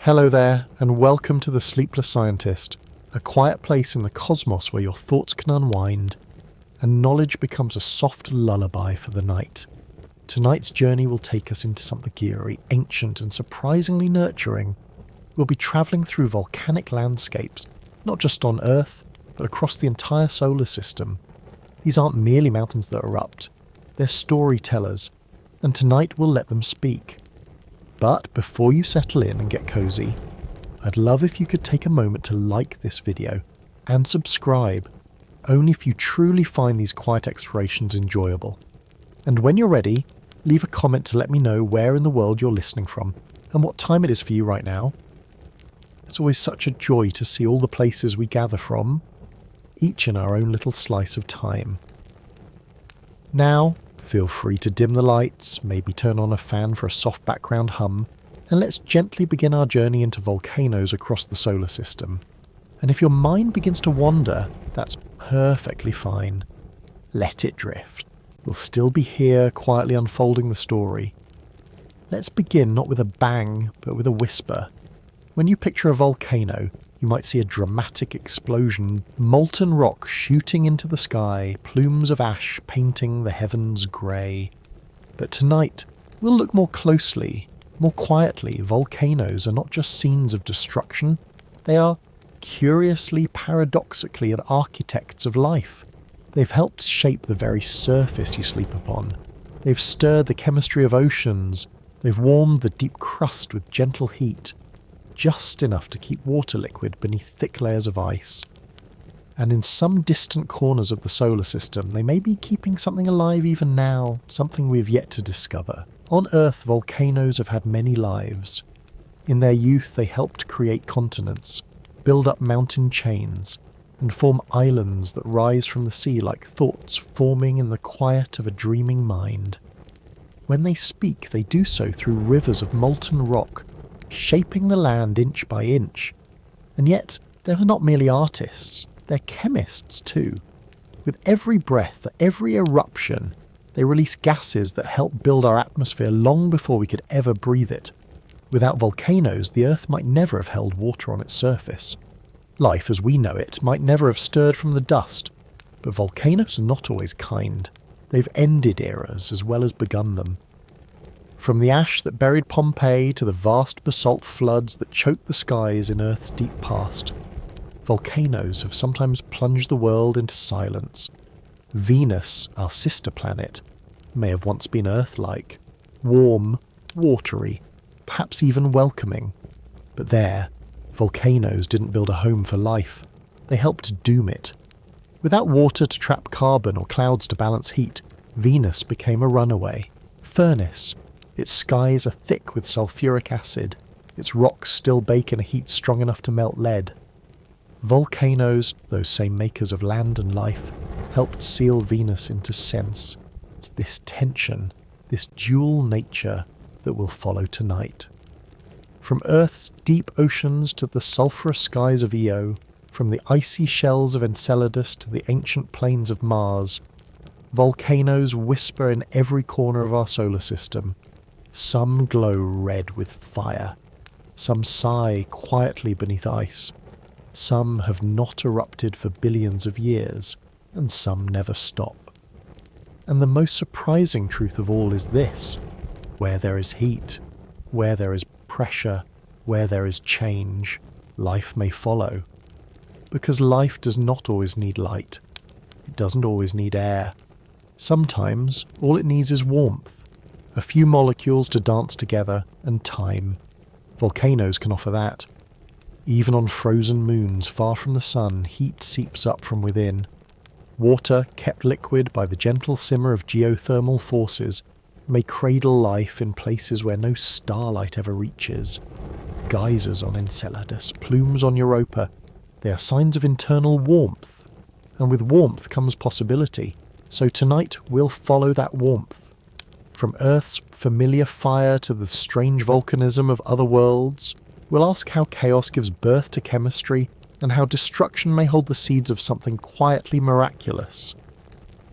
Hello there, and welcome to the Sleepless Scientist, a quiet place in the cosmos where your thoughts can unwind, and knowledge becomes a soft lullaby for the night. Tonight's journey will take us into something eerie, ancient, and surprisingly nurturing. We'll be travelling through volcanic landscapes, not just on Earth, but across the entire solar system. These aren't merely mountains that erupt, they're storytellers, and tonight we'll let them speak. But before you settle in and get cozy, I'd love if you could take a moment to like this video and subscribe, only if you truly find these quiet explorations enjoyable. And when you're ready, leave a comment to let me know where in the world you're listening from and what time it is for you right now. It's always such a joy to see all the places we gather from, each in our own little slice of time. Now, feel free to dim the lights, maybe turn on a fan for a soft background hum, and let's gently begin our journey into volcanoes across the solar system. And if your mind begins to wander, that's perfectly fine. Let it drift. We'll still be here, quietly unfolding the story. Let's begin not with a bang, but with a whisper. When you picture a volcano, you might see a dramatic explosion, molten rock shooting into the sky, plumes of ash painting the heavens grey. But tonight, we'll look more closely, more quietly. Volcanoes are not just scenes of destruction, they are, curiously, paradoxically, an architects of life. They've helped shape the very surface you sleep upon. They've stirred the chemistry of oceans. They've warmed the deep crust with gentle heat, just enough to keep water liquid beneath thick layers of ice. And in some distant corners of the solar system, they may be keeping something alive even now, something we've yet to discover. On Earth, volcanoes have had many lives. In their youth, they helped create continents, build up mountain chains, and form islands that rise from the sea like thoughts forming in the quiet of a dreaming mind. When they speak, they do so through rivers of molten rock, shaping the land inch by inch. And yet, they're not merely artists, they're chemists too. With every breath, every eruption, they release gases that help build our atmosphere long before we could ever breathe it. Without volcanoes, the Earth might never have held water on its surface. Life as we know it might never have stirred from the dust. But volcanoes are not always kind. They've ended eras as well as begun them. From the ash that buried Pompeii to the vast basalt floods that choked the skies in Earth's deep past, volcanoes have sometimes plunged the world into silence. Venus, our sister planet, may have once been Earth-like, warm, watery, perhaps even welcoming. But there, volcanoes didn't build a home for life. They helped doom it. Without water to trap carbon or clouds to balance heat, Venus became a runaway furnace. Its skies are thick with sulfuric acid. Its rocks still bake in a heat strong enough to melt lead. Volcanoes, those same makers of land and life, helped seal Venus into sense. It's this tension, this dual nature, that will follow tonight. From Earth's deep oceans to the sulphurous skies of Io, from the icy shells of Enceladus to the ancient plains of Mars, volcanoes whisper in every corner of our solar system. Some glow red with fire, some sigh quietly beneath ice, some have not erupted for billions of years, and some never stop. And the most surprising truth of all is this: where there is heat, where there is pressure, where there is change, life may follow. Because life does not always need light. It doesn't always need air. Sometimes all it needs is warmth. A few molecules to dance together, and time. Volcanoes can offer that. Even on frozen moons far from the sun, heat seeps up from within. Water, kept liquid by the gentle simmer of geothermal forces, may cradle life in places where no starlight ever reaches. Geysers on Enceladus, plumes on Europa, they are signs of internal warmth. And with warmth comes possibility. So tonight we'll follow that warmth. From Earth's familiar fire to the strange volcanism of other worlds, we'll ask how chaos gives birth to chemistry and how destruction may hold the seeds of something quietly miraculous.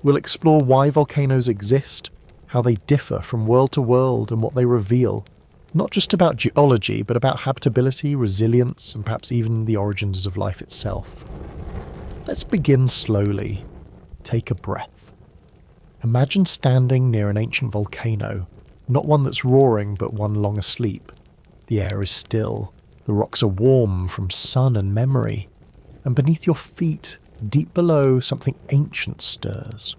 We'll explore why volcanoes exist, how they differ from world to world and what they reveal, Not just about geology, but about habitability, resilience, and perhaps even the origins of life itself. Let's begin slowly. Take a breath. Imagine standing near an ancient volcano, not one that's roaring, but one long asleep. The air is still, the rocks are warm from sun and memory, and beneath your feet, deep below, something ancient stirs.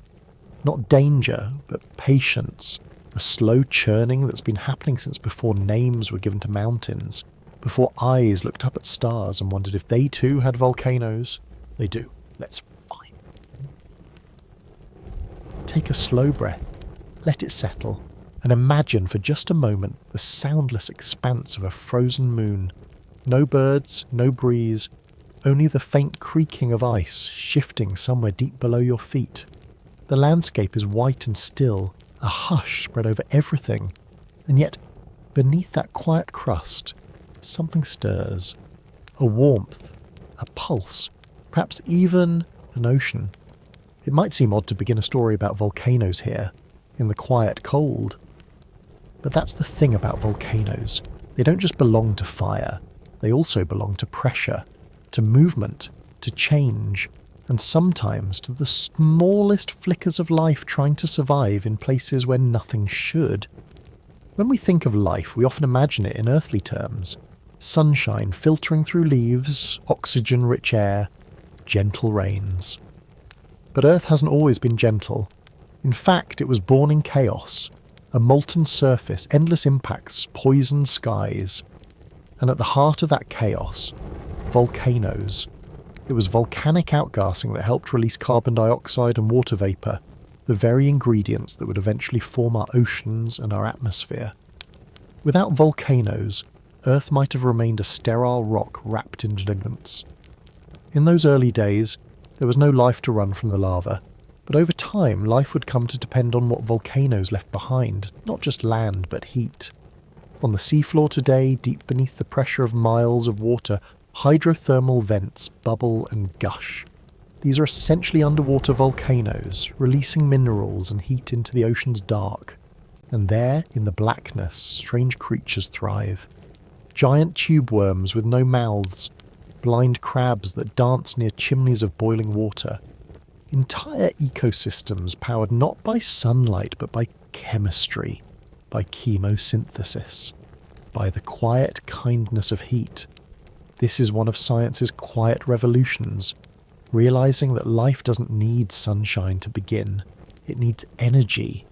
Not danger, but patience, a slow churning that's been happening since before names were given to mountains, before eyes looked up at stars and wondered if they too had volcanoes. They do. Let's find them. Take a slow breath, let it settle, and imagine for just a moment the soundless expanse of a frozen moon. No birds, no breeze, only the faint creaking of ice shifting somewhere deep below your feet. The landscape is white and still, a hush spread over everything, and yet beneath that quiet crust, something stirs. A warmth, a pulse, perhaps even an ocean. It might seem odd to begin a story about volcanoes here, in the quiet cold. But that's the thing about volcanoes. They don't just belong to fire, they also belong to pressure, to movement, to change, and sometimes to the smallest flickers of life trying to survive in places where nothing should. When we think of life, we often imagine it in earthly terms. Sunshine filtering through leaves, oxygen-rich air, gentle rains. But Earth hasn't always been gentle. In fact, it was born in chaos. A molten surface, endless impacts, poisoned skies. And at the heart of that chaos, volcanoes. It was volcanic outgassing that helped release carbon dioxide and water vapour, the very ingredients that would eventually form our oceans and our atmosphere. Without volcanoes, Earth might have remained a sterile rock wrapped in ligaments. In those early days, there was no life to run from the lava, but over time life would come to depend on what volcanoes left behind, not just land but heat. On the seafloor today, deep beneath the pressure of miles of water, hydrothermal vents bubble and gush. These are essentially underwater volcanoes, releasing minerals and heat into the ocean's dark. And there, in the blackness, strange creatures thrive. Giant tube worms with no mouths, blind crabs that dance near chimneys of boiling water. Entire ecosystems powered not by sunlight but by chemistry, by chemosynthesis, by the quiet kindness of heat. This is one of science's quiet revolutions, realizing that life doesn't need sunshine to begin. It needs energy.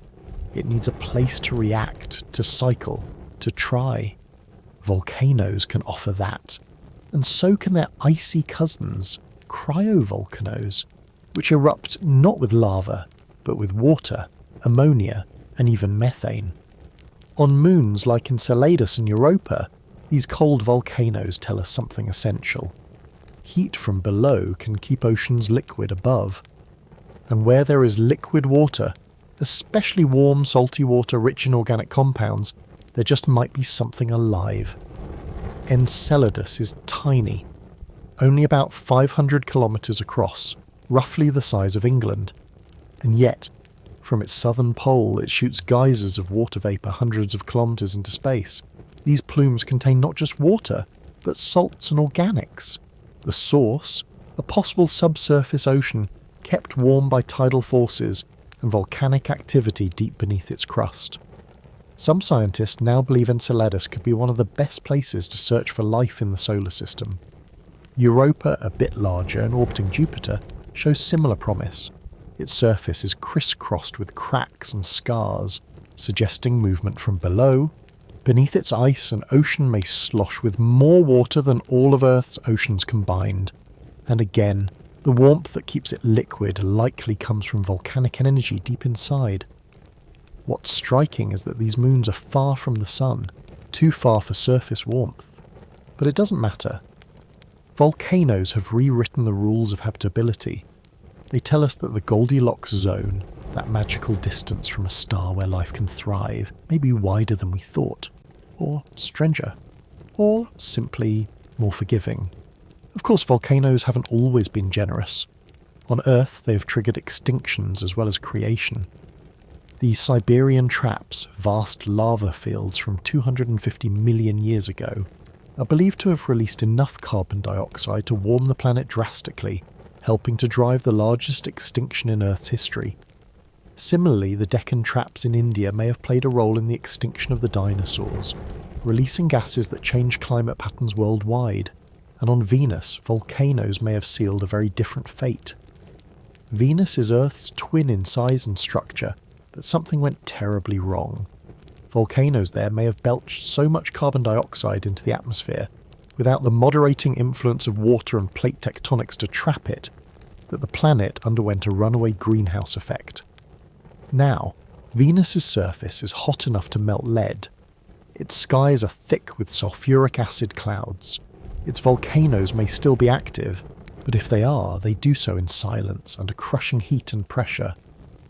It needs a place to react, to cycle, to try. Volcanoes can offer that, and so can their icy cousins, cryovolcanoes, which erupt not with lava, but with water, ammonia, and even methane. On moons like Enceladus and Europa, these cold volcanoes tell us something essential. Heat from below can keep oceans liquid above. And where there is liquid water, especially warm, salty water rich in organic compounds, there just might be something alive. Enceladus is tiny, only about 500 kilometres across, roughly the size of England. And yet, from its southern pole, it shoots geysers of water vapour hundreds of kilometres into space. These plumes contain not just water, but salts and organics. The source, a possible subsurface ocean, kept warm by tidal forces and volcanic activity deep beneath its crust. Some scientists now believe Enceladus could be one of the best places to search for life in the solar system. Europa, a bit larger and orbiting Jupiter, shows similar promise. Its surface is crisscrossed with cracks and scars, suggesting movement from below. Beneath its ice, an ocean may slosh with more water than all of Earth's oceans combined. And again, the warmth that keeps it liquid likely comes from volcanic energy deep inside. What's striking is that these moons are far from the sun, too far for surface warmth. But it doesn't matter. Volcanoes have rewritten the rules of habitability. They tell us that the Goldilocks zone, that magical distance from a star where life can thrive, may be wider than we thought, or stranger, or simply more forgiving. Of course, volcanoes haven't always been generous. On Earth, they have triggered extinctions as well as creation. These Siberian traps, vast lava fields from 250 million years ago, are believed to have released enough carbon dioxide to warm the planet drastically, helping to drive the largest extinction in Earth's history. Similarly, the Deccan traps in India may have played a role in the extinction of the dinosaurs, releasing gases that change climate patterns worldwide, and on Venus, volcanoes may have sealed a very different fate. Venus is Earth's twin in size and structure, but something went terribly wrong. Volcanoes there may have belched so much carbon dioxide into the atmosphere, without the moderating influence of water and plate tectonics to trap it, that the planet underwent a runaway greenhouse effect. Now, Venus's surface is hot enough to melt lead. Its skies are thick with sulfuric acid clouds. Its volcanoes may still be active, but if they are, they do so in silence under crushing heat and pressure.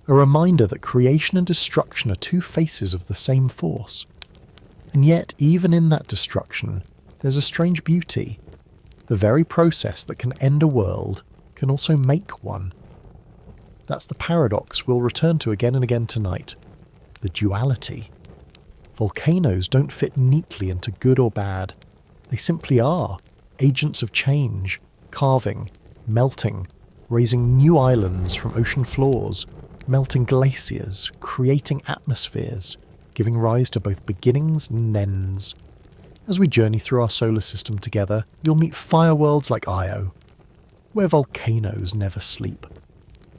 A reminder that creation and destruction are two faces of the same force. And yet, even in that destruction, there's a strange beauty. The very process that can end a world can also make one. That's the paradox we'll return to again and again tonight. The duality. Volcanoes don't fit neatly into good or bad. They simply are, agents of change, carving, melting, raising new islands from ocean floors, melting glaciers, creating atmospheres, giving rise to both beginnings and ends. As we journey through our solar system together, you'll meet fire worlds like Io, where volcanoes never sleep.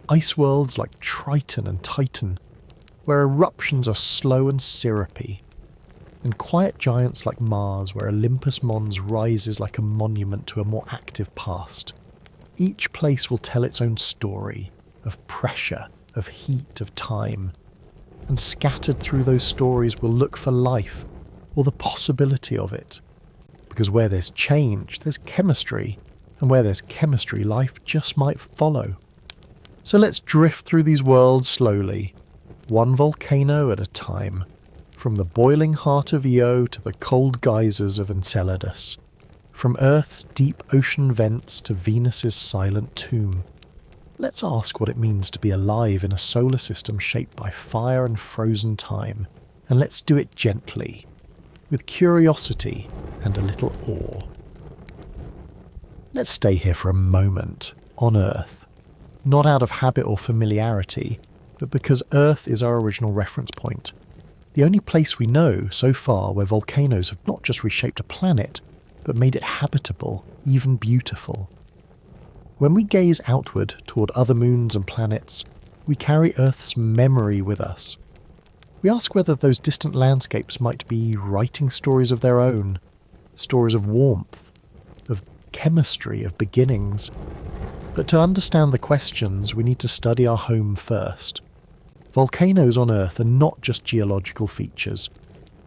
Ice worlds like Triton and Titan, where eruptions are slow and syrupy. And quiet giants like Mars, where Olympus Mons rises like a monument to a more active past. Each place will tell its own story, of pressure, of heat, of time. And scattered through those stories we'll look for life, or the possibility of it. Because where there's change, there's chemistry, and where there's chemistry, life just might follow. So let's drift through these worlds slowly, one volcano at a time, from the boiling heart of Io to the cold geysers of Enceladus, from Earth's deep ocean vents to Venus's silent tomb. Let's ask what it means to be alive in a solar system shaped by fire and frozen time, and let's do it gently, with curiosity and a little awe. Let's stay here for a moment, on Earth, not out of habit or familiarity, but because Earth is our original reference point. The only place we know so far where volcanoes have not just reshaped a planet, but made it habitable, even beautiful. When we gaze outward toward other moons and planets, we carry Earth's memory with us. We ask whether those distant landscapes might be writing stories of their own, stories of warmth, of chemistry, of beginnings. But to understand the questions, we need to study our home first. Volcanoes on Earth are not just geological features.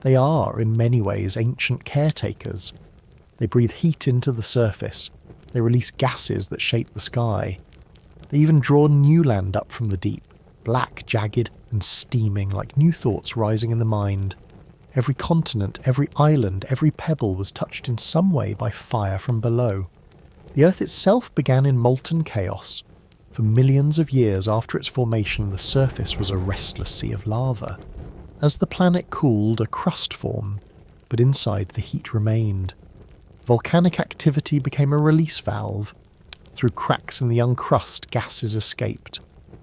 They are, in many ways, ancient caretakers. They breathe heat into the surface. They release gases that shape the sky. They even draw new land up from the deep, black, jagged, and steaming like new thoughts rising in the mind. Every continent, every island, every pebble was touched in some way by fire from below. The Earth itself began in molten chaos. For millions of years after its formation, the surface was a restless sea of lava. As the planet cooled, a crust formed, but inside the heat remained. Volcanic activity became a release valve. Through cracks in the young crust, gases escaped.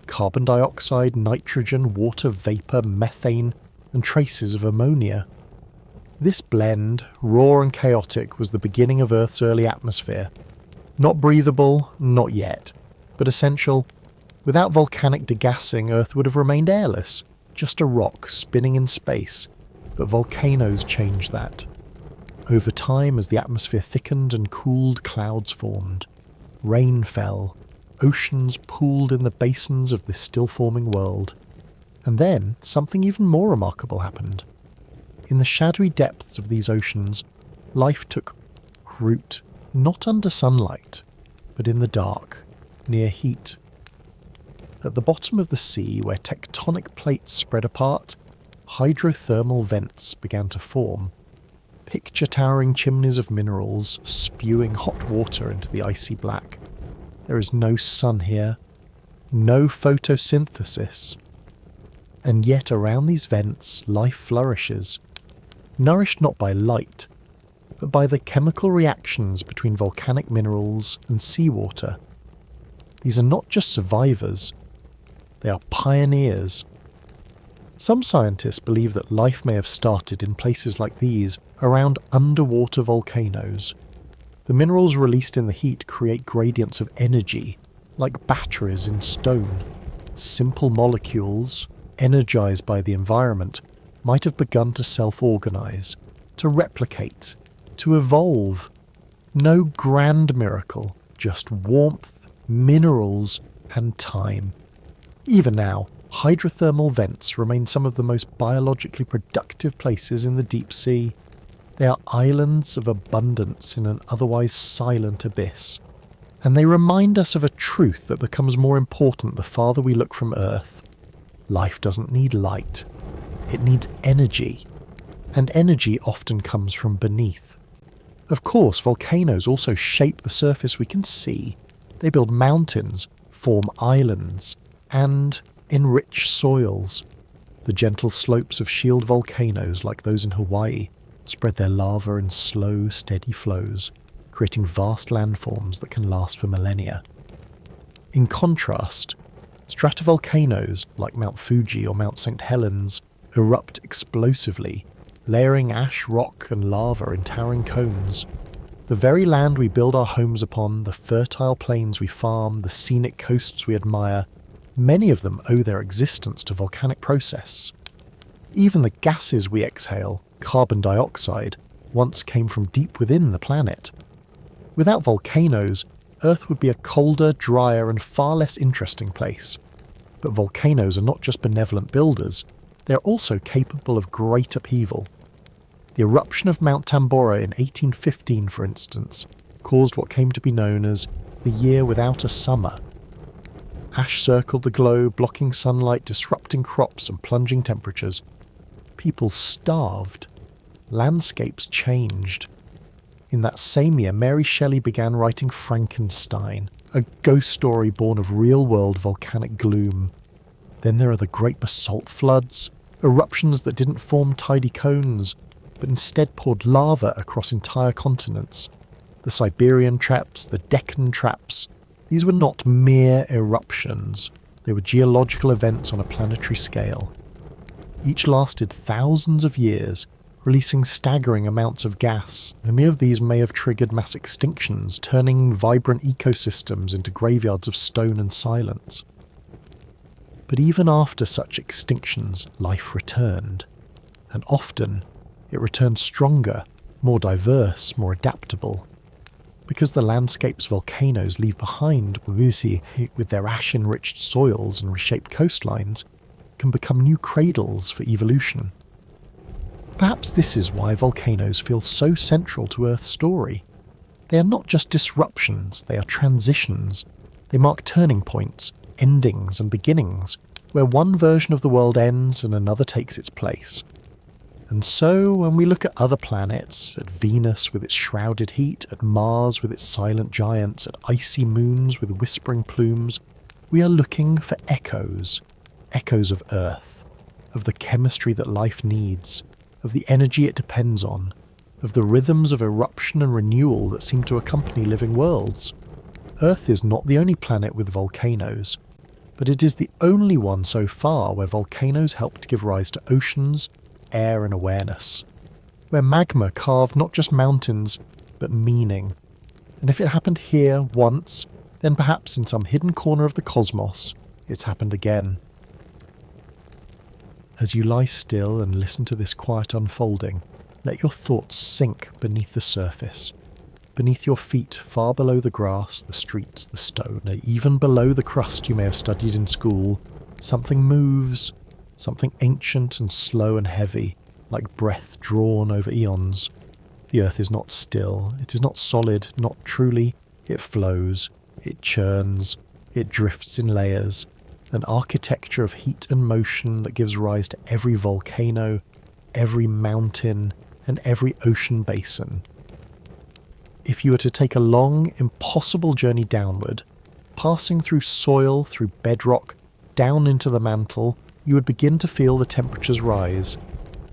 Carbon dioxide, nitrogen, water vapour, methane, and traces of ammonia. This blend, raw and chaotic, was the beginning of Earth's early atmosphere. Not breathable, not yet, but essential. Without volcanic degassing, Earth would have remained airless, just a rock spinning in space. But volcanoes changed that. Over time, as the atmosphere thickened and cooled, clouds formed. Rain fell. Oceans pooled in the basins of this still-forming world. And then, something even more remarkable happened. In the shadowy depths of these oceans, life took root, not under sunlight, but in the dark, near heat. At the bottom of the sea, where tectonic plates spread apart, hydrothermal vents began to form. Picture-towering chimneys of minerals spewing hot water into the icy black. There is no sun here, no photosynthesis. And yet around these vents life flourishes, nourished not by light, but by the chemical reactions between volcanic minerals and seawater. These are not just survivors, they are pioneers. Some scientists believe that life may have started in places like these around underwater volcanoes. The minerals released in the heat create gradients of energy, like batteries in stone. Simple molecules, energized by the environment, might have begun to self-organize, to replicate, to evolve. No grand miracle, just warmth, minerals, and time. Even now, hydrothermal vents remain some of the most biologically productive places in the deep sea. They are islands of abundance in an otherwise silent abyss. And they remind us of a truth that becomes more important the farther we look from Earth. Life doesn't need light. It needs energy. And energy often comes from beneath. Of course, volcanoes also shape the surface we can see. They build mountains, form islands, and enrich soils. The gentle slopes of shield volcanoes like those in Hawaii spread their lava in slow, steady flows, creating vast landforms that can last for millennia. In contrast, stratovolcanoes like Mount Fuji or Mount St. Helens erupt explosively, layering ash, rock and lava in towering cones. The very land we build our homes upon, the fertile plains we farm, the scenic coasts we admire, many of them owe their existence to volcanic process. Even the gases we exhale, carbon dioxide, once came from deep within the planet. Without volcanoes, Earth would be a colder, drier and far less interesting place. But volcanoes are not just benevolent builders, they are also capable of great upheaval. The eruption of Mount Tambora in 1815, for instance, caused what came to be known as the year without a summer. Ash circled the globe, blocking sunlight, disrupting crops and plunging temperatures. People starved. Landscapes changed. In that same year, Mary Shelley began writing Frankenstein, a ghost story born of real-world volcanic gloom. Then there are the great basalt floods, eruptions that didn't form tidy cones, but instead poured lava across entire continents. The Siberian traps, the Deccan traps, these were not mere eruptions. They were geological events on a planetary scale. Each lasted thousands of years, releasing staggering amounts of gas. Many of these may have triggered mass extinctions, turning vibrant ecosystems into graveyards of stone and silence. But even after such extinctions, life returned. And often, it returned stronger, more diverse, more adaptable. Because the landscapes volcanoes leave behind, with their ash-enriched soils and reshaped coastlines, can become new cradles for evolution. Perhaps this is why volcanoes feel so central to Earth's story. They are not just disruptions, they are transitions. They mark turning points, endings and beginnings, where one version of the world ends and another takes its place. And so, when we look at other planets, at Venus with its shrouded heat, at Mars with its silent giants, at icy moons with whispering plumes, we are looking for echoes. Echoes of Earth, of the chemistry that life needs, of the energy it depends on, of the rhythms of eruption and renewal that seem to accompany living worlds. Earth is not the only planet with volcanoes, but it is the only one so far where volcanoes helped give rise to oceans, air and awareness, where magma carved not just mountains, but meaning. And if it happened here once, then perhaps in some hidden corner of the cosmos, it's happened again. As you lie still and listen to this quiet unfolding, let your thoughts sink beneath the surface. Beneath your feet, far below the grass, the streets, the stone, and even below the crust you may have studied in school, something moves, something ancient and slow and heavy, like breath drawn over eons. The earth is not still, it is not solid, not truly. It flows, it churns, it drifts in layers, an architecture of heat and motion that gives rise to every volcano, every mountain, and every ocean basin. If you were to take a long, impossible journey downward, passing through soil, through bedrock, down into the mantle, you would begin to feel the temperatures rise,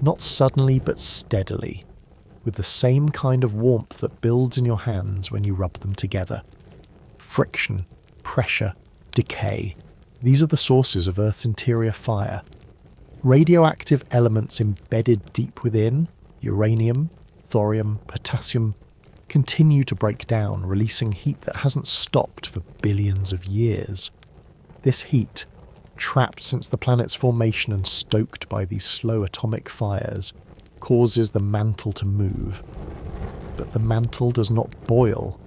not suddenly but steadily, with the same kind of warmth that builds in your hands when you rub them together. Friction, pressure, decay. These are the sources of Earth's interior fire. Radioactive elements embedded deep within, uranium, thorium, potassium, continue to break down, releasing heat that hasn't stopped for billions of years. This heat, trapped since the planet's formation and stoked by these slow atomic fires, causes the mantle to move. But the mantle does not boil.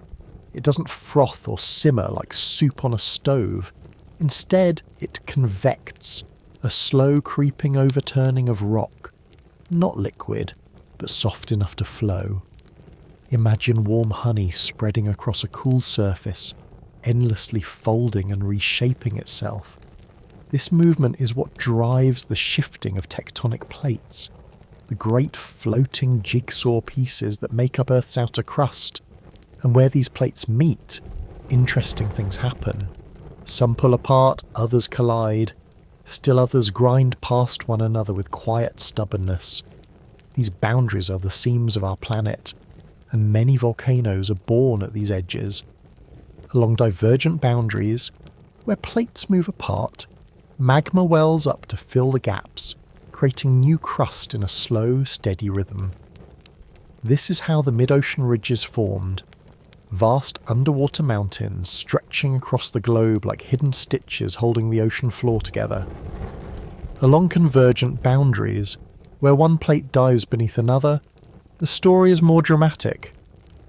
It doesn't froth or simmer like soup on a stove. Instead, it convects, a slow creeping overturning of rock, not liquid, but soft enough to flow. Imagine warm honey spreading across a cool surface, endlessly folding and reshaping itself. This movement is what drives the shifting of tectonic plates, the great floating jigsaw pieces that make up Earth's outer crust. And where these plates meet, interesting things happen. Some pull apart, others collide. Still others grind past one another with quiet stubbornness. These boundaries are the seams of our planet, and many volcanoes are born at these edges. Along divergent boundaries, where plates move apart, magma wells up to fill the gaps, creating new crust in a slow, steady rhythm. This is how the mid-ocean ridges formed, vast underwater mountains stretching across the globe like hidden stitches holding the ocean floor together. Along convergent boundaries, where one plate dives beneath another, the story is more dramatic.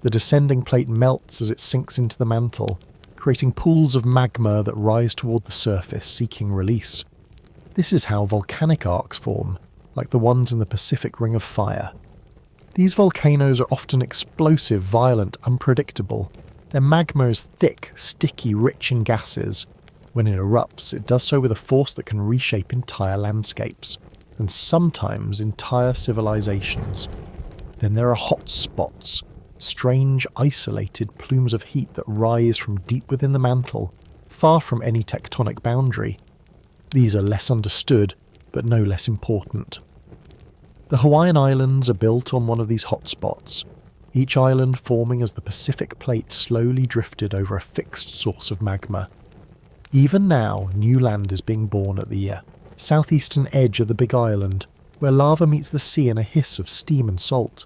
The descending plate melts as it sinks into the mantle, creating pools of magma that rise toward the surface, seeking release. This is how volcanic arcs form, like the ones in the Pacific Ring of Fire. These volcanoes are often explosive, violent, unpredictable. Their magma is thick, sticky, rich in gases. When it erupts, it does so with a force that can reshape entire landscapes, and sometimes entire civilizations. Then there are hot spots, strange, isolated plumes of heat that rise from deep within the mantle, far from any tectonic boundary. These are less understood, but no less important. The Hawaiian Islands are built on one of these hotspots, each island forming as the Pacific plate slowly drifted over a fixed source of magma. Even now, new land is being born at the southeastern edge of the Big Island, where lava meets the sea in a hiss of steam and salt.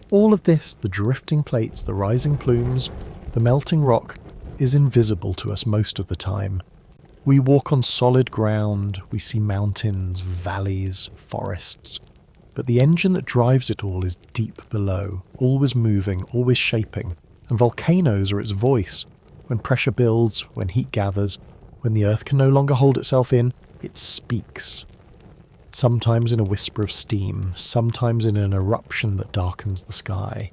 All of this, the drifting plates, the rising plumes, the melting rock, is invisible to us most of the time. We walk on solid ground, we see mountains, valleys, forests. But the engine that drives it all is deep below, always moving, always shaping, and volcanoes are its voice. When pressure builds, when heat gathers, when the Earth can no longer hold itself in, it speaks. Sometimes in a whisper of steam, sometimes in an eruption that darkens the sky.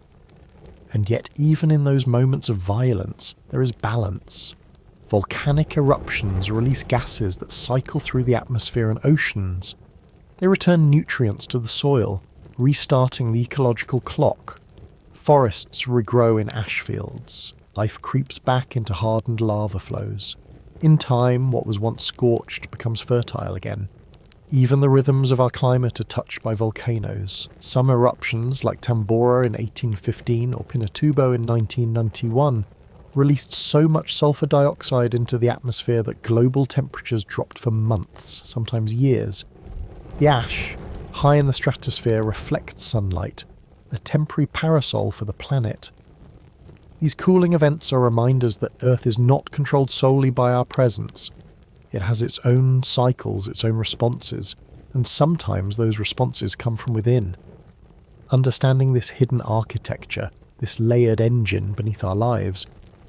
And yet even in those moments of violence, there is balance. Volcanic eruptions release gases that cycle through the atmosphere and oceans. They return nutrients to the soil, restarting the ecological clock. Forests regrow in ash fields. Life creeps back into hardened lava flows. In time, what was once scorched becomes fertile again. Even the rhythms of our climate are touched by volcanoes. Some eruptions, like Tambora in 1815 or Pinatubo in 1991, released so much sulfur dioxide into the atmosphere that global temperatures dropped for months, sometimes years. The ash, high in the stratosphere, reflects sunlight, a temporary parasol for the planet. These cooling events are reminders that Earth is not controlled solely by our presence. It has its own cycles, its own responses, and sometimes those responses come from within. Understanding this hidden architecture, this layered engine beneath our lives,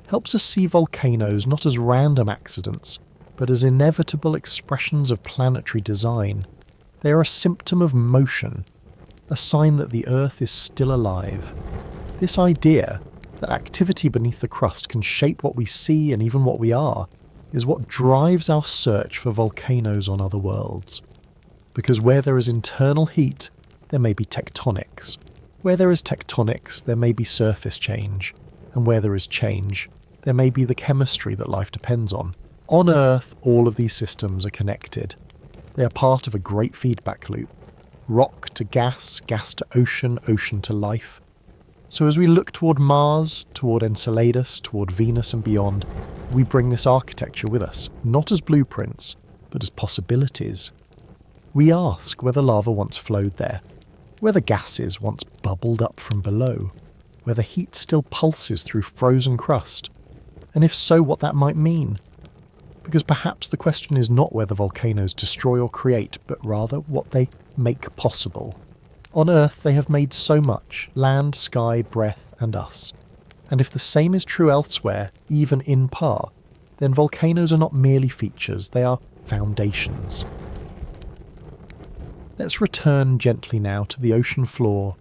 helps us see volcanoes not as random accidents, but as inevitable expressions of planetary design. They are a symptom of motion, a sign that the Earth is still alive. This idea that activity beneath the crust can shape what we see and even what we are is what drives our search for volcanoes on other worlds. Because where there is internal heat, there may be tectonics. Where there is tectonics, there may be surface change. And where there is change, there may be the chemistry that life depends on. On Earth, all of these systems are connected. They are part of a great feedback loop. Rock to gas, gas to ocean, ocean to life. So as we look toward Mars, toward Enceladus, toward Venus and beyond, we bring this architecture with us, not as blueprints, but as possibilities. We ask whether lava once flowed there, whether gases once bubbled up from below, whether heat still pulses through frozen crust, and if so, what that might mean. Because perhaps the question is not whether volcanoes destroy or create, but rather what they make possible. On Earth they have made so much, land, sky, breath and us. And if the same is true elsewhere, even in par, then volcanoes are not merely features, they are foundations. Let's return gently now to the ocean floor,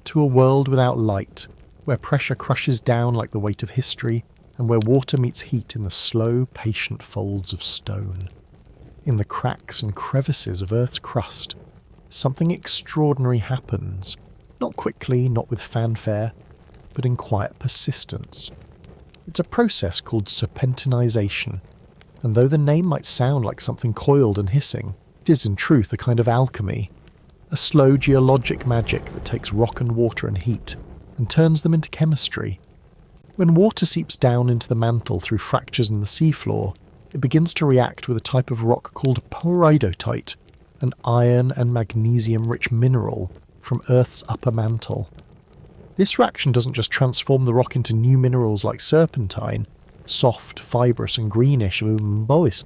to a world without light, where pressure crushes down like the weight of history, and where water meets heat in the slow, patient folds of stone. In the cracks and crevices of Earth's crust, something extraordinary happens, not quickly, not with fanfare, but in quiet persistence. It's a process called serpentinization, and though the name might sound like something coiled and hissing, it is in truth a kind of alchemy, a slow geologic magic that takes rock and water and heat and turns them into chemistry. When water seeps down into the mantle through fractures in the seafloor, it begins to react with a type of rock called peridotite, an iron and magnesium-rich mineral from Earth's upper mantle. This reaction doesn't just transform the rock into new minerals like serpentine, soft, fibrous and greenish, boys.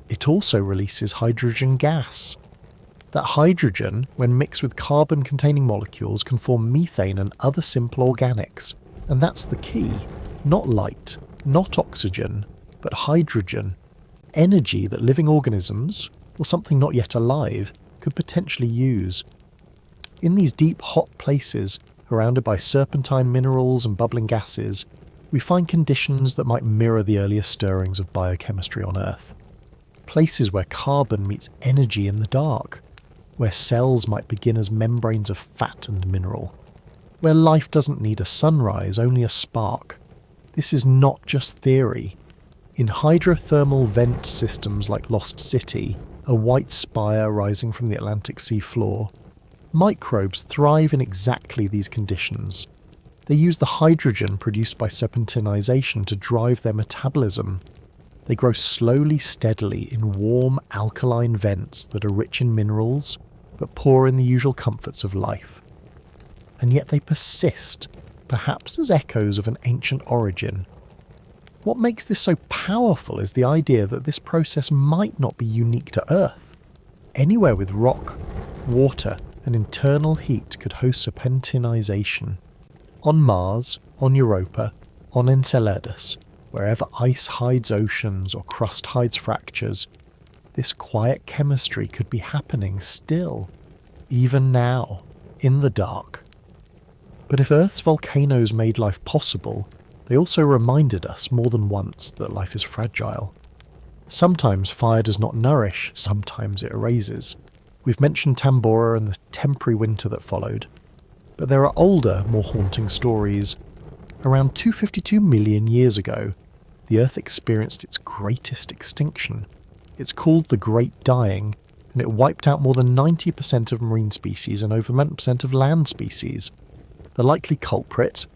It also releases hydrogen gas. That hydrogen, when mixed with carbon-containing molecules, can form methane and other simple organics. And that's the key. Not light, not oxygen, but hydrogen. Energy that living organisms, or something not yet alive, could potentially use. In these deep, hot places, surrounded by serpentine minerals and bubbling gases, we find conditions that might mirror the earlier stirrings of biochemistry on Earth. Places where carbon meets energy in the dark, where cells might begin as membranes of fat and mineral, where life doesn't need a sunrise, only a spark. This is not just theory. In hydrothermal vent systems like Lost City, a white spire rising from the Atlantic Sea floor, microbes thrive in exactly these conditions. They use the hydrogen produced by serpentinization to drive their metabolism. They grow slowly, steadily in warm, alkaline vents that are rich in minerals, but poor in the usual comforts of life. And yet they persist, perhaps as echoes of an ancient origin. What makes this so powerful is the idea that this process might not be unique to Earth. Anywhere with rock, water, and internal heat could host serpentinization. On Mars, on Europa, on Enceladus, wherever ice hides oceans or crust hides fractures, this quiet chemistry could be happening still, even now, in the dark. But if Earth's volcanoes made life possible, they also reminded us more than once that life is fragile. Sometimes fire does not nourish, sometimes it erases. We've mentioned Tambora and the temporary winter that followed. But there are older, more haunting stories. Around 252 million years ago, the Earth experienced its greatest extinction. It's called the Great Dying, and it wiped out more than 90% of marine species and over 90% of land species. The likely culprit?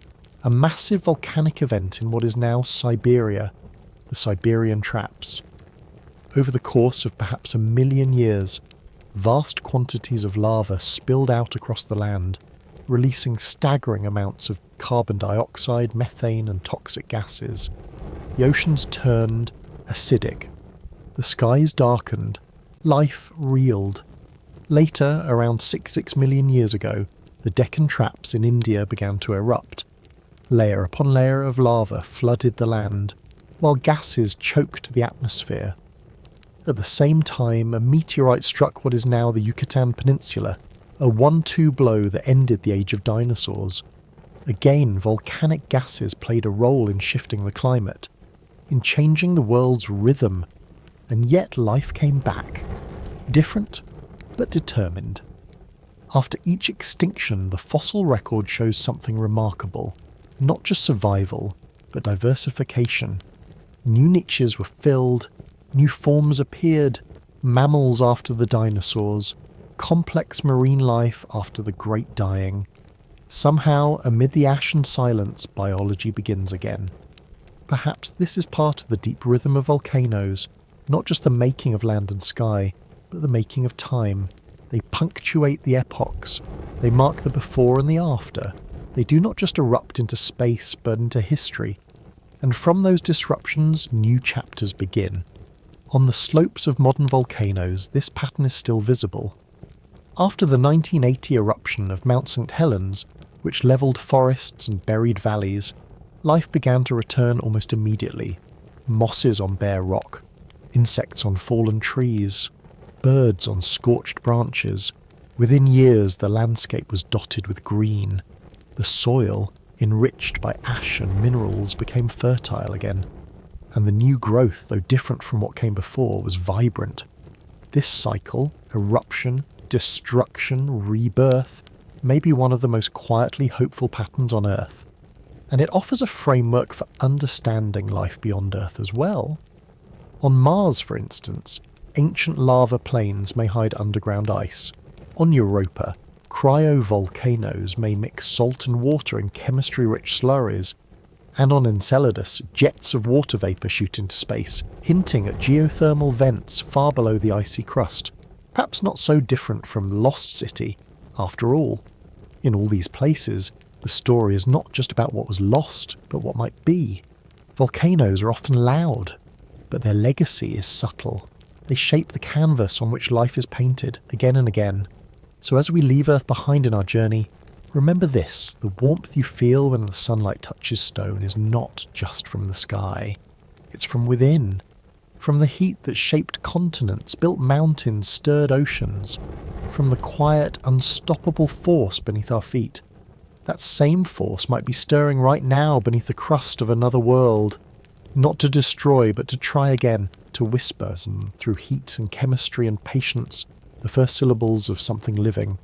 A massive volcanic event in what is now Siberia, the Siberian Traps. Over the course of perhaps 1 million years, vast quantities of lava spilled out across the land, releasing staggering amounts of carbon dioxide, methane and toxic gases. The oceans turned acidic. The skies darkened. Life reeled. Later, around 6 million years ago, the Deccan Traps in India began to erupt. Layer upon layer of lava flooded the land, while gases choked the atmosphere. At the same time, a meteorite struck what is now the Yucatan Peninsula, a 1-2 blow that ended the age of dinosaurs. Again, volcanic gases played a role in shifting the climate, in changing the world's rhythm, and yet life came back. Different, but determined. After each extinction, the fossil record shows something remarkable. Not just survival, but diversification. New niches were filled, new forms appeared, mammals after the dinosaurs, complex marine life after the great dying. Somehow, amid the ash and silence, biology begins again. Perhaps this is part of the deep rhythm of volcanoes, not just the making of land and sky, but the making of time. They punctuate the epochs. They mark the before and the after. They do not just erupt into space, but into history. And from those disruptions, new chapters begin. On the slopes of modern volcanoes, this pattern is still visible. After the 1980 eruption of Mount St. Helens, which levelled forests and buried valleys, life began to return almost immediately. Mosses on bare rock, insects on fallen trees, birds on scorched branches. Within years, the landscape was dotted with green. The soil, enriched by ash and minerals, became fertile again. And the new growth, though different from what came before, was vibrant. This cycle, eruption, destruction, rebirth, may be one of the most quietly hopeful patterns on Earth. And it offers a framework for understanding life beyond Earth as well. On Mars, for instance, ancient lava plains may hide underground ice. On Europa, cryovolcanoes may mix salt and water in chemistry-rich slurries. And on Enceladus, jets of water vapour shoot into space, hinting at geothermal vents far below the icy crust. Perhaps not so different from Lost City, after all. In all these places, the story is not just about what was lost, but what might be. Volcanoes are often loud, but their legacy is subtle. They shape the canvas on which life is painted, again and again. So as we leave Earth behind in our journey, remember this: the warmth you feel when the sunlight touches stone is not just from the sky. It's from within. From the heat that shaped continents, built mountains, stirred oceans. From the quiet, unstoppable force beneath our feet. That same force might be stirring right now beneath the crust of another world. Not to destroy, but to try again, to whisper, and through heat and chemistry and patience, the first syllables of something living.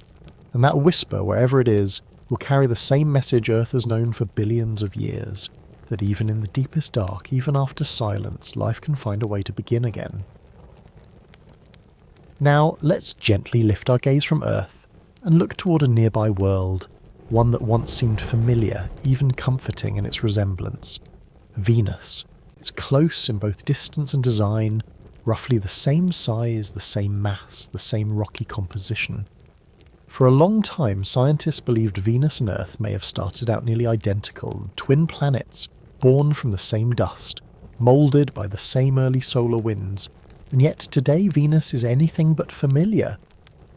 And that whisper, wherever it is, will carry the same message Earth has known for billions of years, that even in the deepest dark, even after silence, life can find a way to begin again. Now, let's gently lift our gaze from Earth and look toward a nearby world, one that once seemed familiar, even comforting in its resemblance. Venus. It's close in both distance and design, roughly the same size, the same mass, the same rocky composition. For a long time, scientists believed Venus and Earth may have started out nearly identical, twin planets, born from the same dust, moulded by the same early solar winds. And yet today Venus is anything but familiar.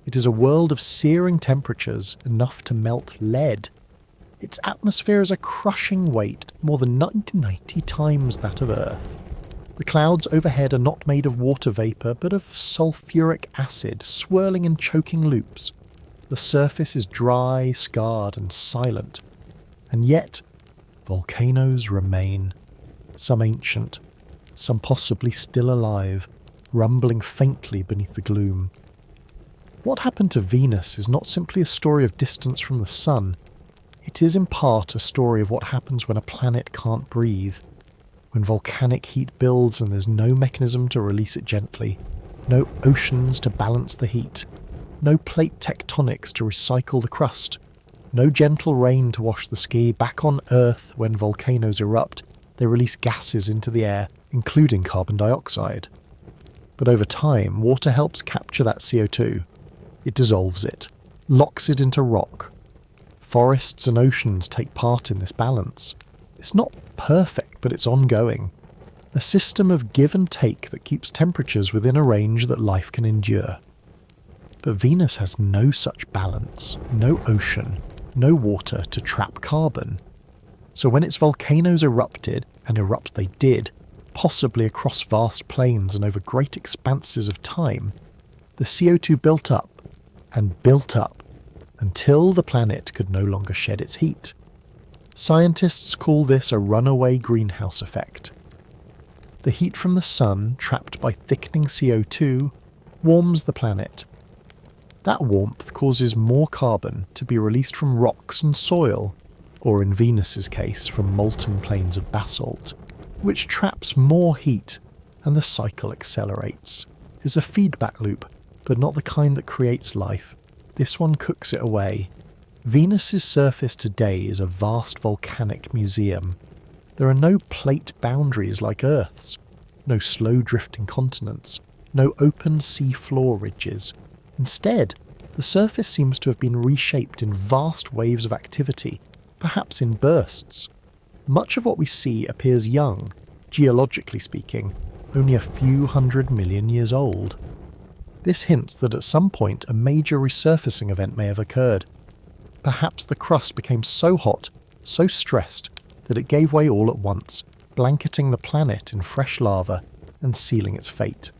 It is a world of searing temperatures, enough to melt lead. Its atmosphere is a crushing weight, more than 90 times that of Earth. The clouds overhead are not made of water vapour, but of sulfuric acid, swirling in choking loops. The surface is dry, scarred, and silent. And yet, volcanoes remain. Some ancient, some possibly still alive, rumbling faintly beneath the gloom. What happened to Venus is not simply a story of distance from the sun. It is in part a story of what happens when a planet can't breathe. When volcanic heat builds and there's no mechanism to release it gently. No oceans to balance the heat. No plate tectonics to recycle the crust. No gentle rain to wash the ski. Back on Earth, when volcanoes erupt, they release gases into the air, including carbon dioxide. But over time, water helps capture that CO2. It dissolves it, locks it into rock. Forests and oceans take part in this balance. It's not perfect, but it's ongoing. A system of give and take that keeps temperatures within a range that life can endure. But Venus has no such balance, no ocean, no water to trap carbon. So when its volcanoes erupted, and erupt they did, possibly across vast plains and over great expanses of time, the CO2 built up and built up until the planet could no longer shed its heat. Scientists call this a runaway greenhouse effect. The heat from the sun, trapped by thickening CO2, warms the planet. That warmth causes more carbon to be released from rocks and soil, or in Venus's case from molten plains of basalt, which traps more heat, and the cycle accelerates. is a feedback loop, but not the kind that creates life. This one cooks it away. Venus's surface today is a vast volcanic museum. There are no plate boundaries like Earth's, no slow drifting continents, no open sea floor ridges. Instead, the surface seems to have been reshaped in vast waves of activity, perhaps in bursts. Much of what we see appears young, geologically speaking, only a few 100 million years old. This hints that at some point a major resurfacing event may have occurred. Perhaps the crust became so hot, so stressed, that it gave way all at once, blanketing the planet in fresh lava and sealing its fate.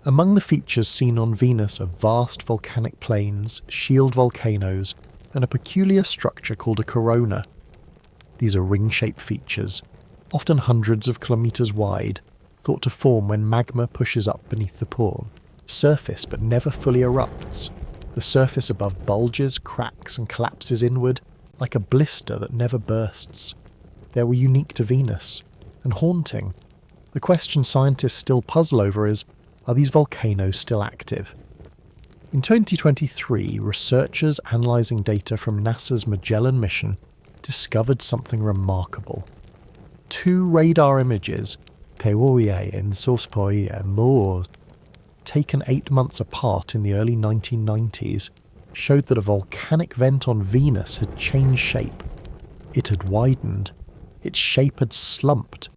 Among the features seen on Venus are vast volcanic plains, shield volcanoes, and a peculiar structure called a corona. These are ring-shaped features, often hundreds of kilometres wide, thought to form when magma pushes up beneath the surface but never fully erupts. The surface above bulges, cracks, and collapses inward, like a blister that never bursts. They were unique to Venus, and haunting. The question scientists still puzzle over is, are these volcanoes still active? In 2023, researchers analysing data from NASA's Magellan mission discovered something remarkable. 2 radar images, Teoria and Sospoia Moor, taken 8 months apart in the early 1990s, showed that a volcanic vent on Venus had changed shape. It had widened. Its shape had slumped.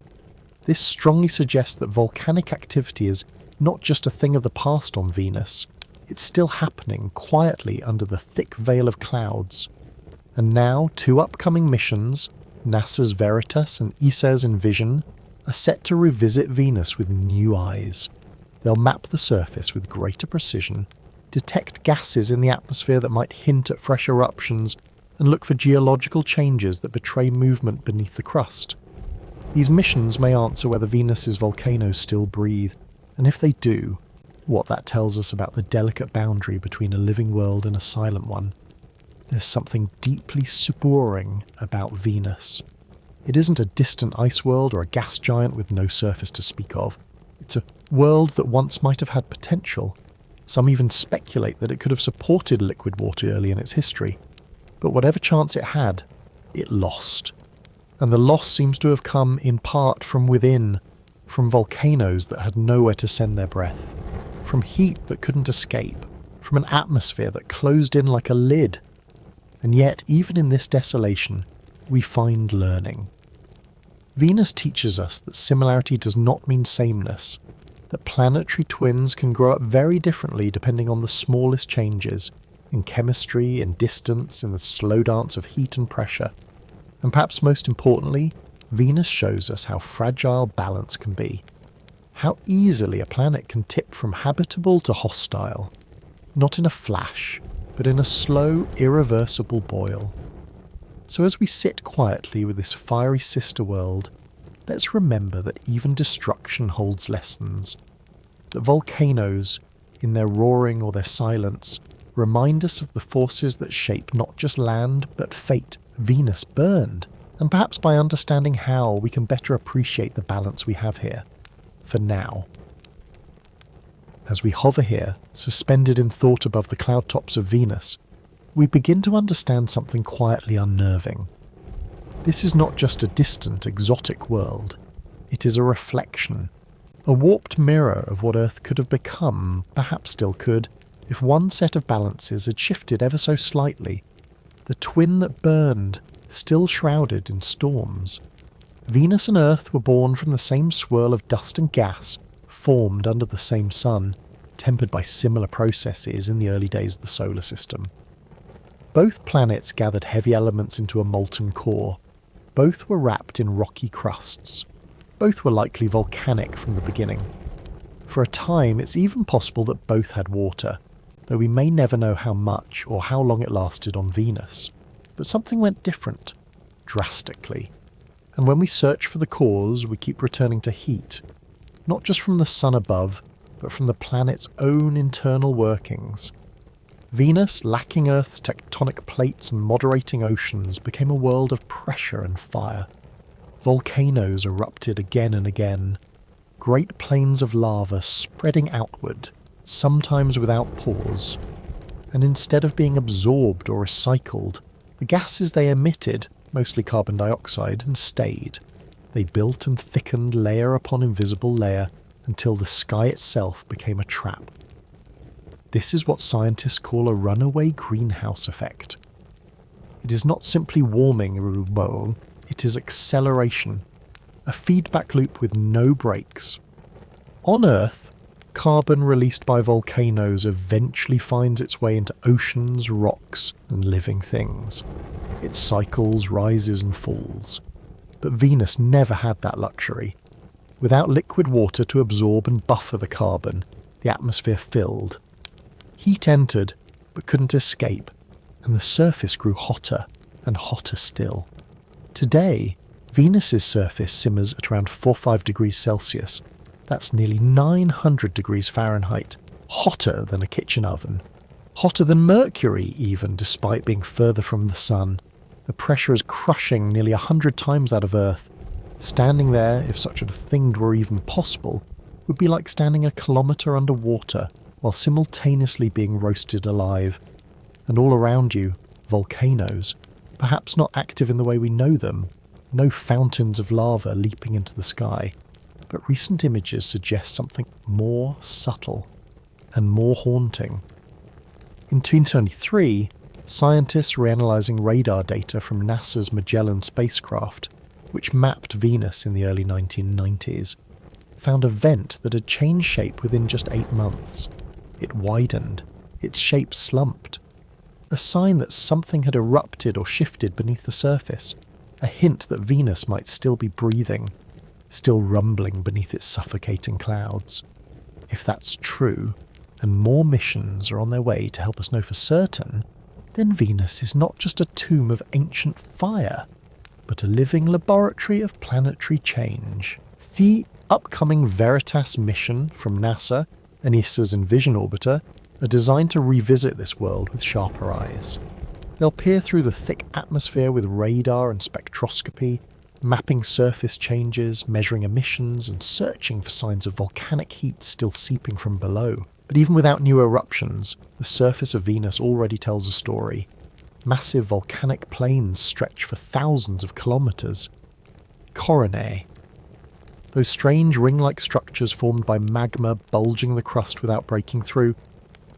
This strongly suggests that volcanic activity is not just a thing of the past on Venus. It's still happening quietly under the thick veil of clouds. And now 2 upcoming missions, NASA's Veritas and ESA's Envision, are set to revisit Venus with new eyes. They'll map the surface with greater precision, detect gases in the atmosphere that might hint at fresh eruptions, and look for geological changes that betray movement beneath the crust. These missions may answer whether Venus's volcanoes still breathe, and if they do, what that tells us about the delicate boundary between a living world and a silent one. There's something deeply suboring about Venus. It isn't a distant ice world or a gas giant with no surface to speak of. It's a world that once might have had potential. Some even speculate that it could have supported liquid water early in its history. But whatever chance it had, it lost. And the loss seems to have come in part from within, from volcanoes that had nowhere to send their breath, from heat that couldn't escape, from an atmosphere that closed in like a lid. And yet, even in this desolation, we find learning. Venus teaches us that similarity does not mean sameness, that planetary twins can grow up very differently depending on the smallest changes, in chemistry, in distance, in the slow dance of heat and pressure. And perhaps most importantly, Venus shows us how fragile balance can be, how easily a planet can tip from habitable to hostile, not in a flash, but in a slow, irreversible boil. So as we sit quietly with this fiery sister world, let's remember that even destruction holds lessons, that volcanoes, in their roaring or their silence, remind us of the forces that shape not just land, but fate. Venus burned, and perhaps by understanding how, we can better appreciate the balance we have here, for now. As we hover here, suspended in thought above the cloud tops of Venus, we begin to understand something quietly unnerving. This is not just a distant, exotic world. It is a reflection, a warped mirror of what Earth could have become, perhaps still could, if one set of balances had shifted ever so slightly. The twin that burned, still shrouded in storms. Venus and Earth were born from the same swirl of dust and gas, formed under the same sun, tempered by similar processes in the early days of the solar system. Both planets gathered heavy elements into a molten core. Both were wrapped in rocky crusts. Both were likely volcanic from the beginning. For a time, it's even possible that both had water, though we may never know how much or how long it lasted on Venus. But something went different, drastically. And when we search for the cause, we keep returning to heat, not just from the sun above, but from the planet's own internal workings. Venus, lacking Earth's tectonic plates and moderating oceans, became a world of pressure and fire. Volcanoes erupted again and again. great plains of lava spreading outward, sometimes without pause. And instead of being absorbed or recycled, the gases they emitted, mostly carbon dioxide, and stayed. They built and thickened layer upon invisible layer until the sky itself became a trap. This is what scientists call a runaway greenhouse effect. It is not simply warming, it is acceleration, a feedback loop with no brakes. On Earth, carbon released by volcanoes eventually finds its way into oceans, rocks, and living things. It cycles, rises and falls. But Venus never had that luxury. Without liquid water to absorb and buffer the carbon, the atmosphere filled. Heat entered, but couldn't escape, and the surface grew hotter and hotter still. Today, Venus's surface simmers at around 4-5 degrees Celsius. That's nearly 900 degrees Fahrenheit, hotter than a kitchen oven. Hotter than Mercury even, despite being further from the sun. The pressure is crushing nearly 100 times that of Earth. Standing there, if such a thing were even possible, would be like standing a kilometre underwater while simultaneously being roasted alive. And all around you, volcanoes, perhaps not active in the way we know them, no fountains of lava leaping into the sky, but recent images suggest something more subtle and more haunting. In 2023, scientists were analysing radar data from NASA's Magellan spacecraft, which mapped Venus in the early 1990s, found a vent that had changed shape within just 8 months. It widened, its shape slumped. A sign that something had erupted or shifted beneath the surface, a hint that Venus might still be breathing, still rumbling beneath its suffocating clouds. If that's true, and more missions are on their way to help us know for certain, then Venus is not just a tomb of ancient fire, but a living laboratory of planetary change. The upcoming Veritas mission from NASA and ESA's Envision orbiter are designed to revisit this world with sharper eyes. They'll peer through the thick atmosphere with radar and spectroscopy, mapping surface changes, measuring emissions, and searching for signs of volcanic heat still seeping from below. But even without new eruptions, the surface of Venus already tells a story. Massive volcanic plains stretch for thousands of kilometres. Coronae. Those strange ring-like structures formed by magma bulging the crust without breaking through,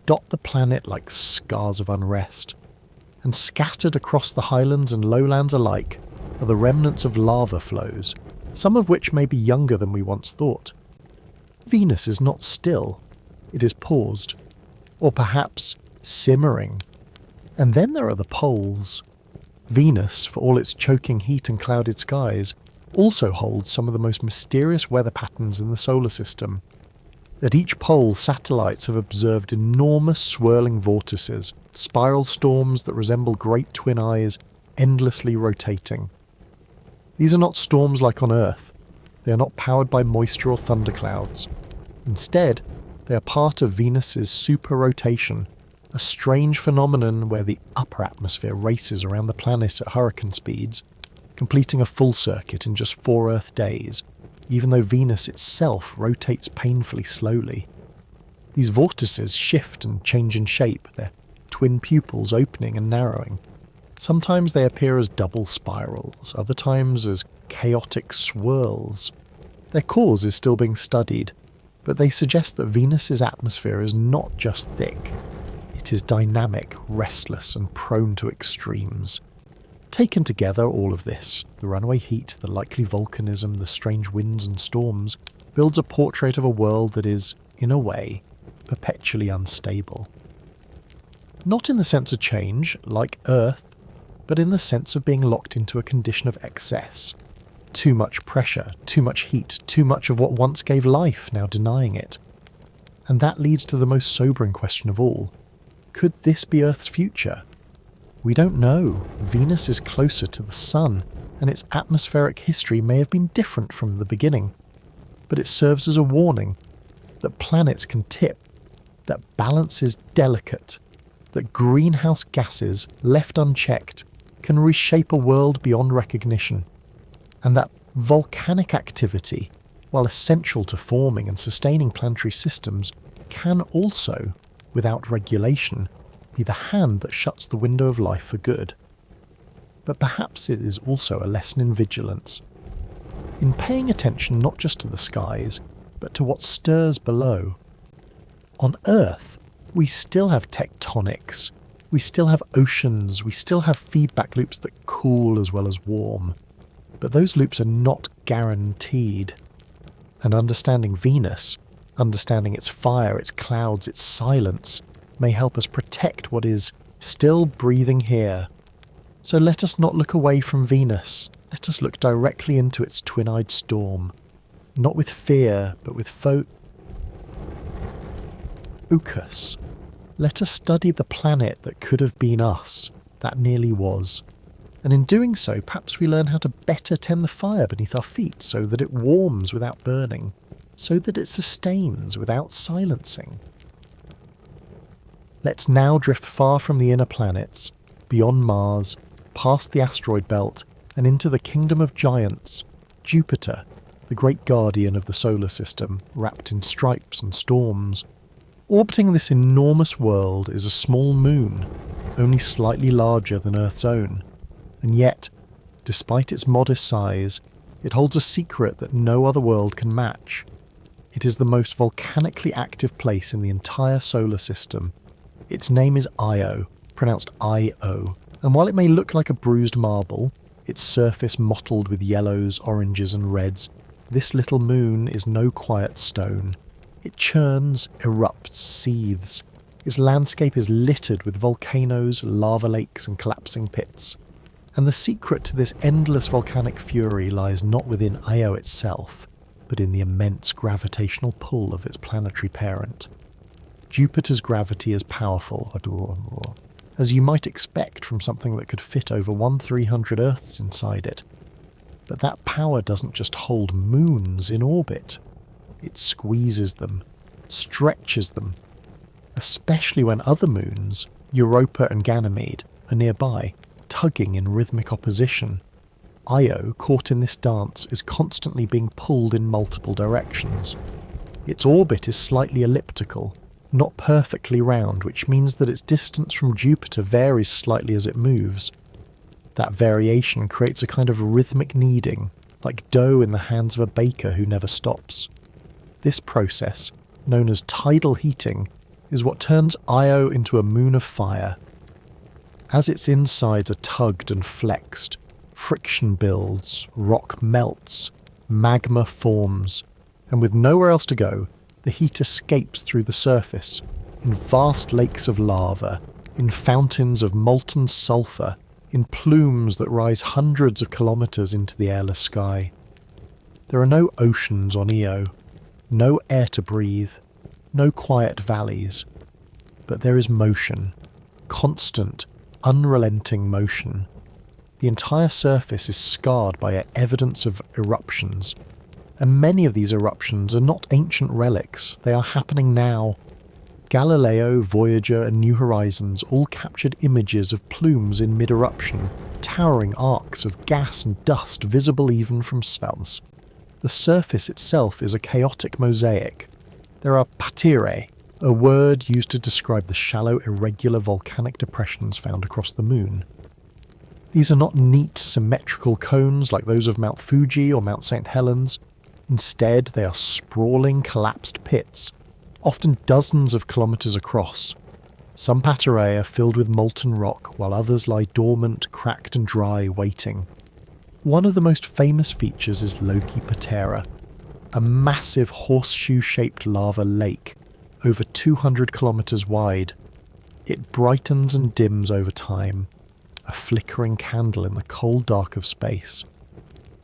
dot the planet like scars of unrest. And scattered across the highlands and lowlands alike are the remnants of lava flows, some of which may be younger than we once thought. Venus is not still, it is paused, or perhaps simmering. And then there are the poles. Venus, for all its choking heat and clouded skies, also holds some of the most mysterious weather patterns in the solar system. At each pole, satellites have observed enormous swirling vortices, spiral storms that resemble great twin eyes, endlessly rotating. These are not storms like on Earth. They are not powered by moisture or thunderclouds. Instead, they are part of Venus's super-rotation, a strange phenomenon where the upper atmosphere races around the planet at hurricane speeds, completing a full circuit in just 4 Earth days, even though Venus itself rotates painfully slowly. These vortices shift and change in shape, their twin pupils opening and narrowing. Sometimes they appear as double spirals, other times as chaotic swirls. Their cause is still being studied, but they suggest that Venus's atmosphere is not just thick. It is dynamic, restless, and prone to extremes. Taken together, all of this, the runaway heat, the likely volcanism, the strange winds and storms, builds a portrait of a world that is, in a way, perpetually unstable. Not in the sense of change, like Earth, but in the sense of being locked into a condition of excess. Too much pressure, too much heat, too much of what once gave life, now denying it. And that leads to the most sobering question of all. Could this be Earth's future? We don't know. Venus is closer to the Sun, and its atmospheric history may have been different from the beginning. But it serves as a warning that planets can tip, that balance is delicate, that greenhouse gases, left unchecked, can reshape a world beyond recognition, and that volcanic activity, while essential to forming and sustaining planetary systems, can also, without regulation, be the hand that shuts the window of life for good. But perhaps it is also a lesson in vigilance, in paying attention not just to the skies, but to what stirs below. On Earth, we still have tectonics, we still have oceans, we still have feedback loops that cool as well as warm, but those loops are not guaranteed. And understanding Venus, understanding its fire, its clouds, its silence, may help us protect what is still breathing here. So let us not look away from Venus, let us look directly into its twin-eyed storm, not with fear, but with focus. Let us study the planet that could have been us, that nearly was. And in doing so, perhaps we learn how to better tend the fire beneath our feet so that it warms without burning, so that it sustains without silencing. Let's now drift far from the inner planets, beyond Mars, past the asteroid belt, and into the kingdom of giants, Jupiter, the great guardian of the solar system, wrapped in stripes and storms. Orbiting this enormous world is a small moon, only slightly larger than Earth's own, and yet, despite its modest size, it holds a secret that no other world can match. It is the most volcanically active place in the entire solar system. Its name is Io, pronounced I-O, and while it may look like a bruised marble, its surface mottled with yellows, oranges and reds, this little moon is no quiet stone. It churns, erupts, seethes. Its landscape is littered with volcanoes, lava lakes and collapsing pits. And the secret to this endless volcanic fury lies not within Io itself, but in the immense gravitational pull of its planetary parent. Jupiter's gravity is powerful, as you might expect from something that could fit over 1/300 Earths inside it. But that power doesn't just hold moons in orbit. It squeezes them, stretches them, especially when other moons, Europa and Ganymede, are nearby, tugging in rhythmic opposition. Io, caught in this dance, is constantly being pulled in multiple directions. Its orbit is slightly elliptical, not perfectly round, which means that its distance from Jupiter varies slightly as it moves. That variation creates a kind of rhythmic kneading, like dough in the hands of a baker who never stops. This process, known as tidal heating, is what turns Io into a moon of fire. As its insides are tugged and flexed, friction builds, rock melts, magma forms, and with nowhere else to go, the heat escapes through the surface, in vast lakes of lava, in fountains of molten sulfur, in plumes that rise hundreds of kilometers into the airless sky. There are no oceans on Io, no air to breathe, no quiet valleys, but there is motion, constant, unrelenting motion. The entire surface is scarred by evidence of eruptions, and many of these eruptions are not ancient relics, they are happening now. Galileo, Voyager and New Horizons all captured images of plumes in mid-eruption, towering arcs of gas and dust visible even from space. The surface itself is a chaotic mosaic. There are paterae, a word used to describe the shallow, irregular volcanic depressions found across the moon. These are not neat, symmetrical cones like those of Mount Fuji or Mount St. Helens. Instead, they are sprawling, collapsed pits, often dozens of kilometers across. Some paterae are filled with molten rock, while others lie dormant, cracked and dry, waiting. One of the most famous features is Loki Patera, a massive horseshoe-shaped lava lake, over 200 kilometers wide. It brightens and dims over time, a flickering candle in the cold dark of space.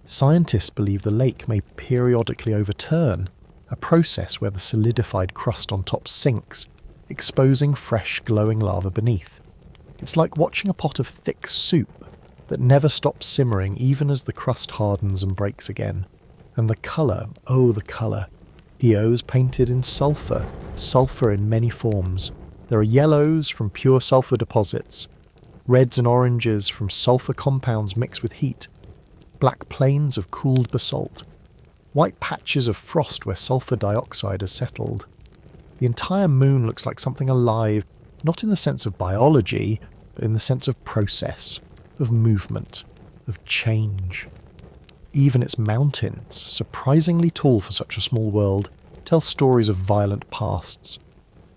Scientists believe the lake may periodically overturn, a process where the solidified crust on top sinks, exposing fresh glowing lava beneath. It's like watching a pot of thick soup that never stops simmering even as the crust hardens and breaks again. And the colour, oh the colour. Io's painted in sulphur, sulphur in many forms. There are yellows from pure sulphur deposits, reds and oranges from sulphur compounds mixed with heat, black plains of cooled basalt. white patches of frost where sulfur dioxide has settled. The entire moon looks like something alive, not in the sense of biology, but in the sense of process, of movement, of change. Even its mountains, surprisingly tall for such a small world, tell stories of violent pasts.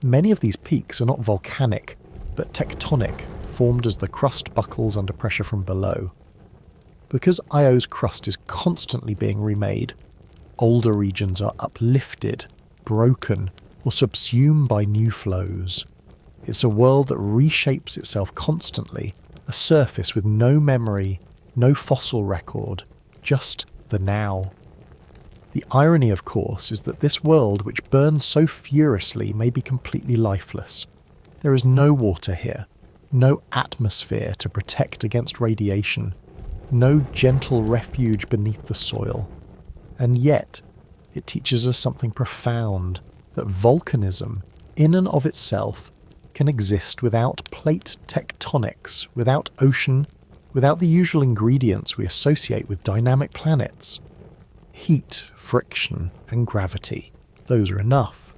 Many of these peaks are not volcanic, but tectonic, formed as the crust buckles under pressure from below. Because Io's crust is constantly being remade, older regions are uplifted, broken, or subsumed by new flows. It's a world that reshapes itself constantly, a surface with no memory, no fossil record, just the now. The irony, of course, is that this world which burns so furiously may be completely lifeless. There is no water here, no atmosphere to protect against radiation, no gentle refuge beneath the soil. And yet, it teaches us something profound, that volcanism, in and of itself, can exist without plate tectonics, without ocean, without the usual ingredients we associate with dynamic planets. Heat, friction, and gravity. Those are enough.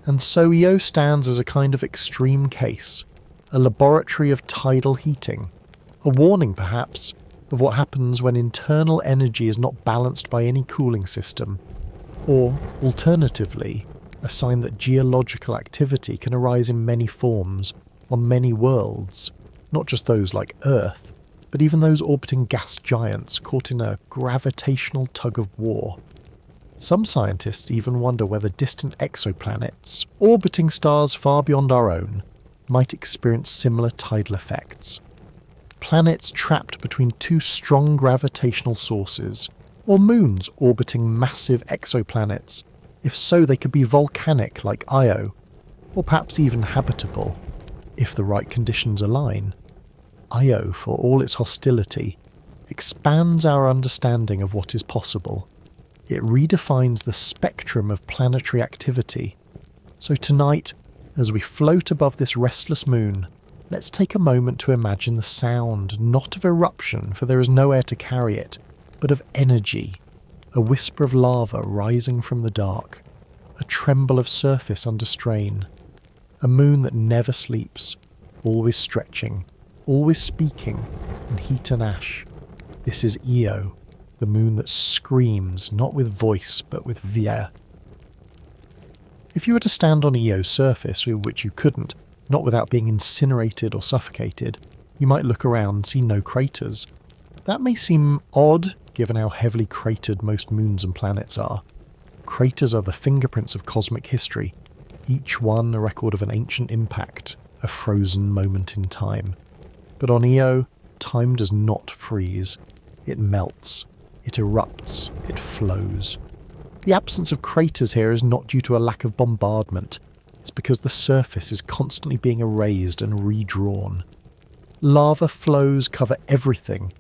And so Io stands as a kind of extreme case, a laboratory of tidal heating, a warning perhaps of what happens when internal energy is not balanced by any cooling system, or, alternatively, a sign that geological activity can arise in many forms, on many worlds, not just those like Earth, but even those orbiting gas giants caught in a gravitational tug-of-war. Some scientists even wonder whether distant exoplanets, orbiting stars far beyond our own, might experience similar tidal effects. Planets trapped between two strong gravitational sources, or moons orbiting massive exoplanets. If so, they could be volcanic like Io, or perhaps even habitable, if the right conditions align. Io, for all its hostility, expands our understanding of what is possible. It redefines the spectrum of planetary activity. So tonight, as we float above this restless moon, let's take a moment to imagine the sound, not of eruption, for there is no air to carry it, but of energy, a whisper of lava rising from the dark, a tremble of surface under strain, a moon that never sleeps, always stretching, always speaking in heat and ash. This is Io, the moon that screams, not with voice, but with via. If you were to stand on Io's surface, which you couldn't, not without being incinerated or suffocated, you might look around and see no craters. That may seem odd, given how heavily cratered most moons and planets are. Craters are the fingerprints of cosmic history, each one a record of an ancient impact, a frozen moment in time. But on Io, time does not freeze. It melts, it erupts, it flows. The absence of craters here is not due to a lack of bombardment. It's because the surface is constantly being erased and redrawn. Lava flows cover everything.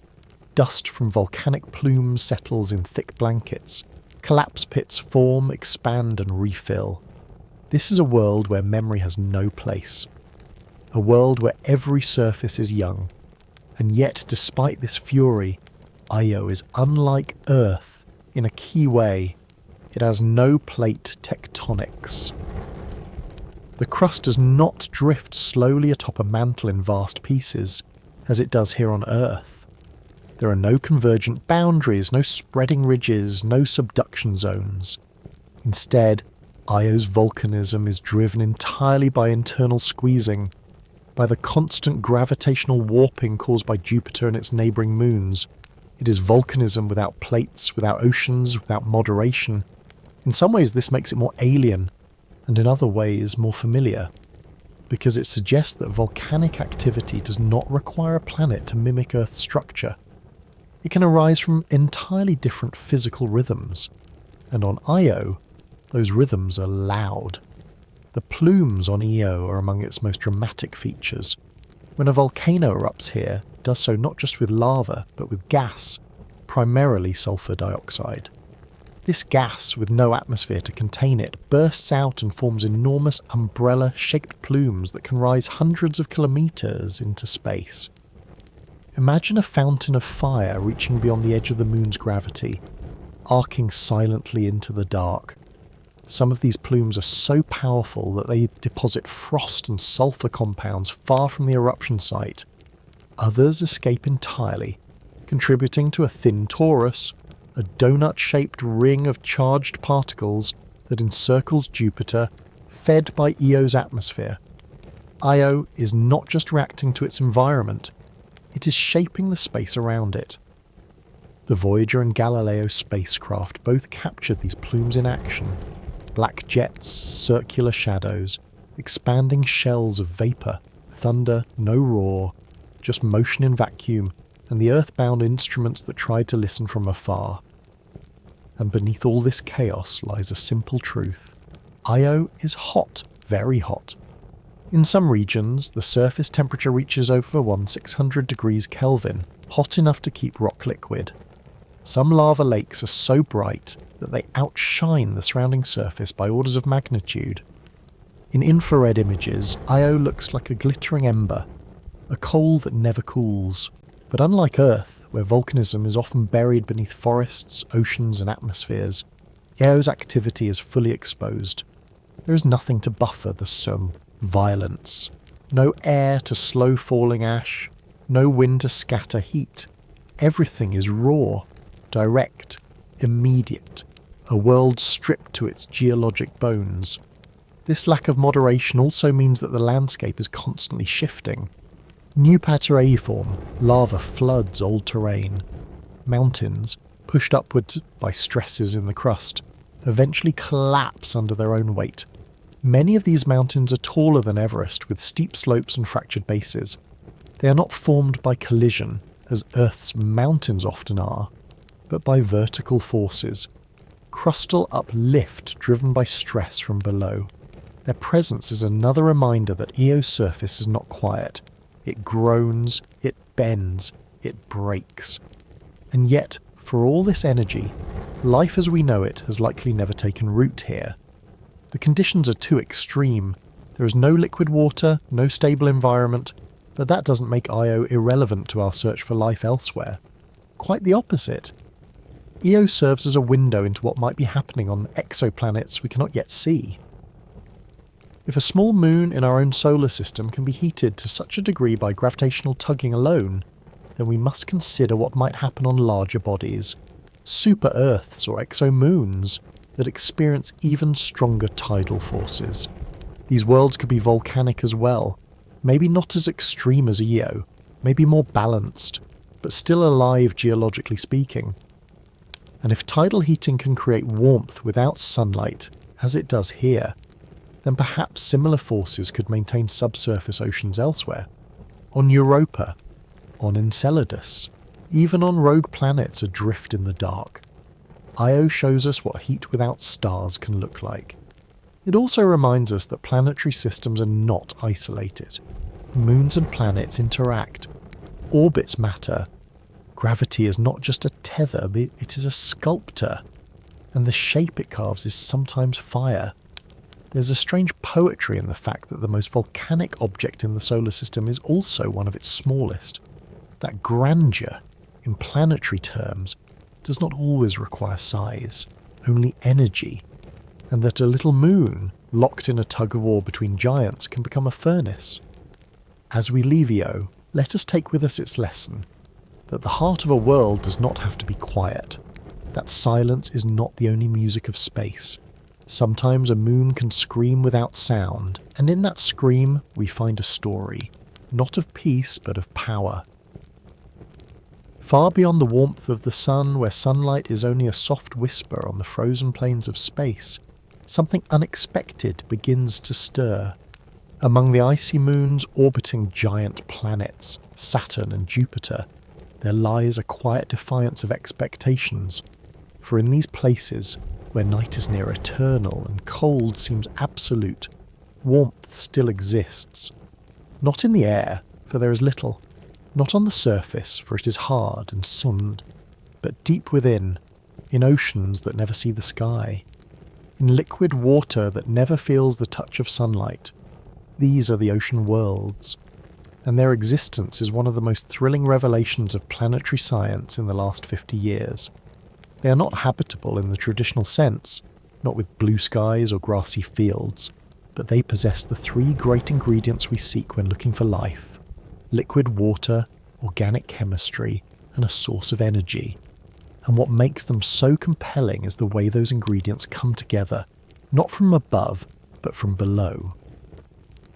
Dust from volcanic plumes settles in thick blankets. Collapse pits form, expand and refill. This is a world where memory has no place. A world where every surface is young. And yet, despite this fury, Io is unlike Earth in a key way. It has no plate tectonics. The crust does not drift slowly atop a mantle in vast pieces, as it does here on Earth. There are no convergent boundaries, no spreading ridges, no subduction zones. Instead, Io's volcanism is driven entirely by internal squeezing, by the constant gravitational warping caused by Jupiter and its neighbouring moons. It is volcanism without plates, without oceans, without moderation. In some ways this makes it more alien, and in other ways more familiar, because it suggests that volcanic activity does not require a planet to mimic Earth's structure. It can arise from entirely different physical rhythms, and on Io, those rhythms are loud. The plumes on Io are among its most dramatic features. When a volcano erupts here, it does so not just with lava, but with gas, primarily sulfur dioxide. This gas, with no atmosphere to contain it, bursts out and forms enormous umbrella-shaped plumes that can rise hundreds of kilometres into space. Imagine a fountain of fire reaching beyond the edge of the moon's gravity. arcing silently into the dark. Some of these plumes are so powerful that they deposit frost and sulfur compounds far from the eruption site. Others escape entirely, contributing to a thin torus, a donut-shaped ring of charged particles that encircles Jupiter, fed by Io's atmosphere. Io is not just reacting to its environment, it is shaping the space around it. The Voyager and Galileo spacecraft both captured these plumes in action. Black jets, circular shadows, expanding shells of vapour, thunder, no roar, just motion in vacuum, and the earthbound instruments that tried to listen from afar. And beneath all this chaos lies a simple truth. Io is hot, very hot. In some regions, the surface temperature reaches over 1600 degrees Kelvin, hot enough to keep rock liquid. Some lava lakes are so bright that they outshine the surrounding surface by orders of magnitude. In infrared images, Io looks like a glittering ember, a coal that never cools. But unlike Earth, where volcanism is often buried beneath forests, oceans and atmospheres, Io's activity is fully exposed. There is nothing to buffer the violence. No air to slow falling ash, no wind to scatter heat. Everything is raw, direct, immediate, a world stripped to its geologic bones. This lack of moderation also means that the landscape is constantly shifting. New paterae form, lava floods old terrain. Mountains, pushed upwards by stresses in the crust, eventually collapse under their own weight. Many of these mountains are taller than Everest, with steep slopes and fractured bases. They are not formed by collision, as Earth's mountains often are, but by vertical forces. Crustal uplift driven by stress from below. Their presence is another reminder that Io's surface is not quiet. It groans, it bends, it breaks. And yet, for all this energy, life as we know it has likely never taken root here. The conditions are too extreme. There is no liquid water, no stable environment, but that doesn't make Io irrelevant to our search for life elsewhere. Quite the opposite. Io serves as a window into what might be happening on exoplanets we cannot yet see. If a small moon in our own solar system can be heated to such a degree by gravitational tugging alone, then we must consider what might happen on larger bodies, super-Earths or exomoons, that experience even stronger tidal forces. These worlds could be volcanic as well, maybe not as extreme as Io, maybe more balanced, but still alive geologically speaking. And if tidal heating can create warmth without sunlight, as it does here, then perhaps similar forces could maintain subsurface oceans elsewhere. On Europa, on Enceladus, even on rogue planets adrift in the dark. Io shows us what heat without stars can look like. It also reminds us that planetary systems are not isolated. Moons and planets interact. Orbits matter. Gravity is not just a tether, it is a sculptor. And the shape it carves is sometimes fire. There's a strange poetry in the fact that the most volcanic object in the solar system is also one of its smallest. That grandeur, in planetary terms, does not always require size, only energy, and that a little moon, locked in a tug-of-war between giants, can become a furnace. As we leave Io, let us take with us its lesson, that the heart of a world does not have to be quiet, that silence is not the only music of space. Sometimes a moon can scream without sound, and in that scream we find a story, not of peace but of power. Far beyond the warmth of the sun, where sunlight is only a soft whisper on the frozen plains of space, something unexpected begins to stir. Among the icy moons orbiting giant planets, Saturn and Jupiter, there lies a quiet defiance of expectations. For in these places, where night is near eternal and cold seems absolute, warmth still exists. Not in the air, for there is little. Not on the surface, for it is hard and sund, but deep within, in oceans that never see the sky, in liquid water that never feels the touch of sunlight. These are the ocean worlds, and their existence is one of the most thrilling revelations of planetary science in the last 50 years. They are not habitable in the traditional sense, not with blue skies or grassy fields, but they possess the three great ingredients we seek when looking for life: liquid water, organic chemistry, and a source of energy. And what makes them so compelling is the way those ingredients come together, not from above, but from below.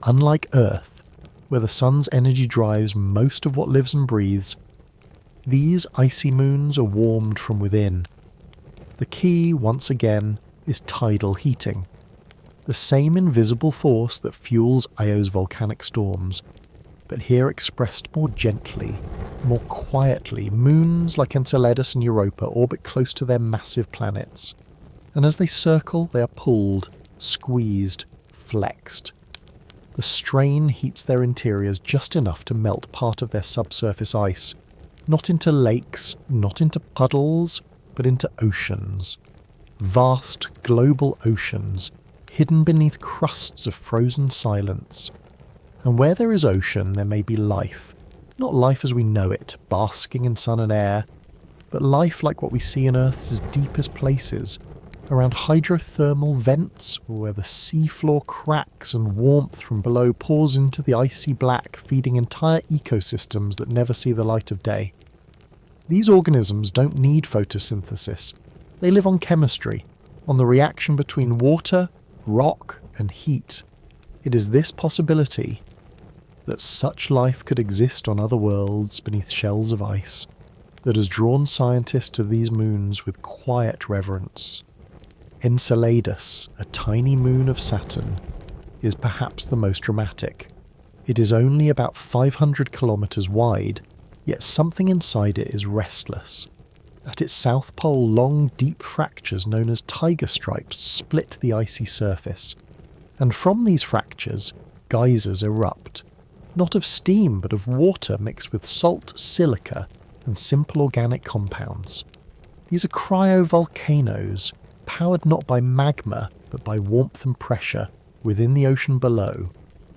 Unlike Earth, where the sun's energy drives most of what lives and breathes, these icy moons are warmed from within. The key, once again, is tidal heating. The same invisible force that fuels Io's volcanic storms, but here expressed more gently, more quietly. Moons like Enceladus and Europa orbit close to their massive planets, and as they circle, they are pulled, squeezed, flexed. The strain heats their interiors just enough to melt part of their subsurface ice, not into lakes, not into puddles, but into oceans. Vast global oceans, hidden beneath crusts of frozen silence. And where there is ocean, there may be life. Not life as we know it, basking in sun and air, but life like what we see in Earth's deepest places, around hydrothermal vents, where the seafloor cracks and warmth from below pours into the icy black, feeding entire ecosystems that never see the light of day. These organisms don't need photosynthesis. They live on chemistry, on the reaction between water, rock, and heat. It is this possibility, that such life could exist on other worlds beneath shells of ice, that has drawn scientists to these moons with quiet reverence. Enceladus, a tiny moon of Saturn, is perhaps the most dramatic. It is only about 500 kilometers wide, yet something inside it is restless. At its south pole, long, deep fractures known as tiger stripes split the icy surface, and from these fractures, geysers erupt, not of steam but of water mixed with salt, silica, and simple organic compounds. These are cryovolcanoes, powered not by magma but by warmth and pressure within the ocean below.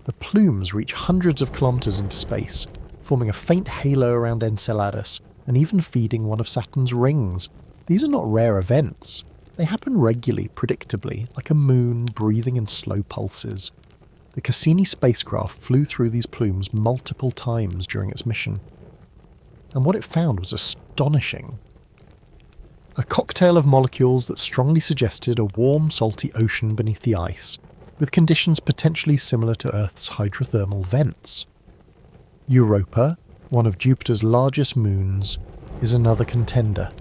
The plumes reach hundreds of kilometers into space, forming a faint halo around Enceladus, and even feeding one of Saturn's rings. These are not rare events. They happen regularly, predictably, like a moon breathing in slow pulses. The Cassini spacecraft flew through these plumes multiple times during its mission, and what it found was astonishing. A cocktail of molecules that strongly suggested a warm, salty ocean beneath the ice, with conditions potentially similar to Earth's hydrothermal vents. Europa, one of Jupiter's largest moons, is another contender.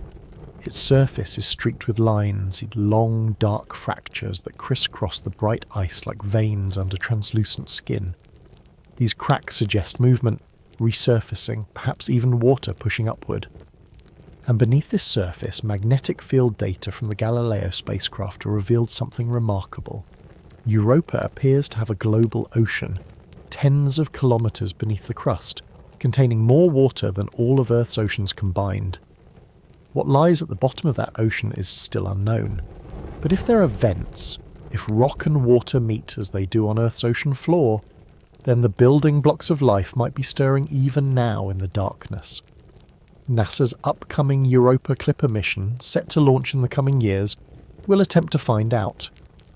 Its surface is streaked with lines, long, dark fractures that crisscross the bright ice like veins under translucent skin. These cracks suggest movement, resurfacing, perhaps even water pushing upward. And beneath this surface, magnetic field data from the Galileo spacecraft have revealed something remarkable. Europa appears to have a global ocean, tens of kilometers beneath the crust, containing more water than all of Earth's oceans combined. What lies at the bottom of that ocean is still unknown. But if there are vents, if rock and water meet as they do on Earth's ocean floor, then the building blocks of life might be stirring even now in the darkness. NASA's upcoming Europa Clipper mission, set to launch in the coming years, will attempt to find out.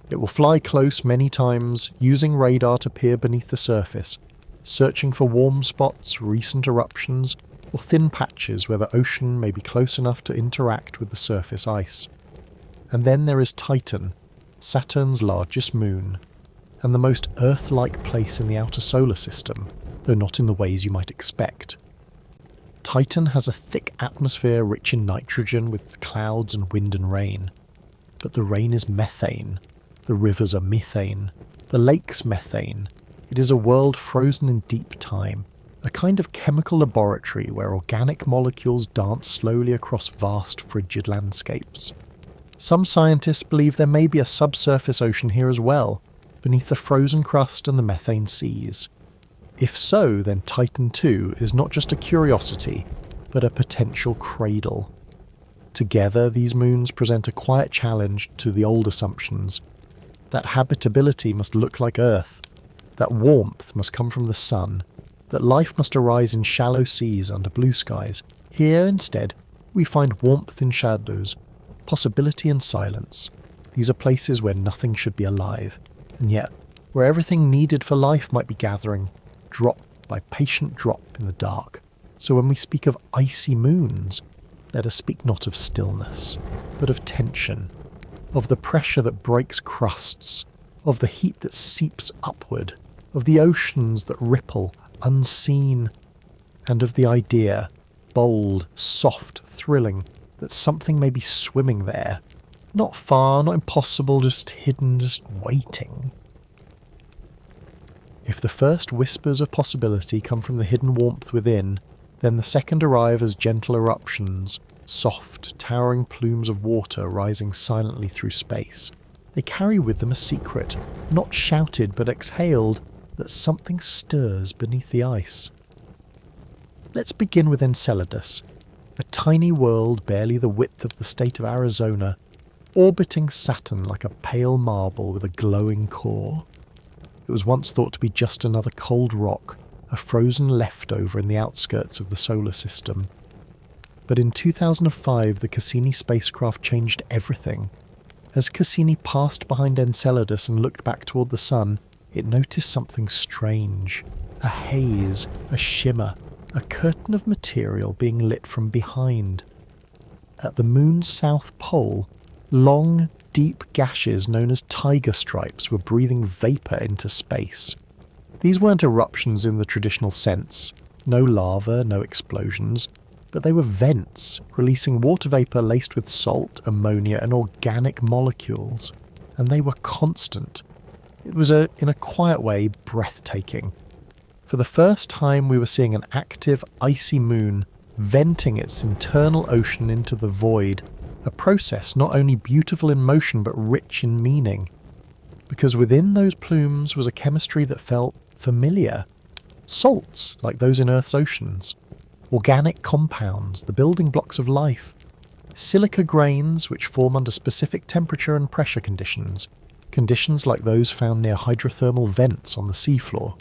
It will fly close many times, using radar to peer beneath the surface, searching for warm spots, recent eruptions, or thin patches where the ocean may be close enough to interact with the surface ice. And then there is Titan, Saturn's largest moon, and the most Earth-like place in the outer solar system, though not in the ways you might expect. Titan has a thick atmosphere rich in nitrogen with clouds and wind and rain. But the rain is methane, the rivers are methane, the lakes methane. It is a world frozen in deep time, a kind of chemical laboratory where organic molecules dance slowly across vast frigid landscapes. Some scientists believe there may be a subsurface ocean here as well, beneath the frozen crust and the methane seas. If so, then Titan 2 is not just a curiosity, but a potential cradle. Together, these moons present a quiet challenge to the old assumptions. That habitability must look like Earth, that warmth must come from the sun, that life must arise in shallow seas under blue skies. Here, instead, we find warmth in shadows, possibility and silence. These are places where nothing should be alive, and yet where everything needed for life might be gathering, drop by patient drop in the dark. So when we speak of icy moons, let us speak not of stillness, but of tension, of the pressure that breaks crusts, of the heat that seeps upward, of the oceans that ripple unseen, and of the idea, bold, soft, thrilling, that something may be swimming there. Not far, not impossible, just hidden, just waiting. If the first whispers of possibility come from the hidden warmth within, then the second arrive as gentle eruptions, soft, towering plumes of water rising silently through space. They carry with them a secret, not shouted but exhaled, that something stirs beneath the ice. Let's begin with Enceladus, a tiny world barely the width of the state of Arizona, orbiting Saturn like a pale marble with a glowing core. It was once thought to be just another cold rock, a frozen leftover in the outskirts of the solar system. But in 2005, the Cassini spacecraft changed everything. As Cassini passed behind Enceladus and looked back toward the sun, it noticed something strange. A haze, a shimmer, a curtain of material being lit from behind. At the moon's south pole, long, deep gashes known as tiger stripes were breathing vapour into space. These weren't eruptions in the traditional sense, no lava, no explosions, but they were vents, releasing water vapour laced with salt, ammonia and organic molecules. And they were constant. It was, in a quiet way, breathtaking. For the first time we were seeing an active, icy moon venting its internal ocean into the void, a process not only beautiful in motion but rich in meaning. Because within those plumes was a chemistry that felt familiar. Salts, like those in Earth's oceans. Organic compounds, the building blocks of life. Silica grains, which form under specific temperature and pressure conditions. Conditions like those found near hydrothermal vents on the seafloor.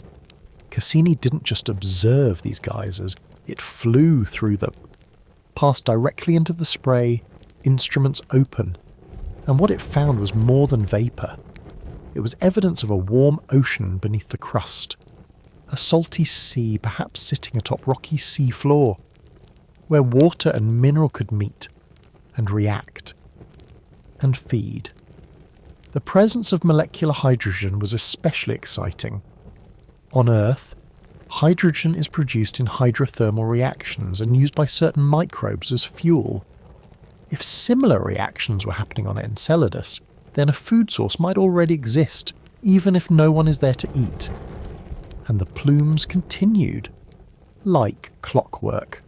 Cassini didn't just observe these geysers, it flew through them. Passed directly into the spray, instruments open. And what it found was more than vapour. It was evidence of a warm ocean beneath the crust. A salty sea perhaps sitting atop rocky sea floor, where water and mineral could meet, and react, and feed. The presence of molecular hydrogen was especially exciting. On Earth, hydrogen is produced in hydrothermal reactions and used by certain microbes as fuel. If similar reactions were happening on Enceladus, then a food source might already exist, even if no one is there to eat. And the plumes continued, like clockwork.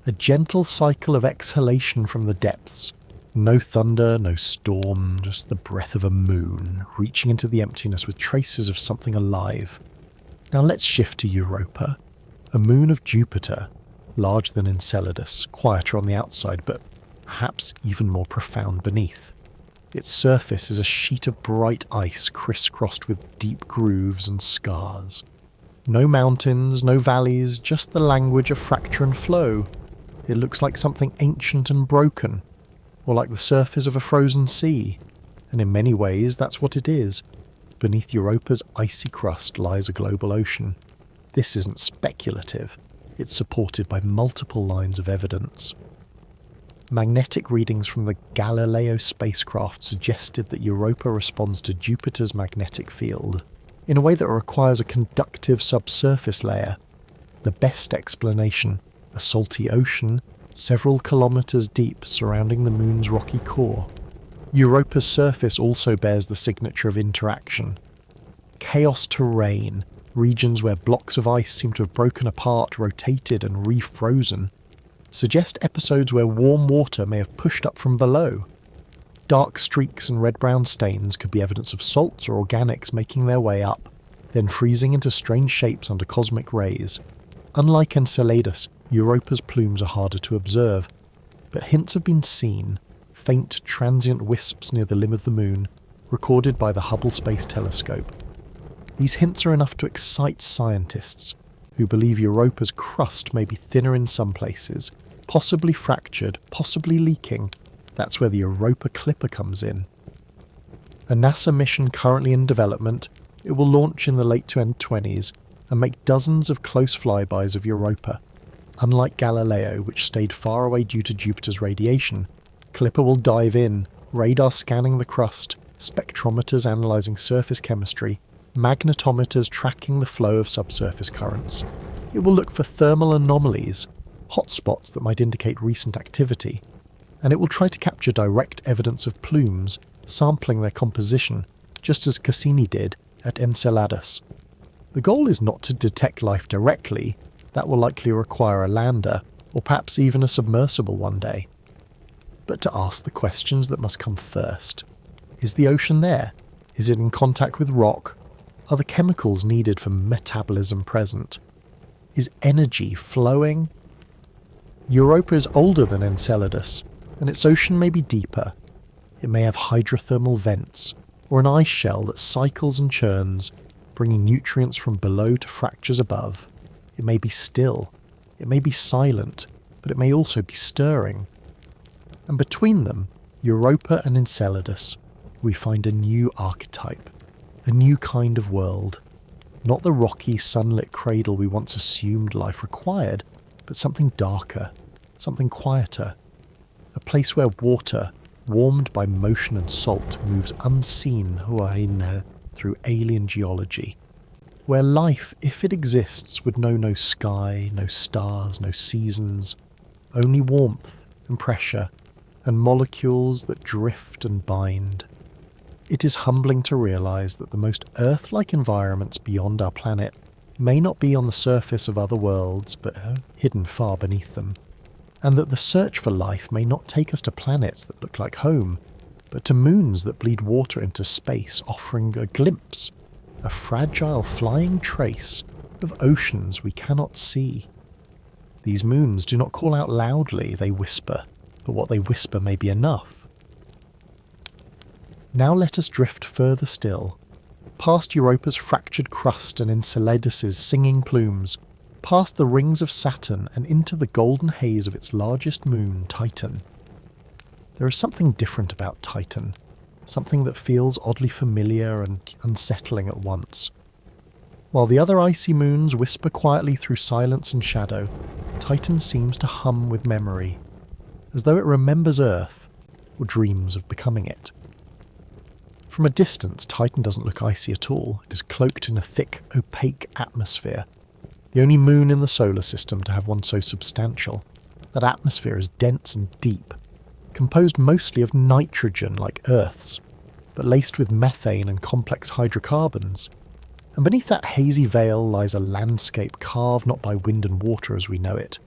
A gentle cycle of exhalation from the depths. No thunder, no storm, just the breath of a moon, reaching into the emptiness with traces of something alive. Now let's shift to Europa, a moon of Jupiter, larger than Enceladus, quieter on the outside, but perhaps even more profound beneath. Its surface is a sheet of bright ice crisscrossed with deep grooves and scars. No mountains, no valleys, just the language of fracture and flow. It looks like something ancient and broken, or like the surface of a frozen sea, and in many ways that's what it is. Beneath Europa's icy crust lies a global ocean. This isn't speculative, it's supported by multiple lines of evidence. Magnetic readings from the Galileo spacecraft suggested that Europa responds to Jupiter's magnetic field in a way that requires a conductive subsurface layer. The best explanation, a salty ocean several kilometres deep surrounding the moon's rocky core. Europa's surface also bears the signature of interaction. Chaos terrain, regions where blocks of ice seem to have broken apart, rotated and refrozen, suggest episodes where warm water may have pushed up from below. Dark streaks and red-brown stains could be evidence of salts or organics making their way up, then freezing into strange shapes under cosmic rays. Unlike Enceladus, Europa's plumes are harder to observe, but hints have been seen, faint transient wisps near the limb of the moon, recorded by the Hubble Space Telescope. These hints are enough to excite scientists, who believe Europa's crust may be thinner in some places, possibly fractured, possibly leaking, That's where the Europa Clipper comes in. A NASA mission currently in development, it will launch in the late 2020s and make dozens of close flybys of Europa. Unlike Galileo, which stayed far away due to Jupiter's radiation, Clipper will dive in, radar scanning the crust, spectrometers analysing surface chemistry, magnetometers tracking the flow of subsurface currents. It will look for thermal anomalies, hotspots that might indicate recent activity, and it will try to capture direct evidence of plumes, sampling their composition, just as Cassini did at Enceladus. The goal is not to detect life directly. That will likely require a lander, or perhaps even a submersible one day. But to ask the questions that must come first. Is the ocean there? Is it in contact with rock? Are the chemicals needed for metabolism present? Is energy flowing? Europa is older than Enceladus, and its ocean may be deeper. It may have hydrothermal vents, or an ice shell that cycles and churns, bringing nutrients from below to fractures above. It may be still, it may be silent, but it may also be stirring. And between them, Europa and Enceladus, we find a new archetype, a new kind of world. Not the rocky, sunlit cradle we once assumed life required, but something darker, something quieter. A place where water, warmed by motion and salt, moves unseen through alien geology. Where life, if it exists, would know no sky, no stars, no seasons, only warmth and pressure, and molecules that drift and bind. It is humbling to realise that the most Earth-like environments beyond our planet may not be on the surface of other worlds, but hidden far beneath them, and that the search for life may not take us to planets that look like home, but to moons that bleed water into space, offering a glimpse, a fragile flying trace of oceans we cannot see. These moons do not call out loudly, they whisper, but what they whisper may be enough. Now let us drift further still, past Europa's fractured crust and Enceladus's singing plumes, past the rings of Saturn and into the golden haze of its largest moon, Titan. There is something different about Titan, something that feels oddly familiar and unsettling at once. While the other icy moons whisper quietly through silence and shadow, Titan seems to hum with memory, as though it remembers Earth, or dreams of becoming it. From a distance, Titan doesn't look icy at all. It is cloaked in a thick, opaque atmosphere, the only moon in the solar system to have one so substantial. That atmosphere is dense and deep, composed mostly of nitrogen like Earth's, but laced with methane and complex hydrocarbons. And beneath that hazy veil lies a landscape carved not by wind and water as we know it,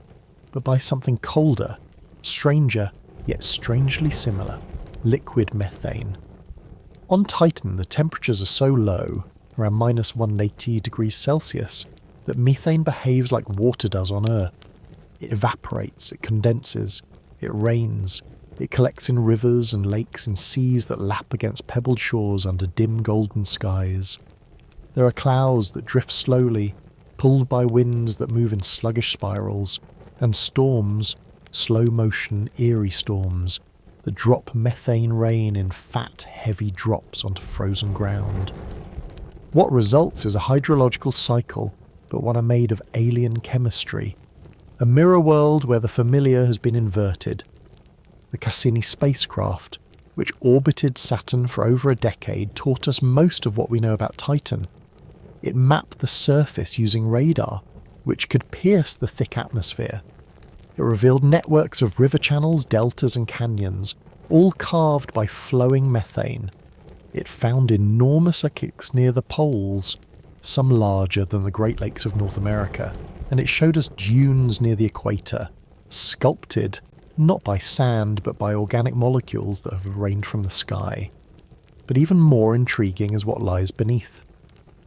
but by something colder, stranger, yet strangely similar, liquid methane. On Titan, the temperatures are so low, around minus 180 degrees Celsius, that methane behaves like water does on Earth. It evaporates, it condenses, it rains, it collects in rivers and lakes and seas that lap against pebbled shores under dim golden skies. There are clouds that drift slowly, pulled by winds that move in sluggish spirals, and storms, slow-motion, eerie storms, that drop methane rain in fat, heavy drops onto frozen ground. What results is a hydrological cycle, but one made of alien chemistry, a mirror world where the familiar has been inverted. The Cassini spacecraft, which orbited Saturn for over a decade, taught us most of what we know about Titan. It mapped the surface using radar, which could pierce the thick atmosphere. It revealed networks of river channels, deltas and canyons, all carved by flowing methane. It found enormous lakes near the poles, some larger than the Great Lakes of North America, and it showed us dunes near the equator, sculpted not by sand but by organic molecules that have rained from the sky. But even more intriguing is what lies beneath.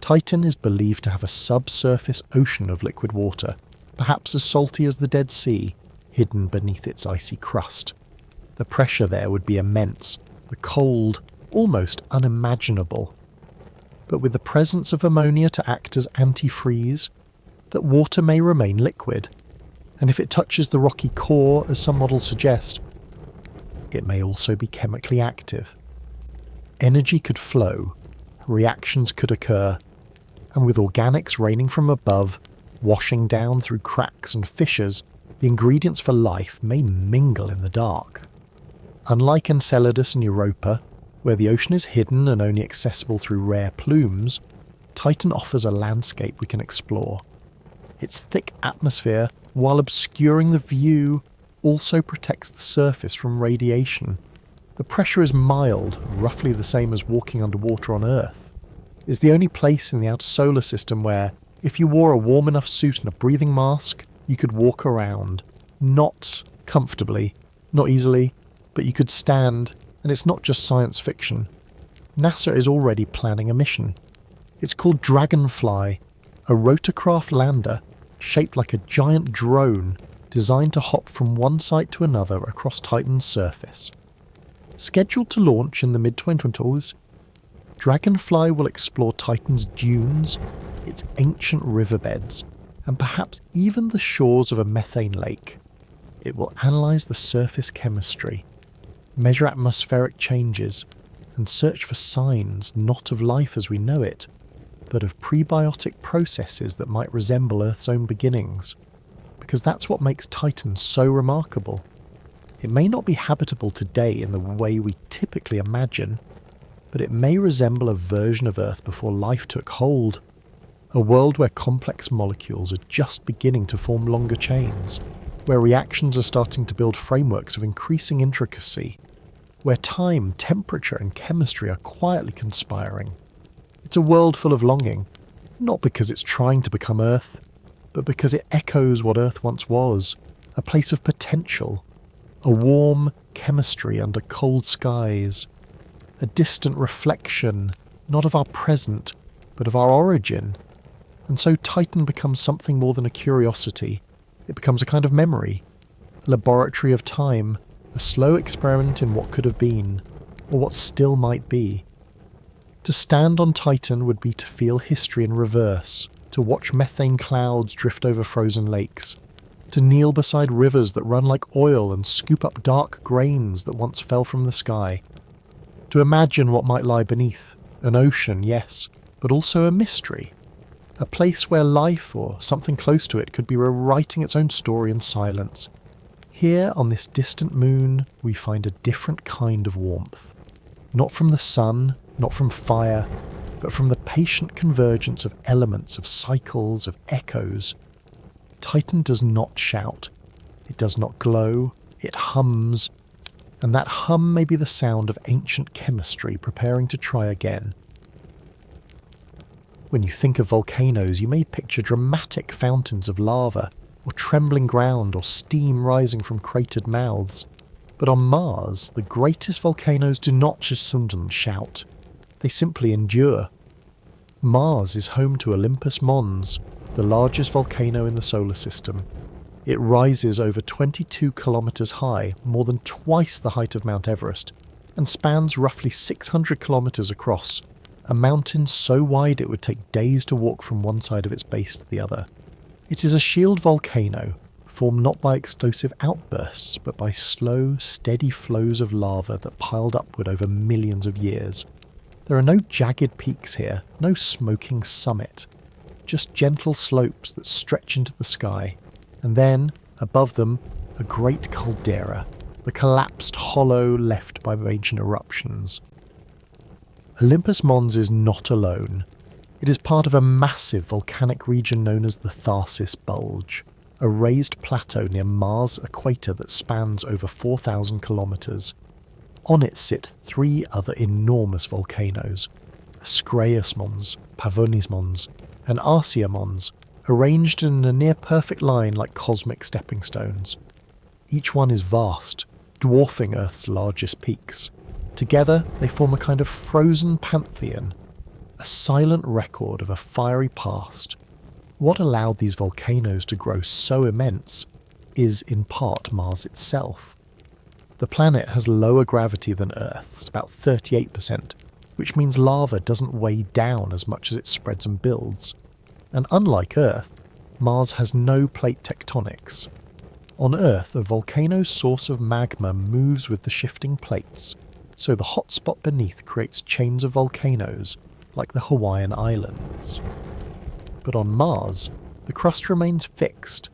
Titan is believed to have a subsurface ocean of liquid water, perhaps as salty as the Dead Sea, hidden beneath its icy crust. The pressure there would be immense, the cold almost unimaginable. But with the presence of ammonia to act as antifreeze, that water may remain liquid, and if it touches the rocky core, as some models suggest, it may also be chemically active. Energy could flow, reactions could occur, and with organics raining from above, washing down through cracks and fissures, the ingredients for life may mingle in the dark. Unlike Enceladus and Europa, where the ocean is hidden and only accessible through rare plumes, Titan offers a landscape we can explore. Its thick atmosphere, while obscuring the view, also protects the surface from radiation. The pressure is mild, roughly the same as walking underwater on Earth. It's the only place in the outer solar system where, if you wore a warm enough suit and a breathing mask, you could walk around. Not comfortably, not easily, but you could stand, and it's not just science fiction. NASA is already planning a mission. It's called Dragonfly, a rotorcraft lander shaped like a giant drone designed to hop from one site to another across Titan's surface. Scheduled to launch in the mid-2020s, Dragonfly will explore Titan's dunes, its ancient riverbeds, and perhaps even the shores of a methane lake. It will analyse the surface chemistry, measure atmospheric changes, and search for signs not of life as we know it, but of prebiotic processes that might resemble Earth's own beginnings. Because that's what makes Titan so remarkable. It may not be habitable today in the way we typically imagine, but it may resemble a version of Earth before life took hold. A world where complex molecules are just beginning to form longer chains, where reactions are starting to build frameworks of increasing intricacy, where time, temperature and chemistry are quietly conspiring. It's a world full of longing, not because it's trying to become Earth, but because it echoes what Earth once was, a place of potential, a warm chemistry under cold skies, a distant reflection, not of our present, but of our origin. And so Titan becomes something more than a curiosity. It becomes a kind of memory, a laboratory of time, a slow experiment in what could have been, or what still might be. To stand on Titan would be to feel history in reverse, to watch methane clouds drift over frozen lakes, to kneel beside rivers that run like oil and scoop up dark grains that once fell from the sky, to imagine what might lie beneath, an ocean, yes, but also a mystery, a place where life, or something close to it, could be rewriting its own story in silence. Here, on this distant moon, we find a different kind of warmth. Not from the sun, not from fire, but from the patient convergence of elements, of cycles, of echoes. Titan does not shout. It does not glow. It hums. And that hum may be the sound of ancient chemistry preparing to try again. When you think of volcanoes, you may picture dramatic fountains of lava, or trembling ground, or steam rising from cratered mouths. But on Mars, the greatest volcanoes do not just sometimes shout. They simply endure. Mars is home to Olympus Mons, the largest volcano in the solar system. It rises over 22 kilometers high, more than twice the height of Mount Everest, and spans roughly 600 kilometers across, a mountain so wide it would take days to walk from one side of its base to the other. It is a shield volcano, formed not by explosive outbursts, but by slow, steady flows of lava that piled upward over millions of years. There are no jagged peaks here, no smoking summit, just gentle slopes that stretch into the sky, and then, above them, a great caldera, the collapsed hollow left by ancient eruptions. Olympus Mons is not alone. It is part of a massive volcanic region known as the Tharsis Bulge, a raised plateau near Mars' equator that spans over 4,000 kilometers. On it sit three other enormous volcanoes, Ascraeus Mons, Pavonis Mons, and Arsia Mons, arranged in a near-perfect line like cosmic stepping stones. Each one is vast, dwarfing Earth's largest peaks. Together, they form a kind of frozen pantheon, a silent record of a fiery past. What allowed these volcanoes to grow so immense is, in part, Mars itself. The planet has lower gravity than Earth's, about 38%, which means lava doesn't weigh down as much as it spreads and builds. And unlike Earth, Mars has no plate tectonics. On Earth, a volcano's source of magma moves with the shifting plates, so the hot spot beneath creates chains of volcanoes, like the Hawaiian Islands. But on Mars, the crust remains fixed.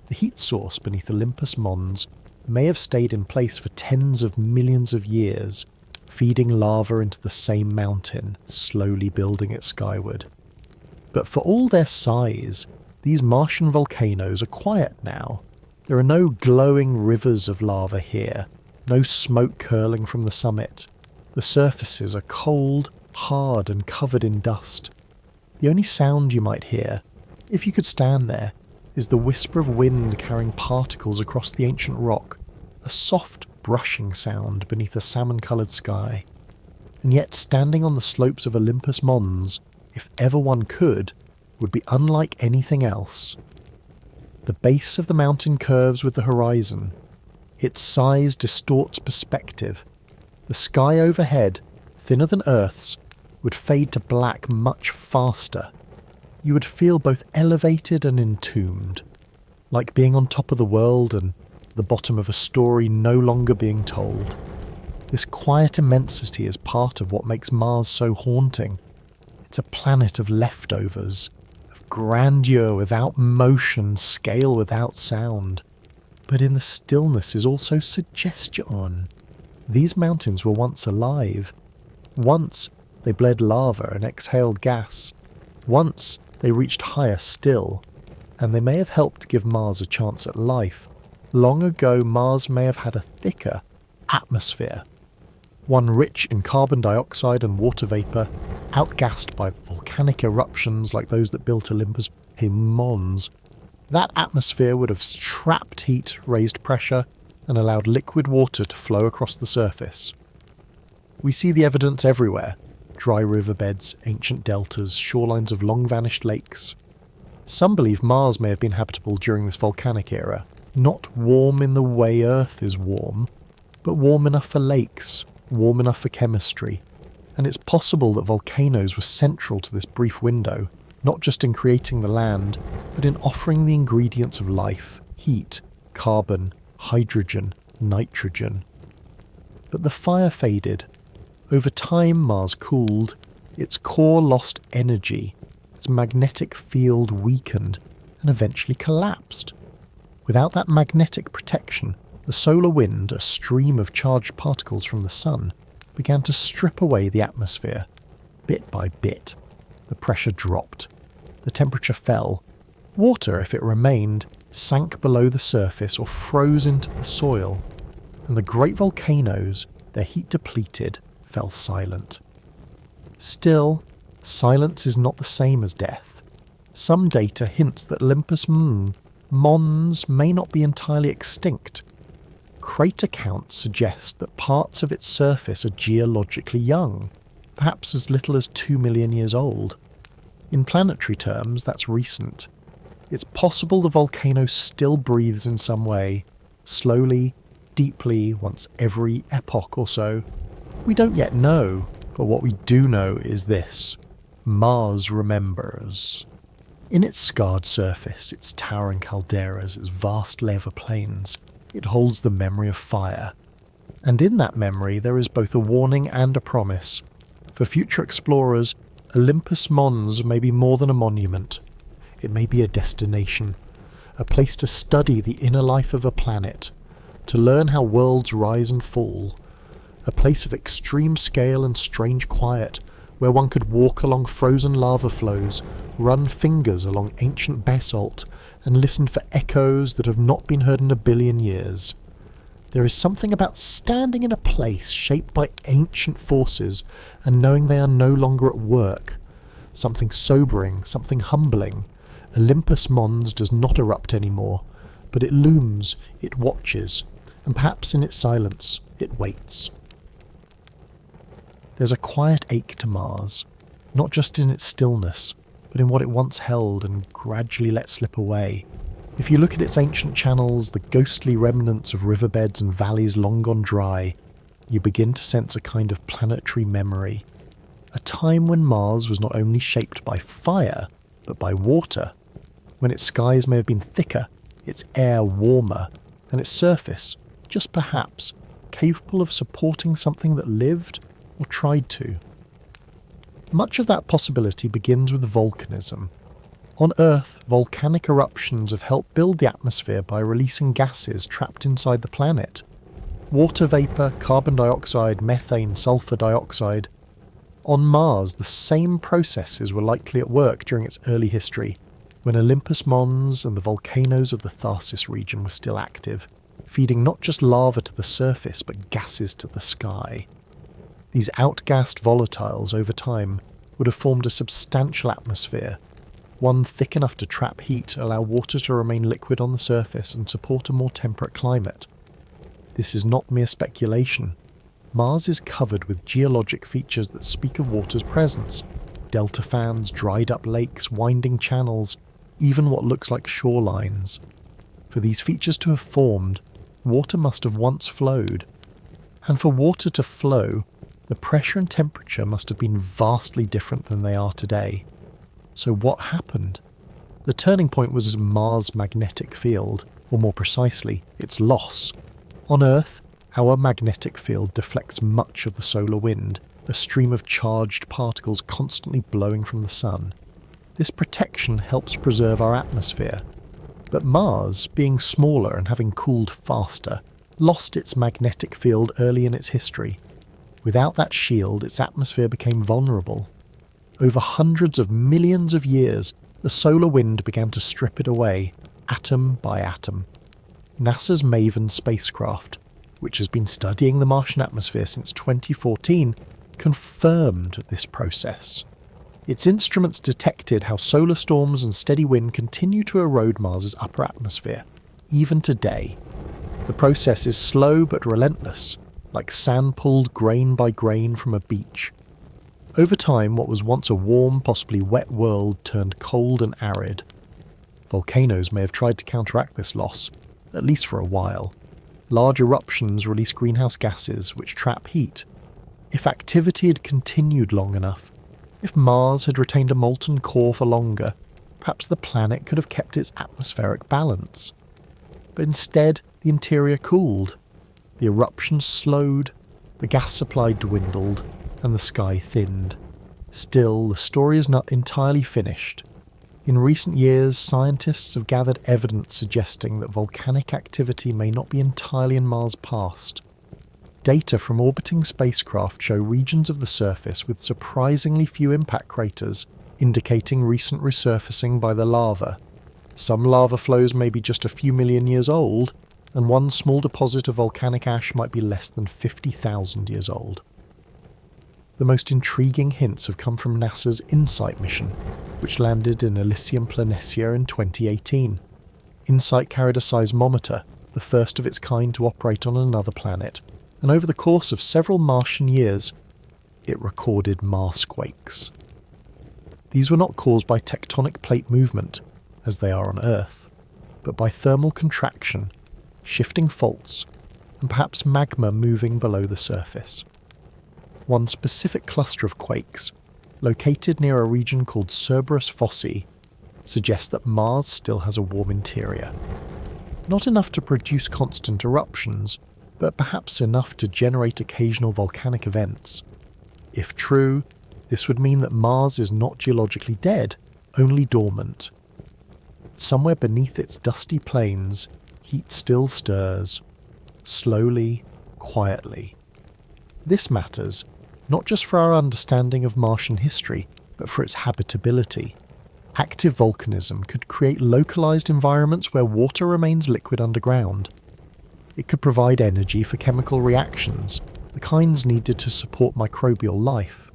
The heat source beneath Olympus Mons may have stayed in place for tens of millions of years, feeding lava into the same mountain, slowly building it skyward. But for all their size, these Martian volcanoes are quiet now. There are no glowing rivers of lava here, no smoke curling from the summit. The surfaces are cold, hard and covered in dust. The only sound you might hear, if you could stand there, is the whisper of wind carrying particles across the ancient rock, a soft brushing sound beneath a salmon-coloured sky. And yet standing on the slopes of Olympus Mons, if ever one could, would be unlike anything else. The base of the mountain curves with the horizon. Its size distorts perspective. The sky overhead, thinner than Earth's, would fade to black much faster. You would feel both elevated and entombed, like being on top of the world and the bottom of a story no longer being told. This quiet immensity is part of what makes Mars so haunting. It's a planet of leftovers, of grandeur without motion, scale without sound. But in the stillness is also suggestion. These mountains were once alive. Once they bled lava and exhaled gas. Once they reached higher still, and they may have helped give Mars a chance at life. Long ago, Mars may have had a thicker atmosphere, one rich in carbon dioxide and water vapour, outgassed by volcanic eruptions like those that built Olympus Mons. That atmosphere would have trapped heat, raised pressure, and allowed liquid water to flow across the surface. We see the evidence everywhere: dry riverbeds, ancient deltas, shorelines of long-vanished lakes. Some believe Mars may have been habitable during this volcanic era, not warm in the way Earth is warm, but warm enough for lakes, warm enough for chemistry. And it's possible that volcanoes were central to this brief window, not just in creating the land, but in offering the ingredients of life: heat, carbon, hydrogen, nitrogen. But the fire faded. Over time, Mars cooled, its core lost energy, its magnetic field weakened, and eventually collapsed. Without that magnetic protection, the solar wind, a stream of charged particles from the sun, began to strip away the atmosphere. Bit by bit, the pressure dropped. The temperature fell. Water, if it remained, sank below the surface or froze into the soil. And the great volcanoes, their heat depleted, fell silent. Still, silence is not the same as death. Some data hints that Olympus Mons may not be entirely extinct. Crater counts suggest that parts of its surface are geologically young, perhaps as little as 2 million years old. In planetary terms, that's recent. It's possible the volcano still breathes in some way, slowly, deeply, once every epoch or so. We don't yet know, but what we do know is this: Mars remembers. In its scarred surface, its towering calderas, its vast lava plains, it holds the memory of fire. And in that memory there is both a warning and a promise. For future explorers, Olympus Mons may be more than a monument. It may be a destination, a place to study the inner life of a planet, to learn how worlds rise and fall, a place of extreme scale and strange quiet, where one could walk along frozen lava flows, run fingers along ancient basalt, and listen for echoes that have not been heard in a billion years. There is something about standing in a place shaped by ancient forces and knowing they are no longer at work. Something sobering, something humbling. Olympus Mons does not erupt anymore, but it looms, it watches, and perhaps in its silence, it waits. There's a quiet ache to Mars, not just in its stillness, but in what it once held and gradually let slip away. If you look at its ancient channels, the ghostly remnants of riverbeds and valleys long gone dry, you begin to sense a kind of planetary memory. A time when Mars was not only shaped by fire, but by water. When its skies may have been thicker, its air warmer, and its surface, just perhaps, capable of supporting something that lived or tried to. Much of that possibility begins with volcanism. On Earth, volcanic eruptions have helped build the atmosphere by releasing gases trapped inside the planet. Water vapour, carbon dioxide, methane, sulfur dioxide. On Mars, the same processes were likely at work during its early history, when Olympus Mons and the volcanoes of the Tharsis region were still active, feeding not just lava to the surface but gases to the sky. These outgassed volatiles over time would have formed a substantial atmosphere, one thick enough to trap heat, allow water to remain liquid on the surface and support a more temperate climate. This is not mere speculation. Mars is covered with geologic features that speak of water's presence. Delta fans, dried up lakes, winding channels, even what looks like shorelines. For these features to have formed, water must have once flowed. And for water to flow, the pressure and temperature must have been vastly different than they are today. So what happened? The turning point was Mars' magnetic field, or more precisely, its loss. On Earth, our magnetic field deflects much of the solar wind, a stream of charged particles constantly blowing from the sun. This protection helps preserve our atmosphere. But Mars, being smaller and having cooled faster, lost its magnetic field early in its history. Without that shield, its atmosphere became vulnerable. Over hundreds of millions of years, the solar wind began to strip it away, atom by atom. NASA's MAVEN spacecraft, which has been studying the Martian atmosphere since 2014, confirmed this process. Its instruments detected how solar storms and steady wind continue to erode Mars's upper atmosphere, even today. The process is slow but relentless, like sand pulled grain by grain from a beach. Over time, what was once a warm, possibly wet world turned cold and arid. Volcanoes may have tried to counteract this loss, at least for a while. Large eruptions release greenhouse gases which trap heat. If activity had continued long enough, if Mars had retained a molten core for longer, perhaps the planet could have kept its atmospheric balance. But instead, the interior cooled. The eruptions slowed, the gas supply dwindled, and the sky thinned. Still, the story is not entirely finished. In recent years, scientists have gathered evidence suggesting that volcanic activity may not be entirely in Mars' past. Data from orbiting spacecraft show regions of the surface with surprisingly few impact craters, indicating recent resurfacing by the lava. Some lava flows may be just a few million years old, and one small deposit of volcanic ash might be less than 50,000 years old. The most intriguing hints have come from NASA's InSight mission, which landed in Elysium Planitia in 2018. InSight carried a seismometer, the first of its kind to operate on another planet, and over the course of several Martian years, it recorded Marsquakes. These were not caused by tectonic plate movement, as they are on Earth, but by thermal contraction, shifting faults, and perhaps magma moving below the surface. One specific cluster of quakes, located near a region called Cerberus Fossae, suggests that Mars still has a warm interior. Not enough to produce constant eruptions, but perhaps enough to generate occasional volcanic events. If true, this would mean that Mars is not geologically dead, only dormant. Somewhere beneath its dusty plains, heat still stirs, slowly, quietly. This matters, not just for our understanding of Martian history, but for its habitability. Active volcanism could create localized environments where water remains liquid underground. It could provide energy for chemical reactions, the kinds needed to support microbial life.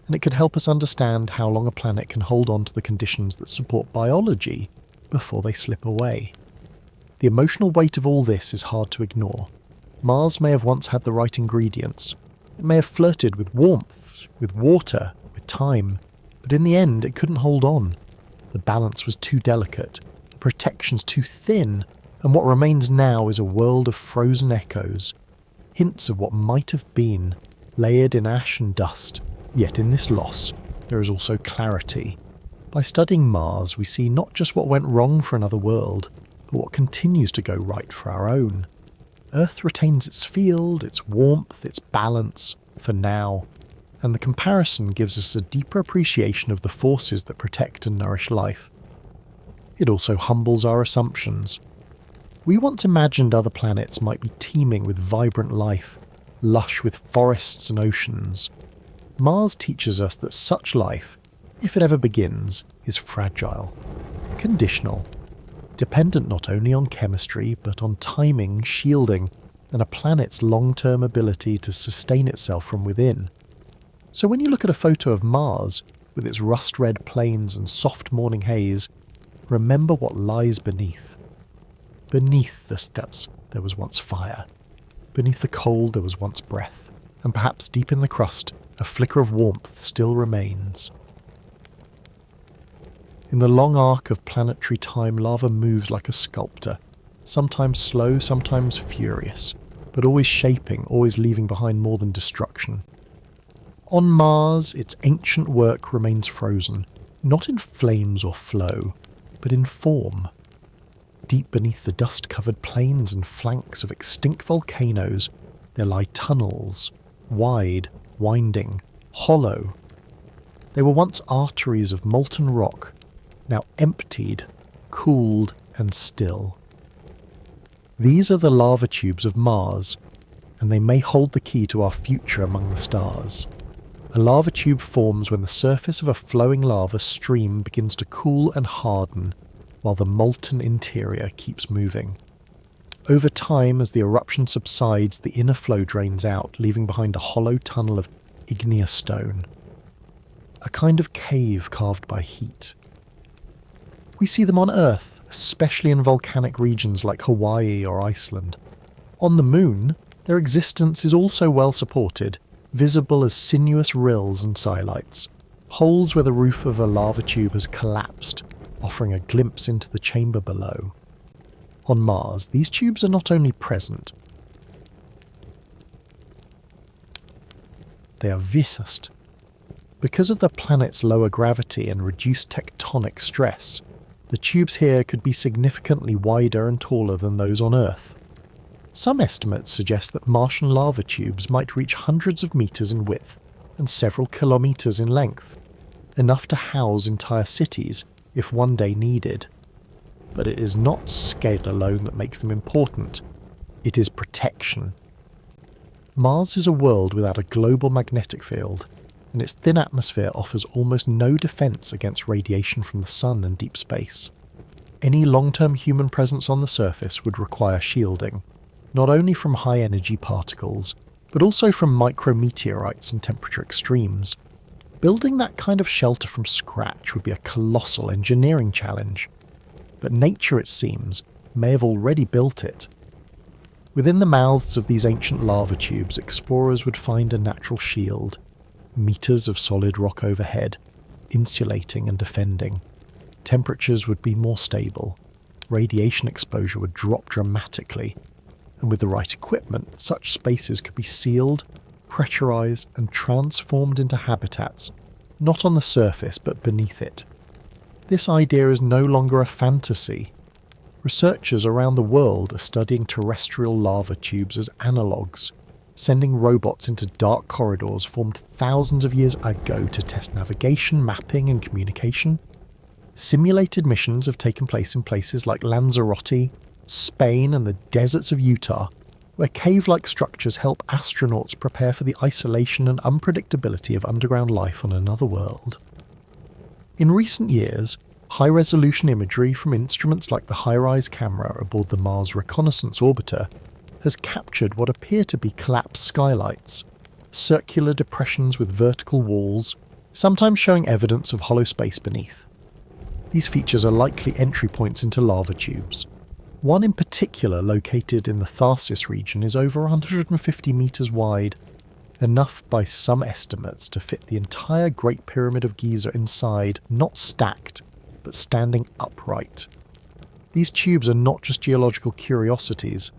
And it could help us understand how long a planet can hold on to the conditions that support biology before they slip away. The emotional weight of all this is hard to ignore. Mars may have once had the right ingredients. It may have flirted with warmth, with water, with time, but in the end it couldn't hold on. The balance was too delicate, the protections too thin, and what remains now is a world of frozen echoes, hints of what might have been, layered in ash and dust. Yet in this loss, there is also clarity. By studying Mars, we see not just what went wrong for another world, but what continues to go right for our own. Earth retains its field, its warmth, its balance, for now, and the comparison gives us a deeper appreciation of the forces that protect and nourish life. It also humbles our assumptions. We once imagined other planets might be teeming with vibrant life, lush with forests and oceans. Mars teaches us that such life, if it ever begins, is fragile, conditional, dependent not only on chemistry but on timing, shielding, and a planet's long-term ability to sustain itself from within. So when you look at a photo of Mars, with its rust-red plains and soft morning haze, remember what lies beneath. Beneath the studs there was once fire. Beneath the cold there was once breath, and perhaps deep in the crust a flicker of warmth still remains. In the long arc of planetary time, lava moves like a sculptor, sometimes slow, sometimes furious, but always shaping, always leaving behind more than destruction. On Mars, its ancient work remains frozen, not in flames or flow, but in form. Deep beneath the dust-covered plains and flanks of extinct volcanoes, there lie tunnels, wide, winding, hollow. They were once arteries of molten rock, now emptied, cooled and still. These are the lava tubes of Mars, and they may hold the key to our future among the stars. A lava tube forms when the surface of a flowing lava stream begins to cool and harden, while the molten interior keeps moving. Over time, as the eruption subsides, the inner flow drains out, leaving behind a hollow tunnel of igneous stone. A kind of cave carved by heat. We see them on Earth, especially in volcanic regions like Hawaii or Iceland. On the Moon, their existence is also well supported, visible as sinuous rills and silites, holes where the roof of a lava tube has collapsed, offering a glimpse into the chamber below. On Mars, these tubes are not only present, they are viscous. Because of the planet's lower gravity and reduced tectonic stress, the tubes here could be significantly wider and taller than those on Earth. Some estimates suggest that Martian lava tubes might reach hundreds of meters in width and several kilometers in length, enough to house entire cities if one day needed. But it is not scale alone that makes them important. It is protection. Mars is a world without a global magnetic field, and its thin atmosphere offers almost no defense against radiation from the sun and deep space. Any long-term human presence on the surface would require shielding, not only from high-energy particles, but also from micrometeorites and temperature extremes. Building that kind of shelter from scratch would be a colossal engineering challenge, but nature, it seems, may have already built it. Within the mouths of these ancient lava tubes, explorers would find a natural shield, meters of solid rock overhead, insulating and defending. Temperatures would be more stable, radiation exposure would drop dramatically, and with the right equipment, such spaces could be sealed, pressurized, and transformed into habitats, not on the surface but beneath it. This idea is no longer a fantasy. Researchers around the world are studying terrestrial lava tubes as analogues, sending robots into dark corridors formed thousands of years ago to test navigation, mapping, and communication. Simulated missions have taken place in places like Lanzarote, Spain, and the deserts of Utah, where cave-like structures help astronauts prepare for the isolation and unpredictability of underground life on another world. In recent years, high-resolution imagery from instruments like the HiRISE camera aboard the Mars Reconnaissance Orbiter has captured what appear to be collapsed skylights, circular depressions with vertical walls, sometimes showing evidence of hollow space beneath. These features are likely entry points into lava tubes. One in particular, located in the Tharsis region, is over 150 meters wide, enough by some estimates to fit the entire Great Pyramid of Giza inside, not stacked, but standing upright. These tubes are not just geological curiosities,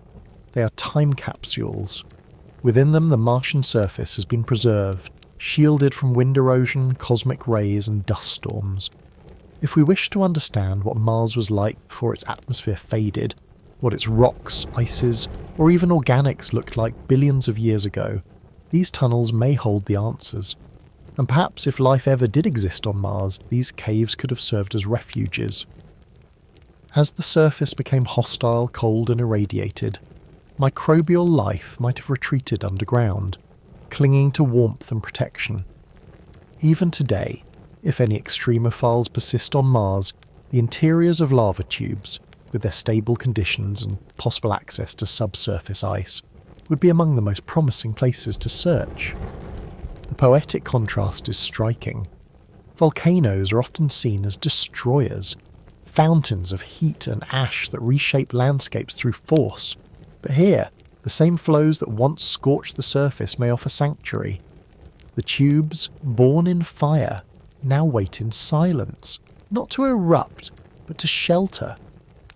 they are time capsules. Within them, the Martian surface has been preserved, shielded from wind erosion, cosmic rays, and dust storms. If we wish to understand what Mars was like before its atmosphere faded, what its rocks, ices, or even organics looked like billions of years ago, these tunnels may hold the answers. And perhaps if life ever did exist on Mars, these caves could have served as refuges. As the surface became hostile, cold and irradiated, microbial life might have retreated underground, clinging to warmth and protection. Even today, if any extremophiles persist on Mars, the interiors of lava tubes, with their stable conditions and possible access to subsurface ice, would be among the most promising places to search. The poetic contrast is striking. Volcanoes are often seen as destroyers, fountains of heat and ash that reshape landscapes through force. But here, the same flows that once scorched the surface may offer sanctuary. The tubes, born in fire, now wait in silence, not to erupt, but to shelter.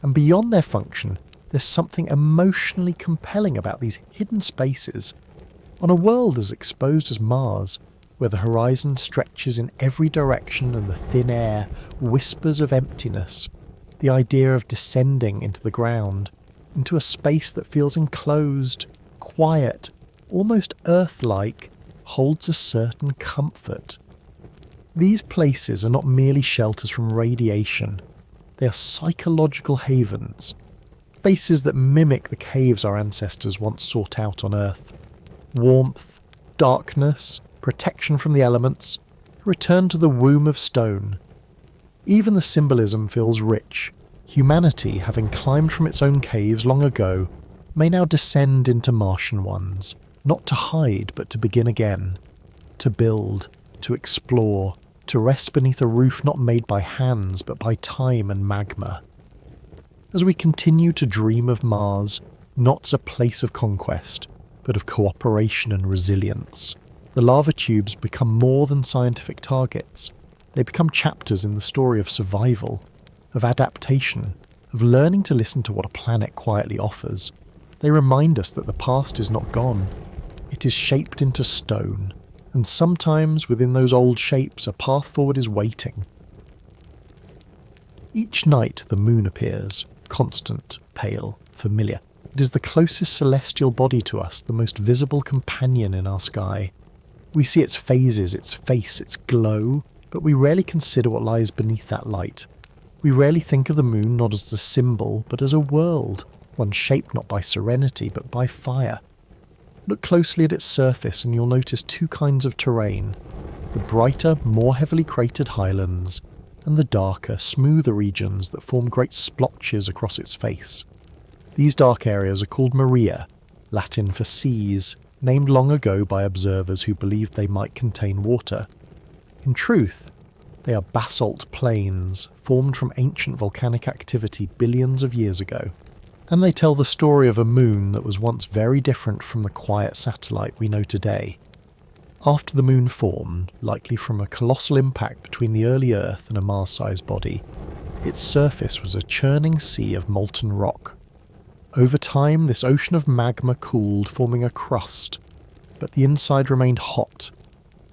And beyond their function, there's something emotionally compelling about these hidden spaces. On a world as exposed as Mars, where the horizon stretches in every direction and the thin air whispers of emptiness, the idea of descending into the ground, into a space that feels enclosed, quiet, almost Earth-like, holds a certain comfort. These places are not merely shelters from radiation, they are psychological havens, spaces that mimic the caves our ancestors once sought out on Earth. Warmth, darkness, protection from the elements, return to the womb of stone. Even the symbolism feels rich. Humanity, having climbed from its own caves long ago, may now descend into Martian ones, not to hide but to begin again, to build, to explore, to rest beneath a roof not made by hands but by time and magma. As we continue to dream of Mars, not as a place of conquest, but of cooperation and resilience, the lava tubes become more than scientific targets. They become chapters in the story of survival, of adaptation, of learning to listen to what a planet quietly offers. They remind us that the past is not gone. It is shaped into stone, and sometimes within those old shapes a path forward is waiting. Each night the moon appears, constant, pale, familiar. It is the closest celestial body to us, the most visible companion in our sky. We see its phases, its face, its glow, but we rarely consider what lies beneath that light. We rarely think of the moon not as a symbol, but as a world, one shaped not by serenity, but by fire. Look closely at its surface and you'll notice two kinds of terrain: the brighter, more heavily cratered highlands, and the darker, smoother regions that form great splotches across its face. These dark areas are called Maria, Latin for seas, named long ago by observers who believed they might contain water. In truth, they are basalt plains formed from ancient volcanic activity billions of years ago, and they tell the story of a moon that was once very different from the quiet satellite we know today. After the moon formed, likely from a colossal impact between the early Earth and a Mars-sized body, its surface was a churning sea of molten rock. Over time, this ocean of magma cooled, forming a crust, but the inside remained hot,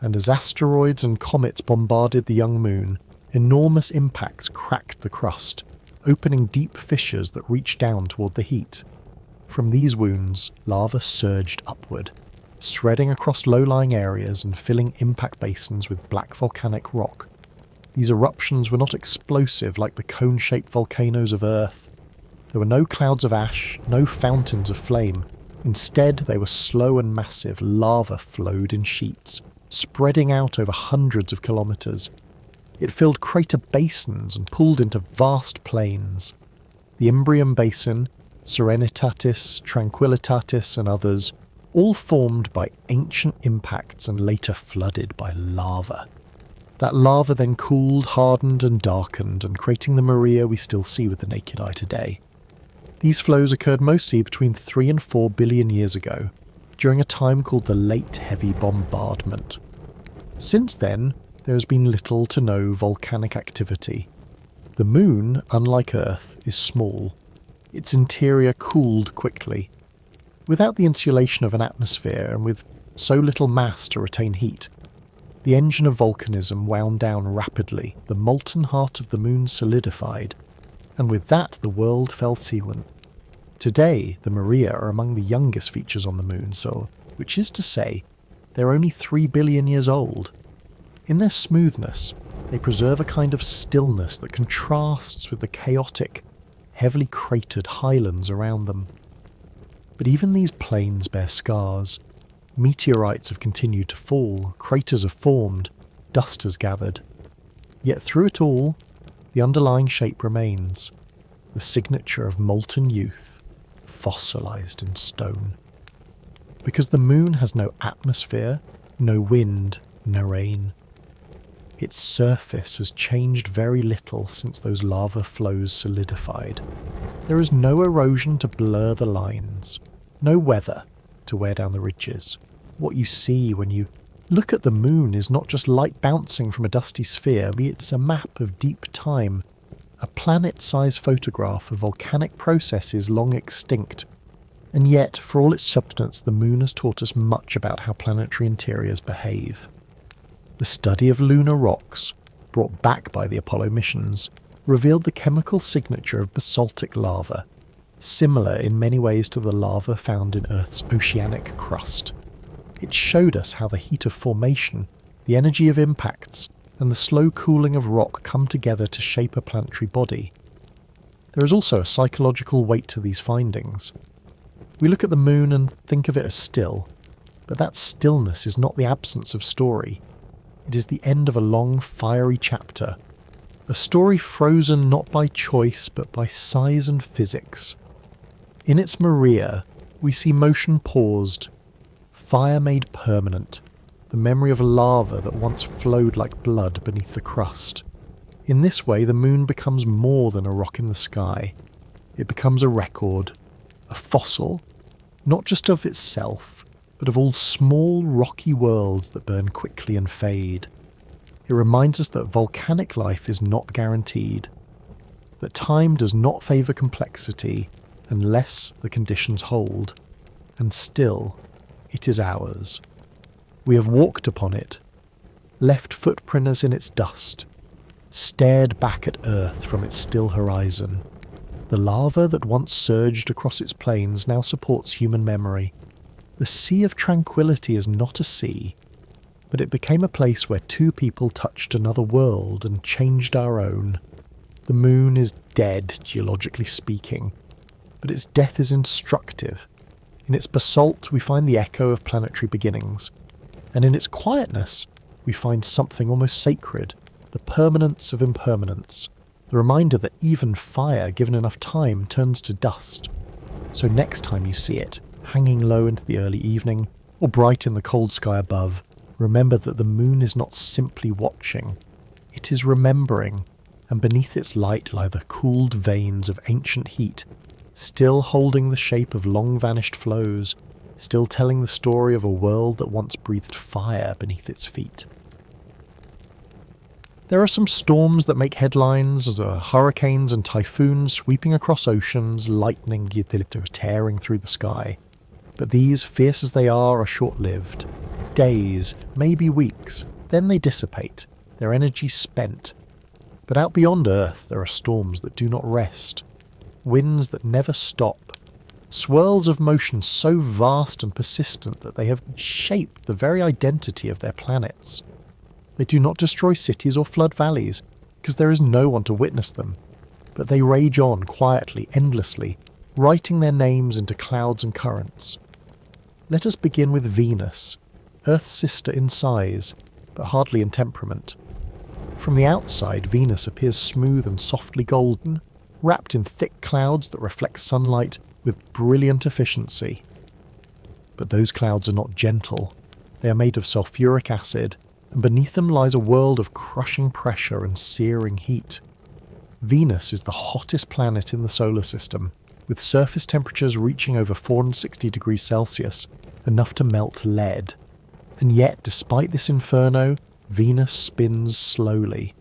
and as asteroids and comets bombarded the young moon, enormous impacts cracked the crust, opening deep fissures that reached down toward the heat. From these wounds, lava surged upward, spreading across low-lying areas and filling impact basins with black volcanic rock. These eruptions were not explosive like the cone-shaped volcanoes of Earth. There were no clouds of ash, no fountains of flame. Instead, they were slow and massive. Lava flowed in sheets, spreading out over hundreds of kilometers. It filled crater basins and pooled into vast plains. The Imbrium Basin, Serenitatis, Tranquillitatis and others, all formed by ancient impacts and later flooded by lava. That lava then cooled, hardened and darkened, and creating the Maria we still see with the naked eye today. These flows occurred mostly between 3 and 4 billion years ago, during a time called the Late Heavy Bombardment. Since then, there has been little to no volcanic activity. The moon, unlike Earth, is small. Its interior cooled quickly. Without the insulation of an atmosphere and with so little mass to retain heat, The engine of volcanism wound down rapidly, the molten heart of the moon solidified, and with that the world fell sealant. Today, the Maria are among the youngest features on the moon, which is to say, they're only 3 billion years old. In their smoothness, they preserve a kind of stillness that contrasts with the chaotic, heavily cratered highlands around them. But even these plains bear scars. Meteorites have continued to fall, craters have formed, dust has gathered. Yet through it all, the underlying shape remains, the signature of molten youth, fossilized in stone. Because the moon has no atmosphere, no wind, no rain. Its surface has changed very little since those lava flows solidified. There is no erosion to blur the lines, no weather to wear down the ridges. What you see when you look at the moon is not just light bouncing from a dusty sphere, but it's a map of deep time, a planet-sized photograph of volcanic processes long extinct. And yet, for all its substance, the moon has taught us much about how planetary interiors behave. The study of lunar rocks, brought back by the Apollo missions, revealed the chemical signature of basaltic lava, similar in many ways to the lava found in Earth's oceanic crust. It showed us how the heat of formation, the energy of impacts, and the slow cooling of rock come together to shape a planetary body. There is also a psychological weight to these findings. We look at the moon and think of it as still, but that stillness is not the absence of story. It is the end of a long, fiery chapter. A story frozen not by choice, but by size and physics. In its Maria, we see motion paused, fire made permanent, the memory of lava that once flowed like blood beneath the crust. In this way, the moon becomes more than a rock in the sky. It becomes a record, a fossil, not just of itself, but of all small, rocky worlds that burn quickly and fade. It reminds us that volcanic life is not guaranteed, that time does not favour complexity unless the conditions hold, and still, it is ours. We have walked upon it, left footprints in its dust, stared back at Earth from its still horizon. The lava that once surged across its plains now supports human memory. The Sea of Tranquility is not a sea, but it became a place where two people touched another world and changed our own. The moon is dead, geologically speaking, but its death is instructive. In its basalt we find the echo of planetary beginnings, and in its quietness we find something almost sacred, the permanence of impermanence, the reminder that even fire, given enough time, turns to dust. So next time you see it, hanging low into the early evening, or bright in the cold sky above, remember that the moon is not simply watching, it is remembering, and beneath its light lie the cooled veins of ancient heat, still holding the shape of long-vanished flows, still telling the story of a world that once breathed fire beneath its feet. There are some storms that make headlines, hurricanes and typhoons sweeping across oceans, lightning tearing through the sky. But these, fierce as they are short-lived. Days, maybe weeks, then they dissipate, their energy spent. But out beyond Earth there are storms that do not rest, winds that never stop, swirls of motion so vast and persistent that they have shaped the very identity of their planets. They do not destroy cities or flood valleys, because there is no one to witness them, but they rage on quietly, endlessly, writing their names into clouds and currents. Let us begin with Venus, Earth's sister in size, but hardly in temperament. From the outside, Venus appears smooth and softly golden, wrapped in thick clouds that reflect sunlight with brilliant efficiency. But those clouds are not gentle. They are made of sulfuric acid, and beneath them lies a world of crushing pressure and searing heat. Venus is the hottest planet in the solar system, with surface temperatures reaching over 460 degrees Celsius, enough to melt lead. And yet, despite this inferno, Venus spins slowly.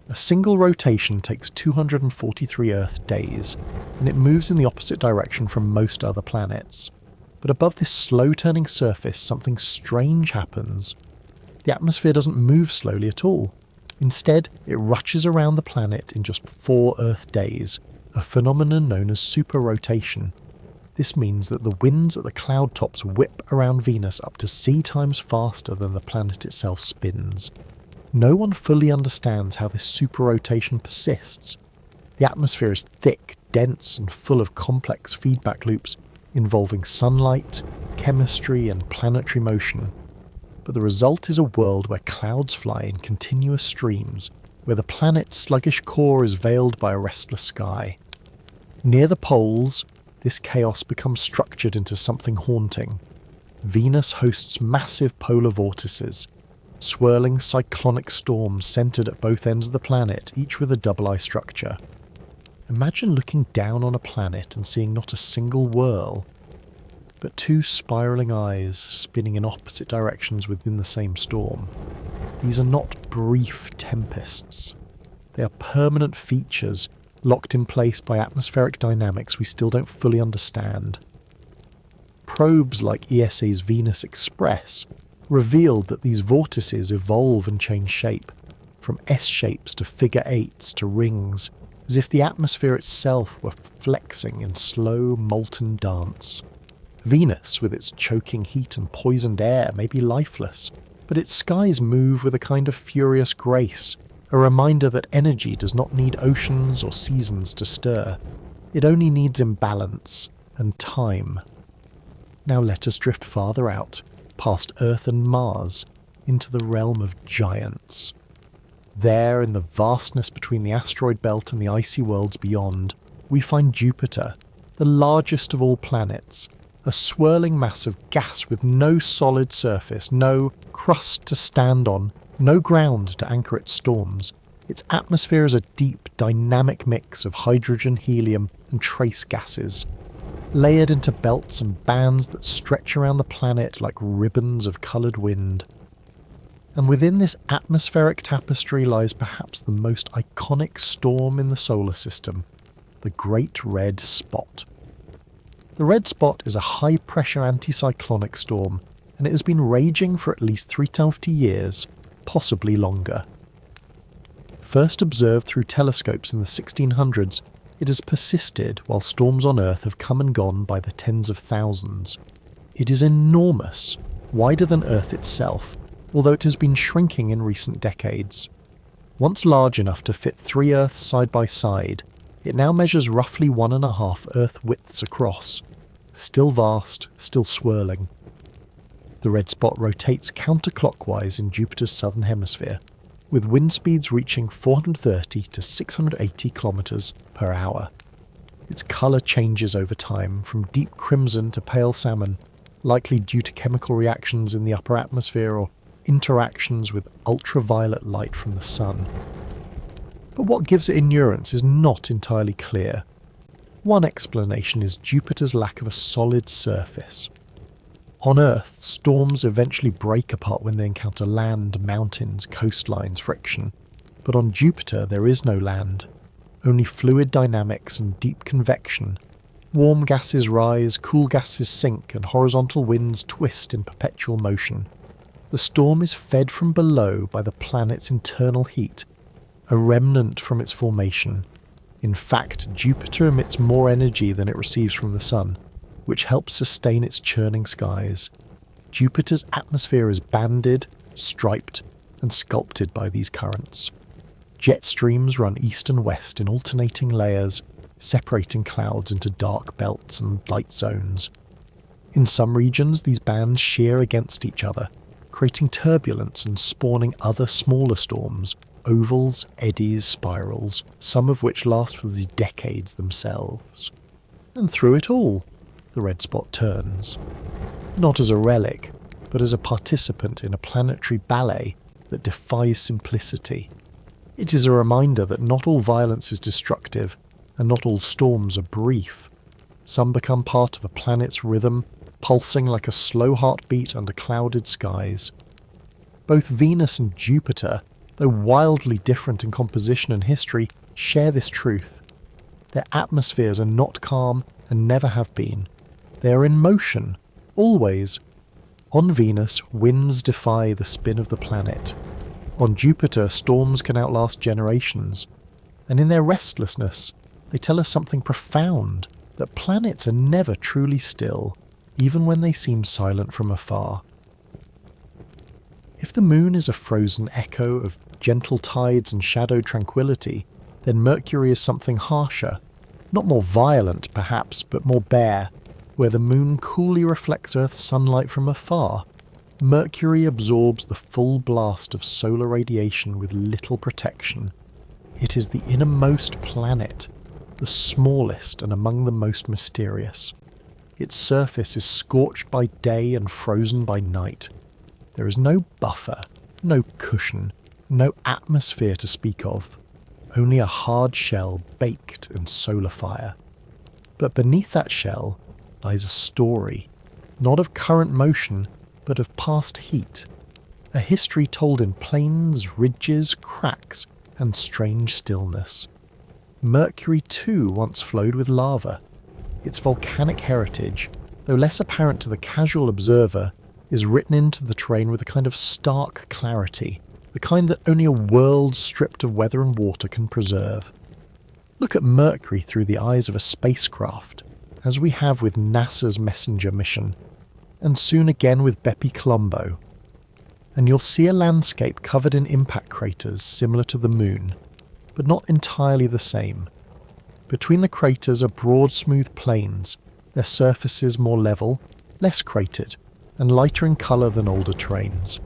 A single rotation takes 243 Earth days, and it moves in the opposite direction from most other planets. But above this slow-turning surface, something strange happens. The atmosphere doesn't move slowly at all. Instead, it rushes around the planet in just 4 Earth days, a phenomenon known as superrotation. This means that the winds at the cloud tops whip around Venus up to c times faster than the planet itself spins. No one fully understands how this superrotation persists. The atmosphere is thick, dense, and full of complex feedback loops involving sunlight, chemistry, and planetary motion. But the result is a world where clouds fly in continuous streams, where the planet's sluggish core is veiled by a restless sky. Near the poles, this chaos becomes structured into something haunting. Venus hosts massive polar vortices, swirling cyclonic storms centered at both ends of the planet, each with a double-eye structure. Imagine looking down on a planet and seeing not a single whirl, but 2 spiraling eyes spinning in opposite directions within the same storm. These are not brief tempests. They are permanent features locked in place by atmospheric dynamics we still don't fully understand. Probes like ESA's Venus Express revealed that these vortices evolve and change shape, from S-shapes to figure 8s to rings, as if the atmosphere itself were flexing in slow, molten dance. Venus, with its choking heat and poisoned air, may be lifeless, but its skies move with a kind of furious grace, a reminder that energy does not need oceans or seasons to stir. It only needs imbalance and time. Now let us drift farther out, past Earth and Mars, into the realm of giants. There, in the vastness between the asteroid belt and the icy worlds beyond, we find Jupiter, the largest of all planets, a swirling mass of gas with no solid surface, no crust to stand on, no ground to anchor its storms. Its atmosphere is a deep, dynamic mix of hydrogen, helium, and trace gases, layered into belts and bands that stretch around the planet like ribbons of coloured wind. And within this atmospheric tapestry lies perhaps the most iconic storm in the solar system, the Great Red Spot. The red spot is a high-pressure anticyclonic storm, and it has been raging for at least 350 years, possibly longer. First observed through telescopes in the 1600s, it has persisted while storms on Earth have come and gone by the tens of thousands. It is enormous, wider than Earth itself, although it has been shrinking in recent decades. Once large enough to fit 3 Earths side by side, it now measures roughly 1.5 Earth widths across. Still vast, still swirling. The red spot rotates counterclockwise in Jupiter's southern hemisphere, with wind speeds reaching 430 to 680 kilometers per hour. Its colour changes over time, from deep crimson to pale salmon, likely due to chemical reactions in the upper atmosphere or interactions with ultraviolet light from the sun. But what gives it endurance is not entirely clear. One explanation is Jupiter's lack of a solid surface. On Earth, storms eventually break apart when they encounter land, mountains, coastlines, friction. But on Jupiter there is no land, only fluid dynamics and deep convection. Warm gases rise, cool gases sink, and horizontal winds twist in perpetual motion. The storm is fed from below by the planet's internal heat, a remnant from its formation. In fact, Jupiter emits more energy than it receives from the Sun, which helps sustain its churning skies. Jupiter's atmosphere is banded, striped, and sculpted by these currents. Jet streams run east and west in alternating layers, separating clouds into dark belts and light zones. In some regions, these bands shear against each other, creating turbulence and spawning other smaller storms, ovals, eddies, spirals, some of which last for the decades themselves. And through it all, the red spot turns. Not as a relic, but as a participant in a planetary ballet that defies simplicity. It is a reminder that not all violence is destructive, and not all storms are brief. Some become part of a planet's rhythm, pulsing like a slow heartbeat under clouded skies. Both Venus and Jupiter, though wildly different in composition and history, share this truth. Their atmospheres are not calm and never have been. They are in motion, always. On Venus, winds defy the spin of the planet. On Jupiter, storms can outlast generations. And in their restlessness, they tell us something profound, that planets are never truly still, even when they seem silent from afar. If the moon is a frozen echo of gentle tides and shadowed tranquility, then Mercury is something harsher, not more violent perhaps, but more bare. Where the moon coolly reflects Earth's sunlight from afar, Mercury absorbs the full blast of solar radiation with little protection. It is the innermost planet, the smallest and among the most mysterious. Its surface is scorched by day and frozen by night. There is no buffer, no cushion, no atmosphere to speak of, only a hard shell baked in solar fire. But beneath that shell lies a story, not of current motion, but of past heat, a history told in plains, ridges, cracks, and strange stillness. Mercury too once flowed with lava. Its volcanic heritage, though less apparent to the casual observer, is written into the terrain with a kind of stark clarity, the kind that only a world stripped of weather and water can preserve. Look at Mercury through the eyes of a spacecraft, as we have with NASA's Messenger mission, and soon again with Bepi Colombo, and you'll see a landscape covered in impact craters similar to the Moon, but not entirely the same. Between the craters are broad smooth plains, their surfaces more level, less cratered, and lighter in colour than older terrains.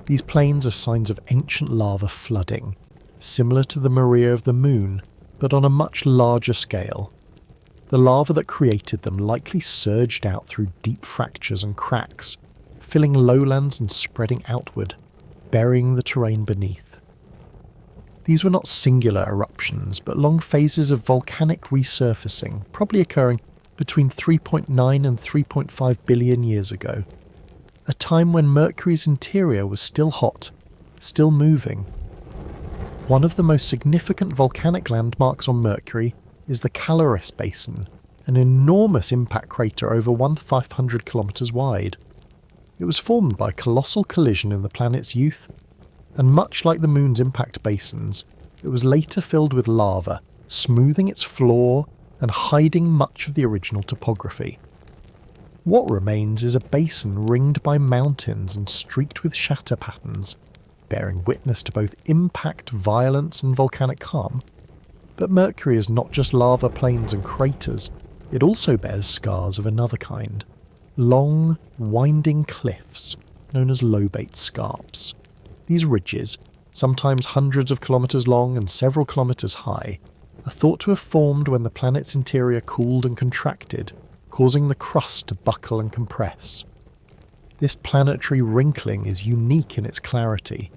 These plains are signs of ancient lava flooding, similar to the Maria of the Moon, but on a much larger scale. The lava that created them likely surged out through deep fractures and cracks, filling lowlands and spreading outward, burying the terrain beneath. These were not singular eruptions, but long phases of volcanic resurfacing, probably occurring between 3.9 and 3.5 billion years ago, a time when Mercury's interior was still hot, still moving. One of the most significant volcanic landmarks on Mercury is the Caloris Basin, an enormous impact crater over 1,500 kilometres wide. It was formed by a colossal collision in the planet's youth, and much like the Moon's impact basins, it was later filled with lava, smoothing its floor and hiding much of the original topography. What remains is a basin ringed by mountains and streaked with shatter patterns, bearing witness to both impact violence and volcanic calm. But Mercury is not just lava plains and craters, it also bears scars of another kind. Long, winding cliffs, known as lobate scarps. These ridges, sometimes hundreds of kilometres long and several kilometres high, are thought to have formed when the planet's interior cooled and contracted, causing the crust to buckle and compress. This planetary wrinkling is unique in its clarity.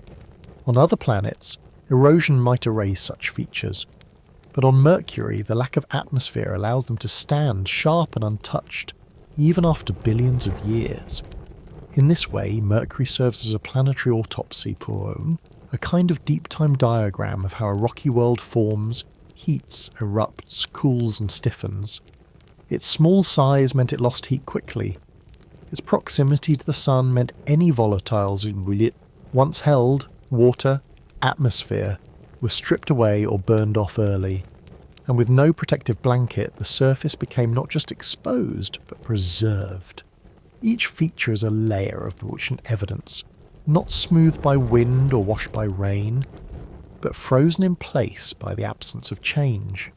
On other planets, erosion might erase such features, but on Mercury the lack of atmosphere allows them to stand sharp and untouched, even after billions of years. In this way, Mercury serves as a planetary autopsy poem, a kind of deep-time diagram of how a rocky world forms, heats, erupts, cools and stiffens. Its small size meant it lost heat quickly. Its proximity to the sun meant any volatiles it once held, water, atmosphere, were stripped away or burned off early, and with no protective blanket, the surface became not just exposed, but preserved. Each feature is a layer of ancient evidence, not smoothed by wind or washed by rain, but frozen in place by the absence of change.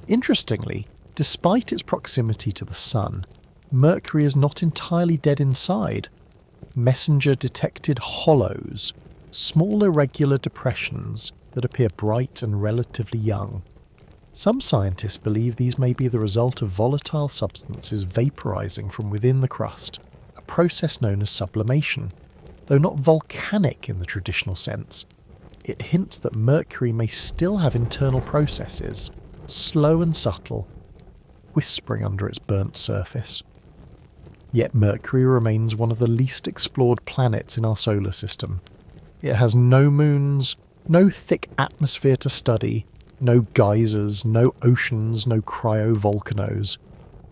Interestingly, despite its proximity to the sun, Mercury is not entirely dead inside. Messenger detected hollows, small irregular depressions that appear bright and relatively young. Some scientists believe these may be the result of volatile substances vaporizing from within the crust, a process known as sublimation. Though not volcanic in the traditional sense, it hints that Mercury may still have internal processes, slow and subtle, whispering under its burnt surface. Yet Mercury remains one of the least explored planets in our solar system. It has no moons, no thick atmosphere to study, no geysers, no oceans, no cryovolcanoes.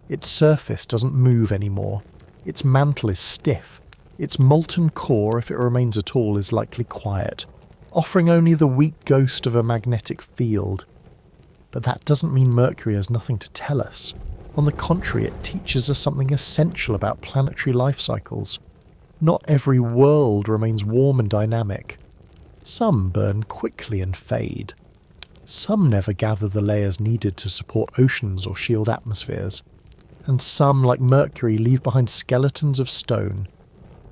Its surface doesn't move anymore. Its mantle is stiff, Its molten core, if it remains at all, is likely quiet, offering only the weak ghost of a magnetic field. But that doesn't mean Mercury has nothing to tell us. On the contrary, it teaches us something essential about planetary life cycles. Not every world remains warm and dynamic. Some burn quickly and fade. Some never gather the layers needed to support oceans or shield atmospheres. And some, like Mercury, leave behind skeletons of stone,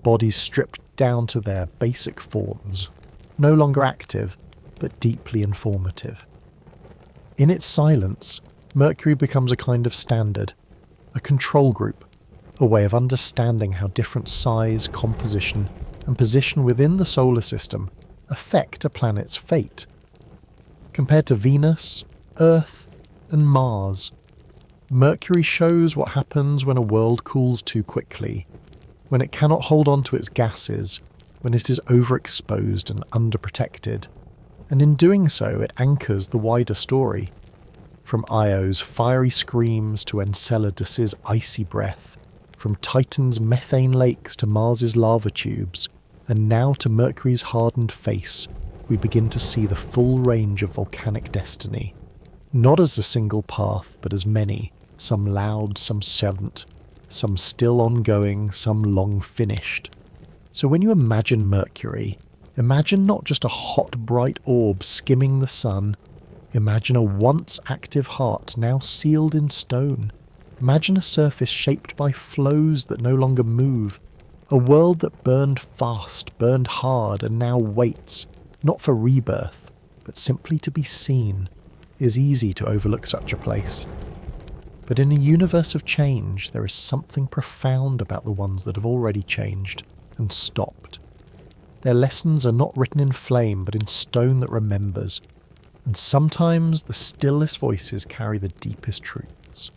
bodies stripped down to their basic forms, no longer active, but deeply informative. In its silence, Mercury becomes a kind of standard, a control group, a way of understanding how different size, composition, and position within the solar system affect a planet's fate. Compared to Venus, Earth, and Mars, Mercury shows what happens when a world cools too quickly, when it cannot hold on to its gases, when it is overexposed and underprotected, and in doing so it anchors the wider story. From Io's fiery screams to Enceladus's icy breath, from Titan's methane lakes to Mars's lava tubes, and now to Mercury's hardened face, we begin to see the full range of volcanic destiny. Not as a single path, but as many, some loud, some silent, some still ongoing, some long finished. So when you imagine Mercury, imagine not just a hot, bright orb skimming the sun. Imagine a once active heart now sealed in stone. Imagine a surface shaped by flows that no longer move. A world that burned fast, burned hard, and now waits, not for rebirth, but simply to be seen. It is easy to overlook such a place. But in a universe of change, there is something profound about the ones that have already changed and stopped. Their lessons are not written in flame, but in stone that remembers. And sometimes the stillest voices carry the deepest truths.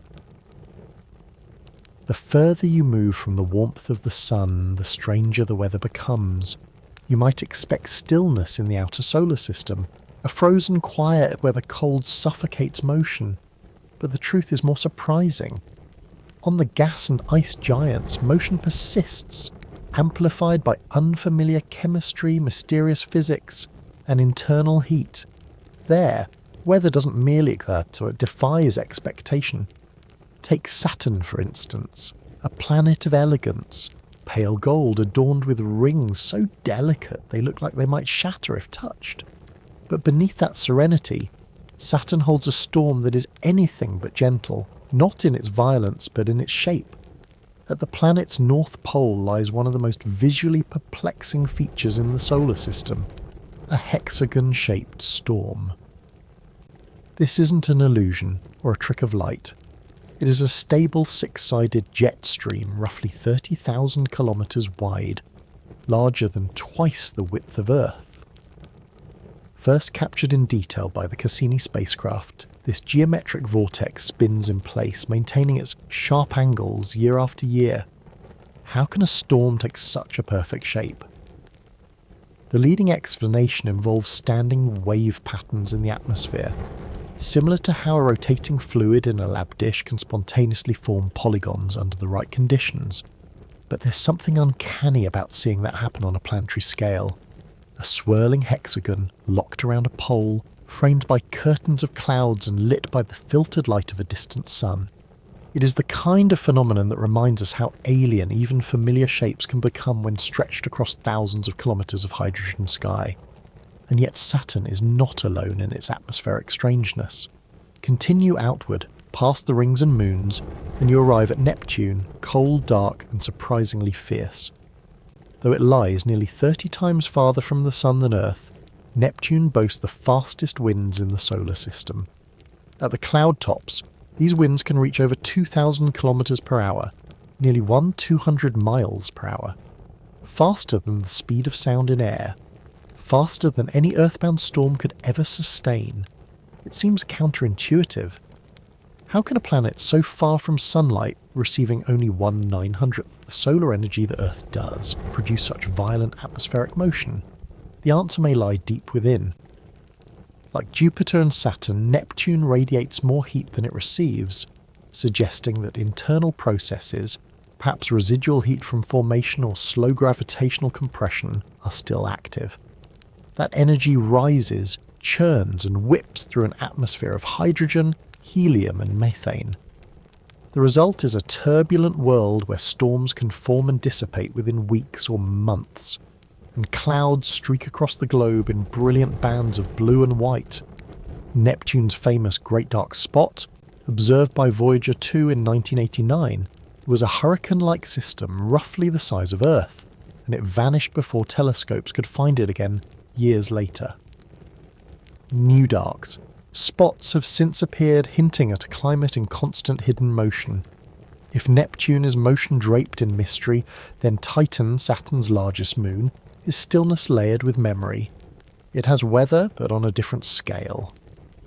The further you move from the warmth of the sun, the stranger the weather becomes. You might expect stillness in the outer solar system, a frozen quiet where the cold suffocates motion. But the truth is more surprising. On the gas and ice giants, motion persists, amplified by unfamiliar chemistry, mysterious physics, and internal heat. There, weather doesn't merely exert, or it defies expectation. Take Saturn, for instance, a planet of elegance, pale gold adorned with rings so delicate they look like they might shatter if touched. But beneath that serenity, Saturn holds a storm that is anything but gentle, not in its violence but in its shape. At the planet's north pole lies one of the most visually perplexing features in the solar system, a hexagon-shaped storm. This isn't an illusion or a trick of light. It is a stable six-sided jet stream roughly 30,000 kilometers wide, larger than twice the width of Earth. First captured in detail by the Cassini spacecraft, this geometric vortex spins in place, maintaining its sharp angles year after year. How can a storm take such a perfect shape? The leading explanation involves standing wave patterns in the atmosphere, similar to how a rotating fluid in a lab dish can spontaneously form polygons under the right conditions. But there's something uncanny about seeing that happen on a planetary scale. A swirling hexagon locked around a pole, framed by curtains of clouds and lit by the filtered light of a distant sun. It is the kind of phenomenon that reminds us how alien even familiar shapes can become when stretched across thousands of kilometers of hydrogen sky. And yet Saturn is not alone in its atmospheric strangeness. Continue outward, past the rings and moons, and you arrive at Neptune, cold, dark, and surprisingly fierce. Though it lies nearly 30 times farther from the Sun than Earth, Neptune boasts the fastest winds in the solar system. At the cloud tops, these winds can reach over 2,000 kilometers per hour, nearly 200 miles per hour. Faster than the speed of sound in air, faster than any earthbound storm could ever sustain. It seems counterintuitive. How can a planet so far from sunlight, receiving only 1/900th the solar energy that Earth does, produce such violent atmospheric motion? The answer may lie deep within. Like Jupiter and Saturn, Neptune radiates more heat than it receives, suggesting that internal processes, Perhaps residual heat from formation or slow gravitational compression are still active. That energy rises, churns and whips through an atmosphere of hydrogen, helium and methane. The result is a turbulent world where storms can form and dissipate within weeks or months, and clouds streak across the globe in brilliant bands of blue and white. Neptune's famous Great Dark Spot, observed by Voyager 2 in 1989, was a hurricane-like system roughly the size of Earth, and it vanished before telescopes could find it again years later. New darks. Spots have since appeared hinting at a climate in constant hidden motion. If Neptune is motion draped in mystery, then Titan, Saturn's largest moon, is stillness layered with memory. It has weather, but on a different scale.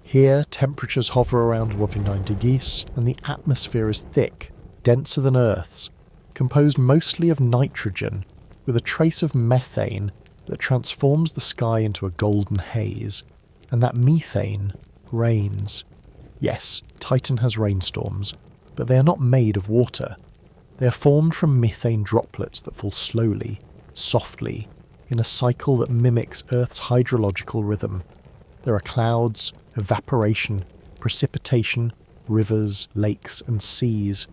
Here, temperatures hover around 90 degrees, and the atmosphere is thick, denser than Earth's, composed mostly of nitrogen, with a trace of methane that transforms the sky into a golden haze, and that methane rains. Yes, Titan has rainstorms, but they are not made of water. They are formed from methane droplets that fall slowly, softly, in a cycle that mimics Earth's hydrological rhythm. There are clouds, evaporation, precipitation, rivers, lakes and seas,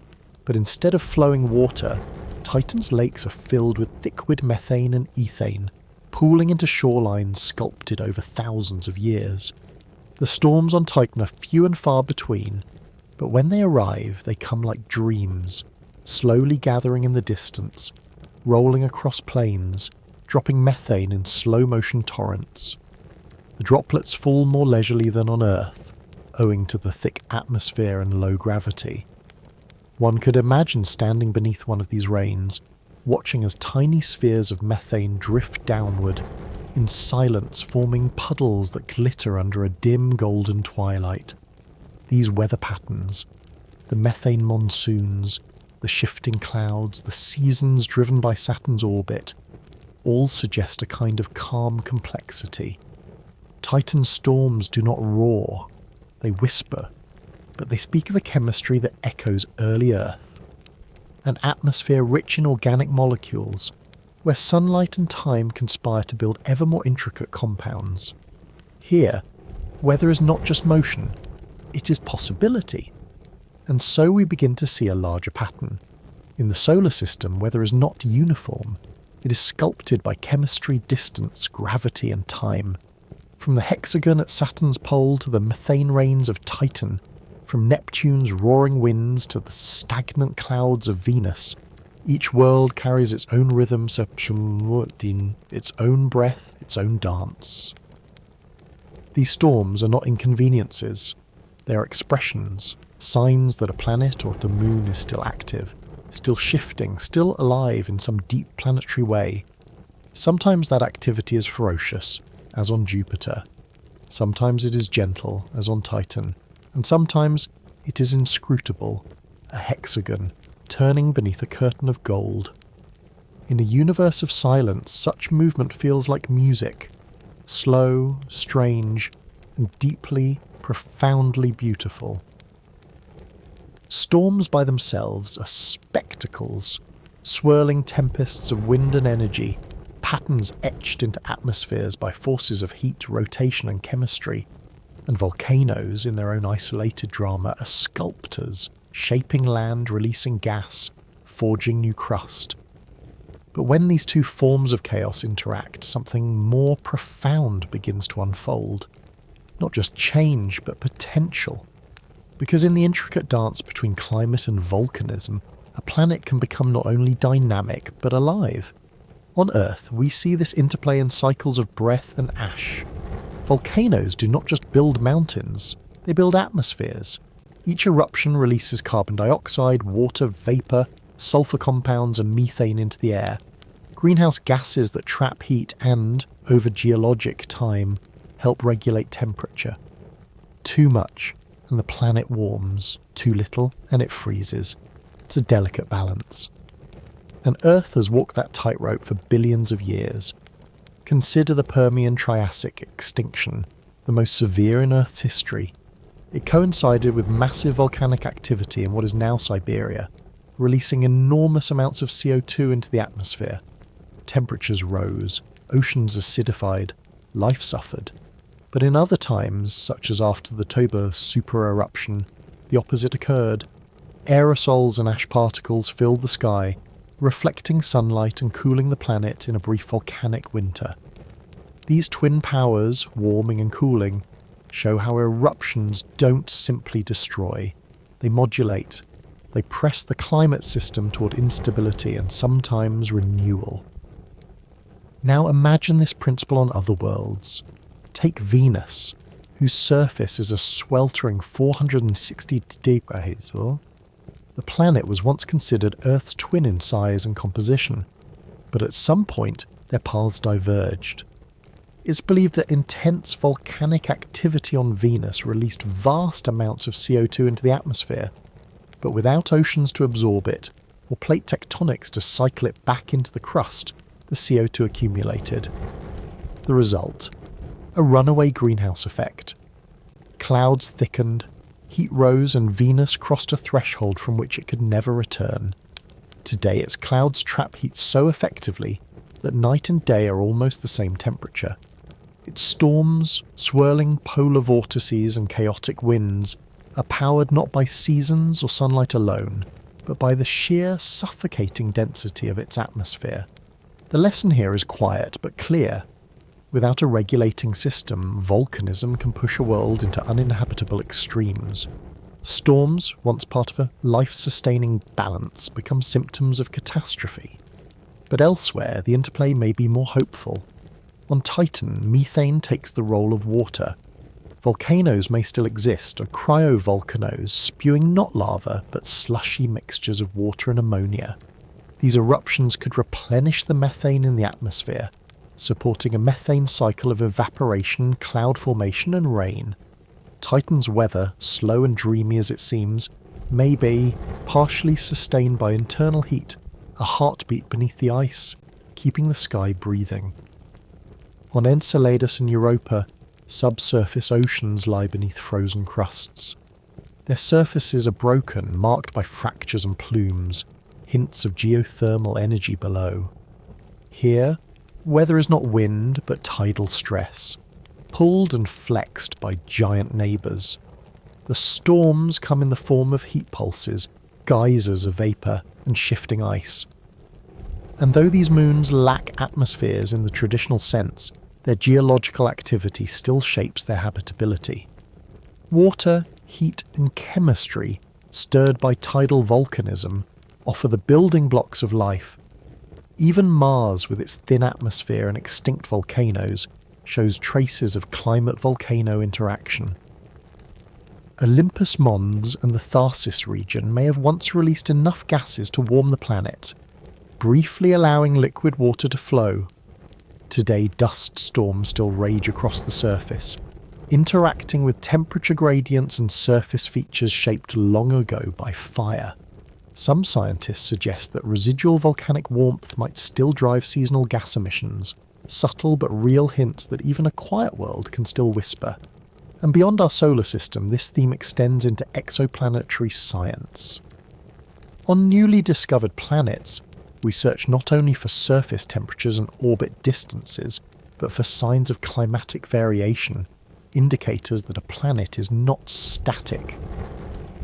but instead of flowing water, Titan's lakes are filled with liquid methane and ethane, pooling into shorelines sculpted over thousands of years. The storms on Titan are few and far between, but when they arrive they come like dreams, slowly gathering in the distance, rolling across plains, dropping methane in slow-motion torrents. The droplets fall more leisurely than on Earth, owing to the thick atmosphere and low gravity. One could imagine standing beneath one of these rains, watching as tiny spheres of methane drift downward, in silence forming puddles that glitter under a dim golden twilight. These weather patterns, the methane monsoons, the shifting clouds, the seasons driven by Saturn's orbit, all suggest a kind of calm complexity. Titan's storms do not roar, they whisper, but they speak of a chemistry that echoes early Earth. An atmosphere rich in organic molecules, where sunlight and time conspire to build ever more intricate compounds. Here, weather is not just motion, it is possibility. And so we begin to see a larger pattern. In the solar system, weather is not uniform. It is sculpted by chemistry, distance, gravity and time. From the hexagon at Saturn's pole to the methane rains of Titan, from Neptune's roaring winds to the stagnant clouds of Venus, each world carries its own rhythm, its own breath, its own dance. These storms are not inconveniences. They are expressions, signs that a planet or the moon is still active, still shifting, still alive in some deep planetary way. Sometimes that activity is ferocious, as on Jupiter. Sometimes it is gentle, as on Titan. And sometimes it is inscrutable, a hexagon, turning beneath a curtain of gold. In a universe of silence, such movement feels like music, slow, strange, and deeply, profoundly beautiful. Storms by themselves are spectacles, swirling tempests of wind and energy, patterns etched into atmospheres by forces of heat, rotation and chemistry. And volcanoes, in their own isolated drama, are sculptors, shaping land, releasing gas, forging new crust. But when these two forms of chaos interact, something more profound begins to unfold. Not just change, but potential. Because in the intricate dance between climate and volcanism, a planet can become not only dynamic, but alive. On Earth, we see this interplay in cycles of breath and ash. Volcanoes do not just build mountains, they build atmospheres. Each eruption releases carbon dioxide, water, vapour, sulfur compounds and methane into the air. Greenhouse gases that trap heat and, over geologic time, help regulate temperature. Too much, and the planet warms. Too little, and it freezes. It's a delicate balance. And Earth has walked that tightrope for billions of years. Consider the Permian-Triassic extinction, the most severe in Earth's history. It coincided with massive volcanic activity in what is now Siberia. releasing enormous amounts of CO2 into the atmosphere. Temperatures rose, oceans acidified, life suffered. But in other times, such as after the Toba super eruption, the opposite occurred. Aerosols and ash particles filled the sky, reflecting sunlight and cooling the planet in a brief volcanic winter. These twin powers, warming and cooling, show how eruptions don't simply destroy. They modulate. They press the climate system toward instability and sometimes renewal. Now imagine this principle on other worlds. Take Venus, whose surface is a sweltering 460 degrees. The planet was once considered Earth's twin in size and composition, but at some point their paths diverged. It's believed that intense volcanic activity on Venus released vast amounts of CO2 into the atmosphere, but without oceans to absorb it, or plate tectonics to cycle it back into the crust, the CO2 accumulated. The result? A runaway greenhouse effect. Clouds thickened, heat rose, and Venus crossed a threshold from which it could never return. Today its clouds trap heat so effectively that night and day are almost the same temperature. Its storms, swirling polar vortices and chaotic winds are powered not by seasons or sunlight alone, but by the sheer suffocating density of its atmosphere. The lesson here is quiet but clear. Without a regulating system, volcanism can push a world into uninhabitable extremes. Storms, once part of a life-sustaining balance, become symptoms of catastrophe. But elsewhere, the interplay may be more hopeful. On Titan, methane takes the role of water. Volcanoes may still exist, or cryovolcanoes, spewing not lava, but slushy mixtures of water and ammonia. These eruptions could replenish the methane in the atmosphere, supporting a methane cycle of evaporation, cloud formation and rain. Titan's weather, slow and dreamy as it seems, may be partially sustained by internal heat, a heartbeat beneath the ice, keeping the sky breathing. On Enceladus and Europa, subsurface oceans lie beneath frozen crusts. Their surfaces are broken, marked by fractures and plumes, hints of geothermal energy below. Here, weather is not wind but tidal stress, pulled and flexed by giant neighbours. The storms come in the form of heat pulses, geysers of vapour, and shifting ice. And though these moons lack atmospheres in the traditional sense, their geological activity still shapes their habitability. Water, heat and chemistry, stirred by tidal volcanism, offer the building blocks of life. Even Mars, with its thin atmosphere and extinct volcanoes, shows traces of climate-volcano interaction. Olympus Mons and the Tharsis region may have once released enough gases to warm the planet, briefly allowing liquid water to flow. Today, dust storms still rage across the surface, interacting with temperature gradients and surface features shaped long ago by fire. Some scientists suggest that residual volcanic warmth might still drive seasonal gas emissions, subtle but real hints that even a quiet world can still whisper. And beyond our solar system, this theme extends into exoplanetary science. On newly discovered planets, we search not only for surface temperatures and orbit distances, but for signs of climatic variation, indicators that a planet is not static.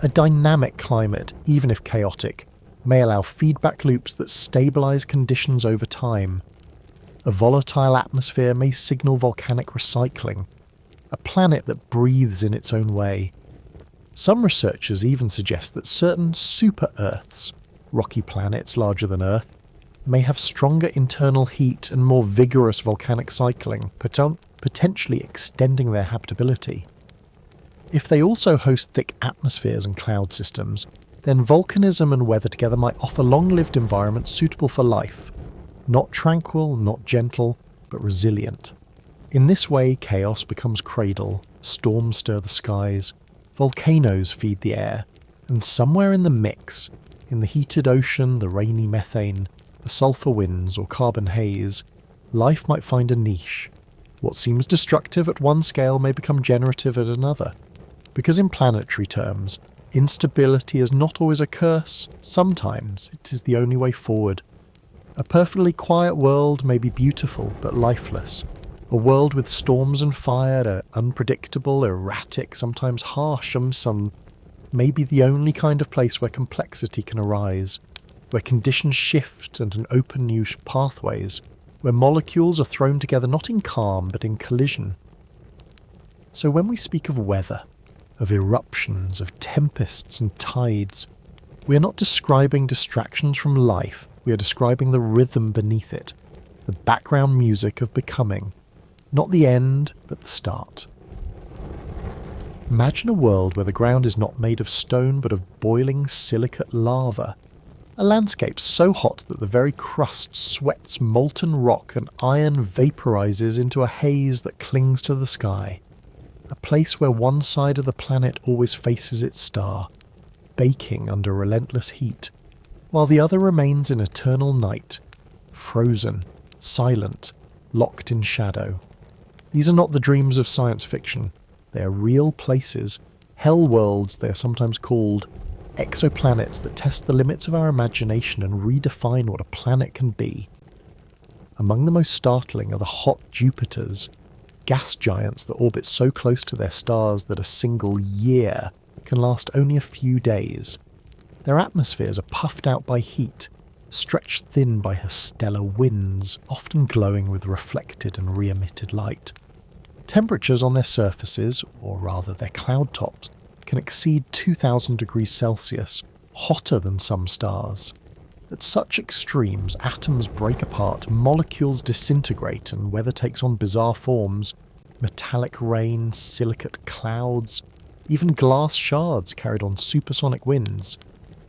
A dynamic climate, even if chaotic, may allow feedback loops that stabilise conditions over time. A volatile atmosphere may signal volcanic recycling, a planet that breathes in its own way. Some researchers even suggest that certain super-Earths, rocky planets larger than Earth, may have stronger internal heat and more vigorous volcanic cycling, potentially extending their habitability. If they also host thick atmospheres and cloud systems, then volcanism and weather together might offer long-lived environments suitable for life. Not tranquil, not gentle, but resilient. In this way, chaos becomes cradle, storms stir the skies, volcanoes feed the air, and somewhere in the mix, in the heated ocean, the rainy methane, the sulphur winds or carbon haze, life might find a niche. What seems destructive at one scale may become generative at another. Because in planetary terms, Instability is not always a curse, sometimes it is the only way forward. A perfectly quiet world may be beautiful but lifeless. A world with storms and fire, unpredictable, erratic, sometimes harsh, some may be the only kind of place where complexity can arise, where conditions shift and open new pathways, where molecules are thrown together not in calm but in collision. So when we speak of weather, of eruptions, of tempests and tides, we are not describing distractions from life, we are describing the rhythm beneath it, the background music of becoming, not the end but the start. Imagine a world where the ground is not made of stone but of boiling silicate lava, a landscape so hot that the very crust sweats molten rock and iron vaporizes into a haze that clings to the sky. A place where one side of the planet always faces its star, baking under relentless heat, while the other remains in eternal night, frozen, silent, locked in shadow. These are not the dreams of science fiction. They are real places, hell worlds they are sometimes called, exoplanets that test the limits of our imagination and redefine what a planet can be. Among the most startling are the hot Jupiters, gas giants that orbit so close to their stars that a single year can last only a few days. Their atmospheres are puffed out by heat, stretched thin by stellar winds, often glowing with reflected and re-emitted light. Temperatures on their surfaces, or rather their cloud tops, can exceed 2000 degrees Celsius, hotter than some stars. At such extremes, atoms break apart, molecules disintegrate, and weather takes on bizarre forms: metallic rain, silicate clouds, even glass shards carried on supersonic winds.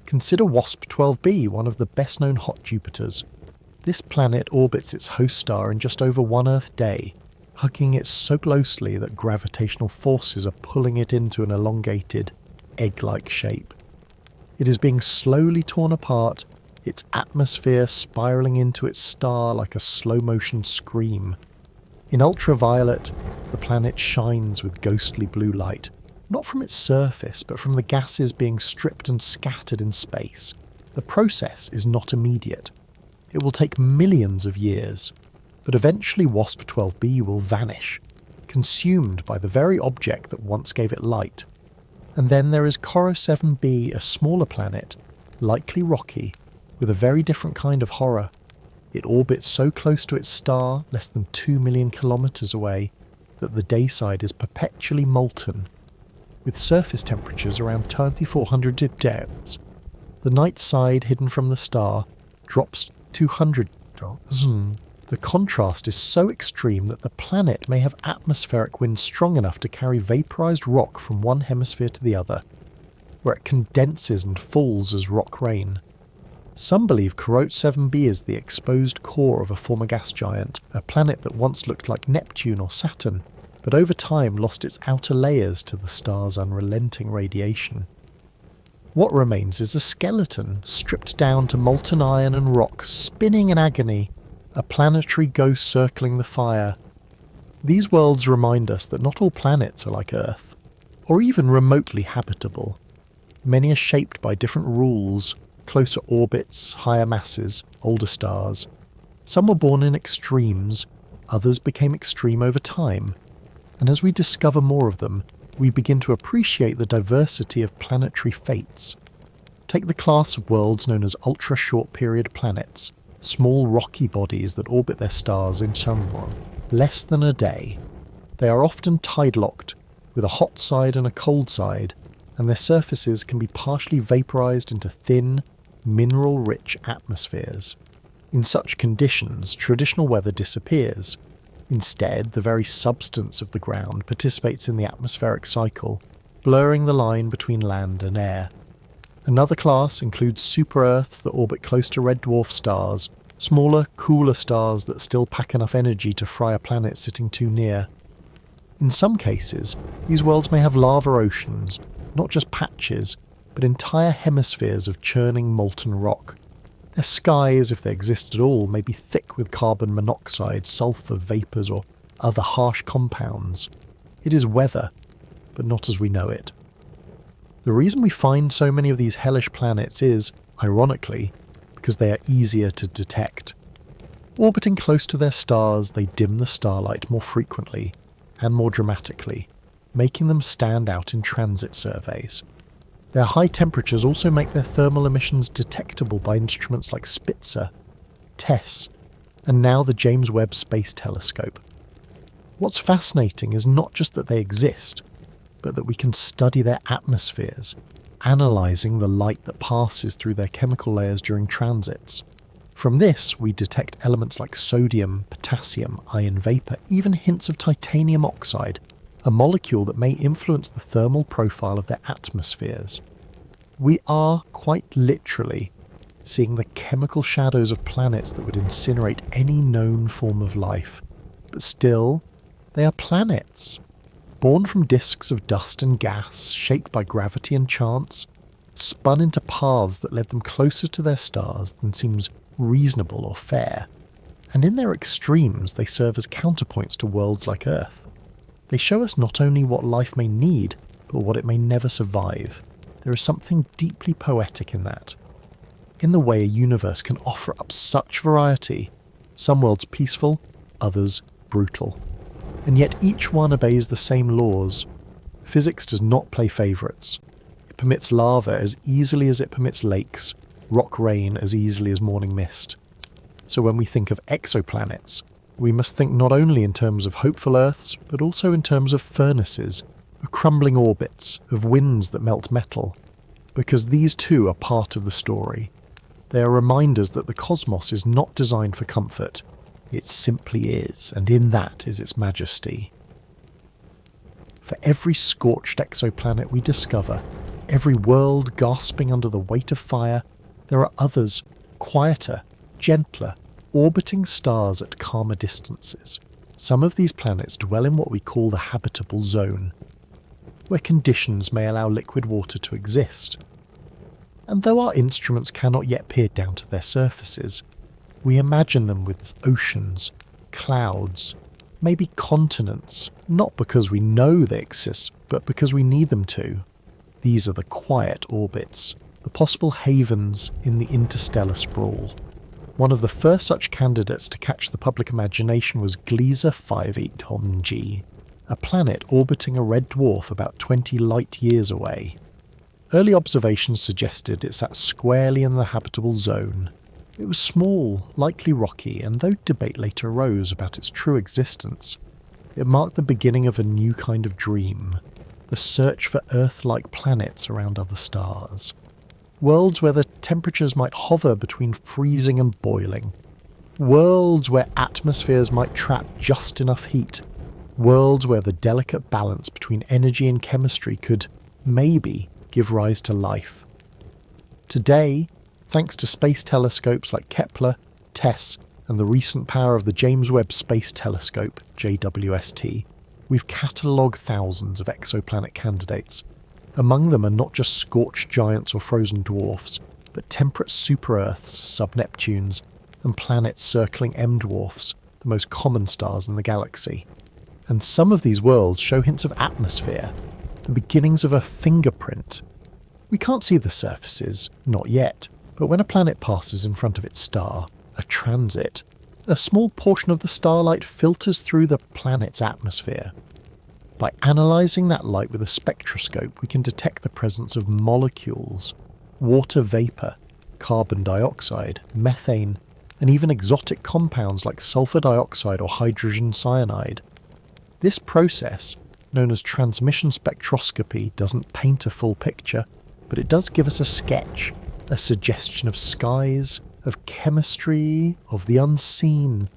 Consider WASP-12b, one of the best-known hot Jupiters. This planet orbits its host star in just over one Earth day, hugging it so closely that gravitational forces are pulling it into an elongated, egg-like shape. It is being slowly torn apart, its atmosphere spiralling into its star like a slow-motion scream. In ultraviolet, the planet shines with ghostly blue light, not from its surface, but from the gases being stripped and scattered in space. The process is not immediate. It will take millions of years, but eventually WASP-12b will vanish, consumed by the very object that once gave it light. And then there is Corot-7b, a smaller planet, likely rocky, with a very different kind of horror. It orbits so close to its star, less than 2 million kilometers away, that the day side is perpetually molten, with surface temperatures around 2400 degrees. The night side, hidden from the star, drops 200 degrees. The contrast is so extreme that the planet may have atmospheric winds strong enough to carry vaporized rock from one hemisphere to the other, where it condenses and falls as rock rain. Some believe Corot-7b is the exposed core of a former gas giant, a planet that once looked like Neptune or Saturn, but over time lost its outer layers to the star's unrelenting radiation. What remains is a skeleton, stripped down to molten iron and rock, spinning in agony, a planetary ghost circling the fire. These worlds remind us that not all planets are like Earth, or even remotely habitable. Many are shaped by different rules: closer orbits, higher masses, older stars. Some were born in extremes, others became extreme over time, and as we discover more of them, we begin to appreciate the diversity of planetary fates. Take the class of worlds known as ultra-short period planets, small rocky bodies that orbit their stars in less than a day. They are often tide-locked, with a hot side and a cold side, and their surfaces can be partially vaporized into thin, mineral-rich atmospheres. In such conditions, traditional weather disappears. Instead, the very substance of the ground participates in the atmospheric cycle, blurring the line between land and air. Another class includes super-Earths that orbit close to red dwarf stars, smaller, cooler stars that still pack enough energy to fry a planet sitting too near. In some cases, these worlds may have lava oceans, not just patches, but entire hemispheres of churning molten rock. Their skies, if they exist at all, may be thick with carbon monoxide, sulfur vapours, or other harsh compounds. It is weather, but not as we know it. The reason we find so many of these hellish planets is, ironically, because they are easier to detect. Orbiting close to their stars, they dim the starlight more frequently and more dramatically, making them stand out in transit surveys. Their high temperatures also make their thermal emissions detectable by instruments like Spitzer, TESS, and now the James Webb Space Telescope. What's fascinating is not just that they exist, but that we can study their atmospheres, analysing the light that passes through their chemical layers during transits. From this, we detect elements like sodium, potassium, iron vapour, even hints of titanium oxide, a molecule that may influence the thermal profile of their atmospheres. We are, quite literally, seeing the chemical shadows of planets that would incinerate any known form of life. But still, they are planets. Born from disks of dust and gas, shaped by gravity and chance, spun into paths that led them closer to their stars than seems reasonable or fair. And in their extremes, they serve as counterpoints to worlds like Earth. They show us not only what life may need, but what it may never survive. There is something deeply poetic in that. In the way a universe can offer up such variety, some worlds peaceful, others brutal. And yet each one obeys the same laws. Physics does not play favourites. It permits lava as easily as it permits lakes, rock rain as easily as morning mist. So when we think of exoplanets, we must think not only in terms of hopeful Earths, but also in terms of furnaces, of crumbling orbits, of winds that melt metal. Because these too are part of the story. They are reminders that the cosmos is not designed for comfort. It simply is, and in that is its majesty. For every scorched exoplanet we discover, every world gasping under the weight of fire, there are others, quieter, gentler, orbiting stars at calmer distances. Some of these planets dwell in what we call the habitable zone, where conditions may allow liquid water to exist. And though our instruments cannot yet peer down to their surfaces, we imagine them with oceans, clouds, maybe continents, not because we know they exist, but because we need them to. These are the quiet orbits, the possible havens in the interstellar sprawl. One of the first such candidates to catch the public imagination was Gliese 518G, a planet orbiting a red dwarf about 20 light-years away. Early observations suggested it sat squarely in the habitable zone. It was small, likely rocky, and though debate later arose about its true existence, it marked the beginning of a new kind of dream, the search for Earth-like planets around other stars. Worlds where the temperatures might hover between freezing and boiling. Worlds where atmospheres might trap just enough heat. Worlds where the delicate balance between energy and chemistry could, maybe, give rise to life. Today, thanks to space telescopes like Kepler, TESS, and the recent power of the James Webb Space Telescope, JWST, we've catalogued thousands of exoplanet candidates. Among them are not just scorched giants or frozen dwarfs, but temperate super-Earths, sub-Neptunes, and planets circling M-dwarfs, the most common stars in the galaxy. And some of these worlds show hints of atmosphere, the beginnings of a fingerprint. We can't see the surfaces, not yet, but when a planet passes in front of its star, a transit, a small portion of the starlight filters through the planet's atmosphere. By analysing that light with a spectroscope, we can detect the presence of molecules, water vapour, carbon dioxide, methane, and even exotic compounds like sulfur dioxide or hydrogen cyanide. This process, known as transmission spectroscopy, doesn't paint a full picture, but it does give us a sketch, a suggestion of skies, of chemistry, of the unseen.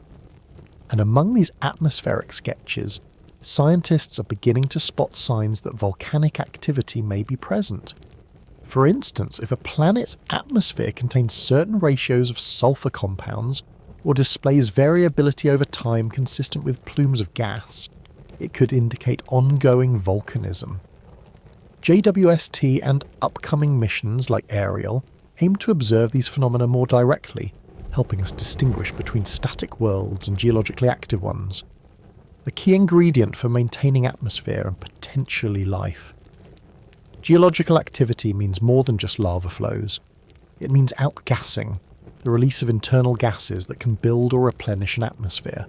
And among these atmospheric sketches, scientists are beginning to spot signs that volcanic activity may be present. For instance, if a planet's atmosphere contains certain ratios of sulfur compounds, or displays variability over time consistent with plumes of gas, it could indicate ongoing volcanism. JWST and upcoming missions like Ariel aim to observe these phenomena more directly, helping us distinguish between static worlds and geologically active ones. A key ingredient for maintaining atmosphere and potentially life. Geological activity means more than just lava flows. It means outgassing, the release of internal gases that can build or replenish an atmosphere.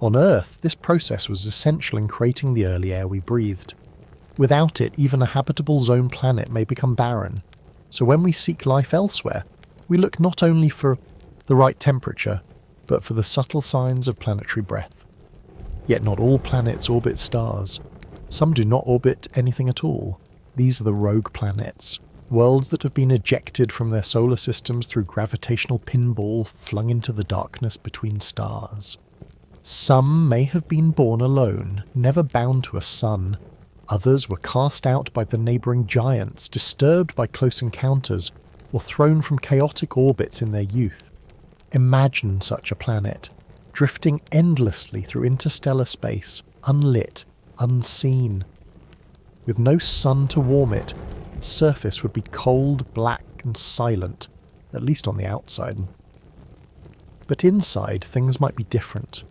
On Earth, this process was essential in creating the early air we breathed. Without it, even a habitable zone planet may become barren. So when we seek life elsewhere, we look not only for the right temperature, but for the subtle signs of planetary breath. Yet not all planets orbit stars. Some do not orbit anything at all. These are the rogue planets, worlds that have been ejected from their solar systems through gravitational pinball flung into the darkness between stars. Some may have been born alone, never bound to a sun. Others were cast out by the neighbouring giants, disturbed by close encounters, or thrown from chaotic orbits in their youth. Imagine such a planet, drifting endlessly through interstellar space, unlit, unseen. With no sun to warm it, its surface would be cold, black and silent, at least on the outside. But inside, things might be different.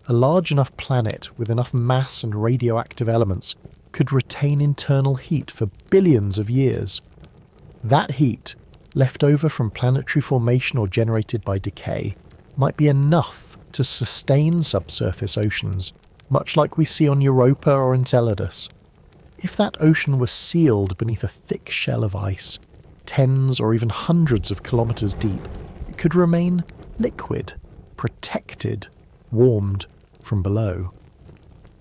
A large enough planet with enough mass and radioactive elements could retain internal heat for billions of years. That heat, left over from planetary formation or generated by decay, might be enough to sustain subsurface oceans, much like we see on Europa or Enceladus. If that ocean was sealed beneath a thick shell of ice, tens or even hundreds of kilometres deep, it could remain liquid, protected, warmed from below.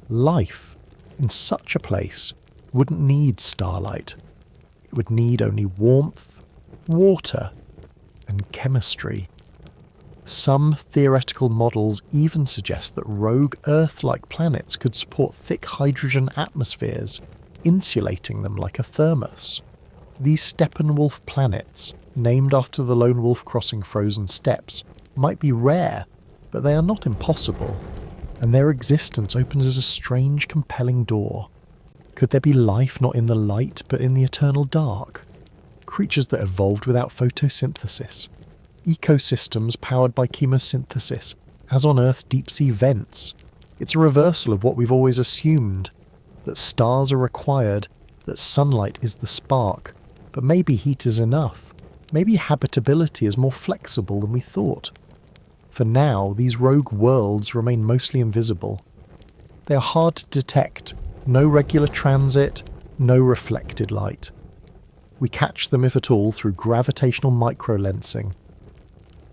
Life in such a place wouldn't need starlight. It would need only warmth, water, and chemistry. Some theoretical models even suggest that rogue Earth-like planets could support thick hydrogen atmospheres, insulating them like a thermos. These Steppenwolf planets, named after the lone wolf crossing frozen steppes, might be rare, but they are not impossible, and their existence opens as a strange, compelling door. Could there be life not in the light, but in the eternal dark? Creatures that evolved without photosynthesis. Ecosystems powered by chemosynthesis, as on Earth's deep-sea vents. It's a reversal of what we've always assumed, that stars are required, that sunlight is the spark, but maybe heat is enough. Maybe habitability is more flexible than we thought. For now, these rogue worlds remain mostly invisible. They are hard to detect, no regular transit, no reflected light. We catch them, if at all, through gravitational microlensing,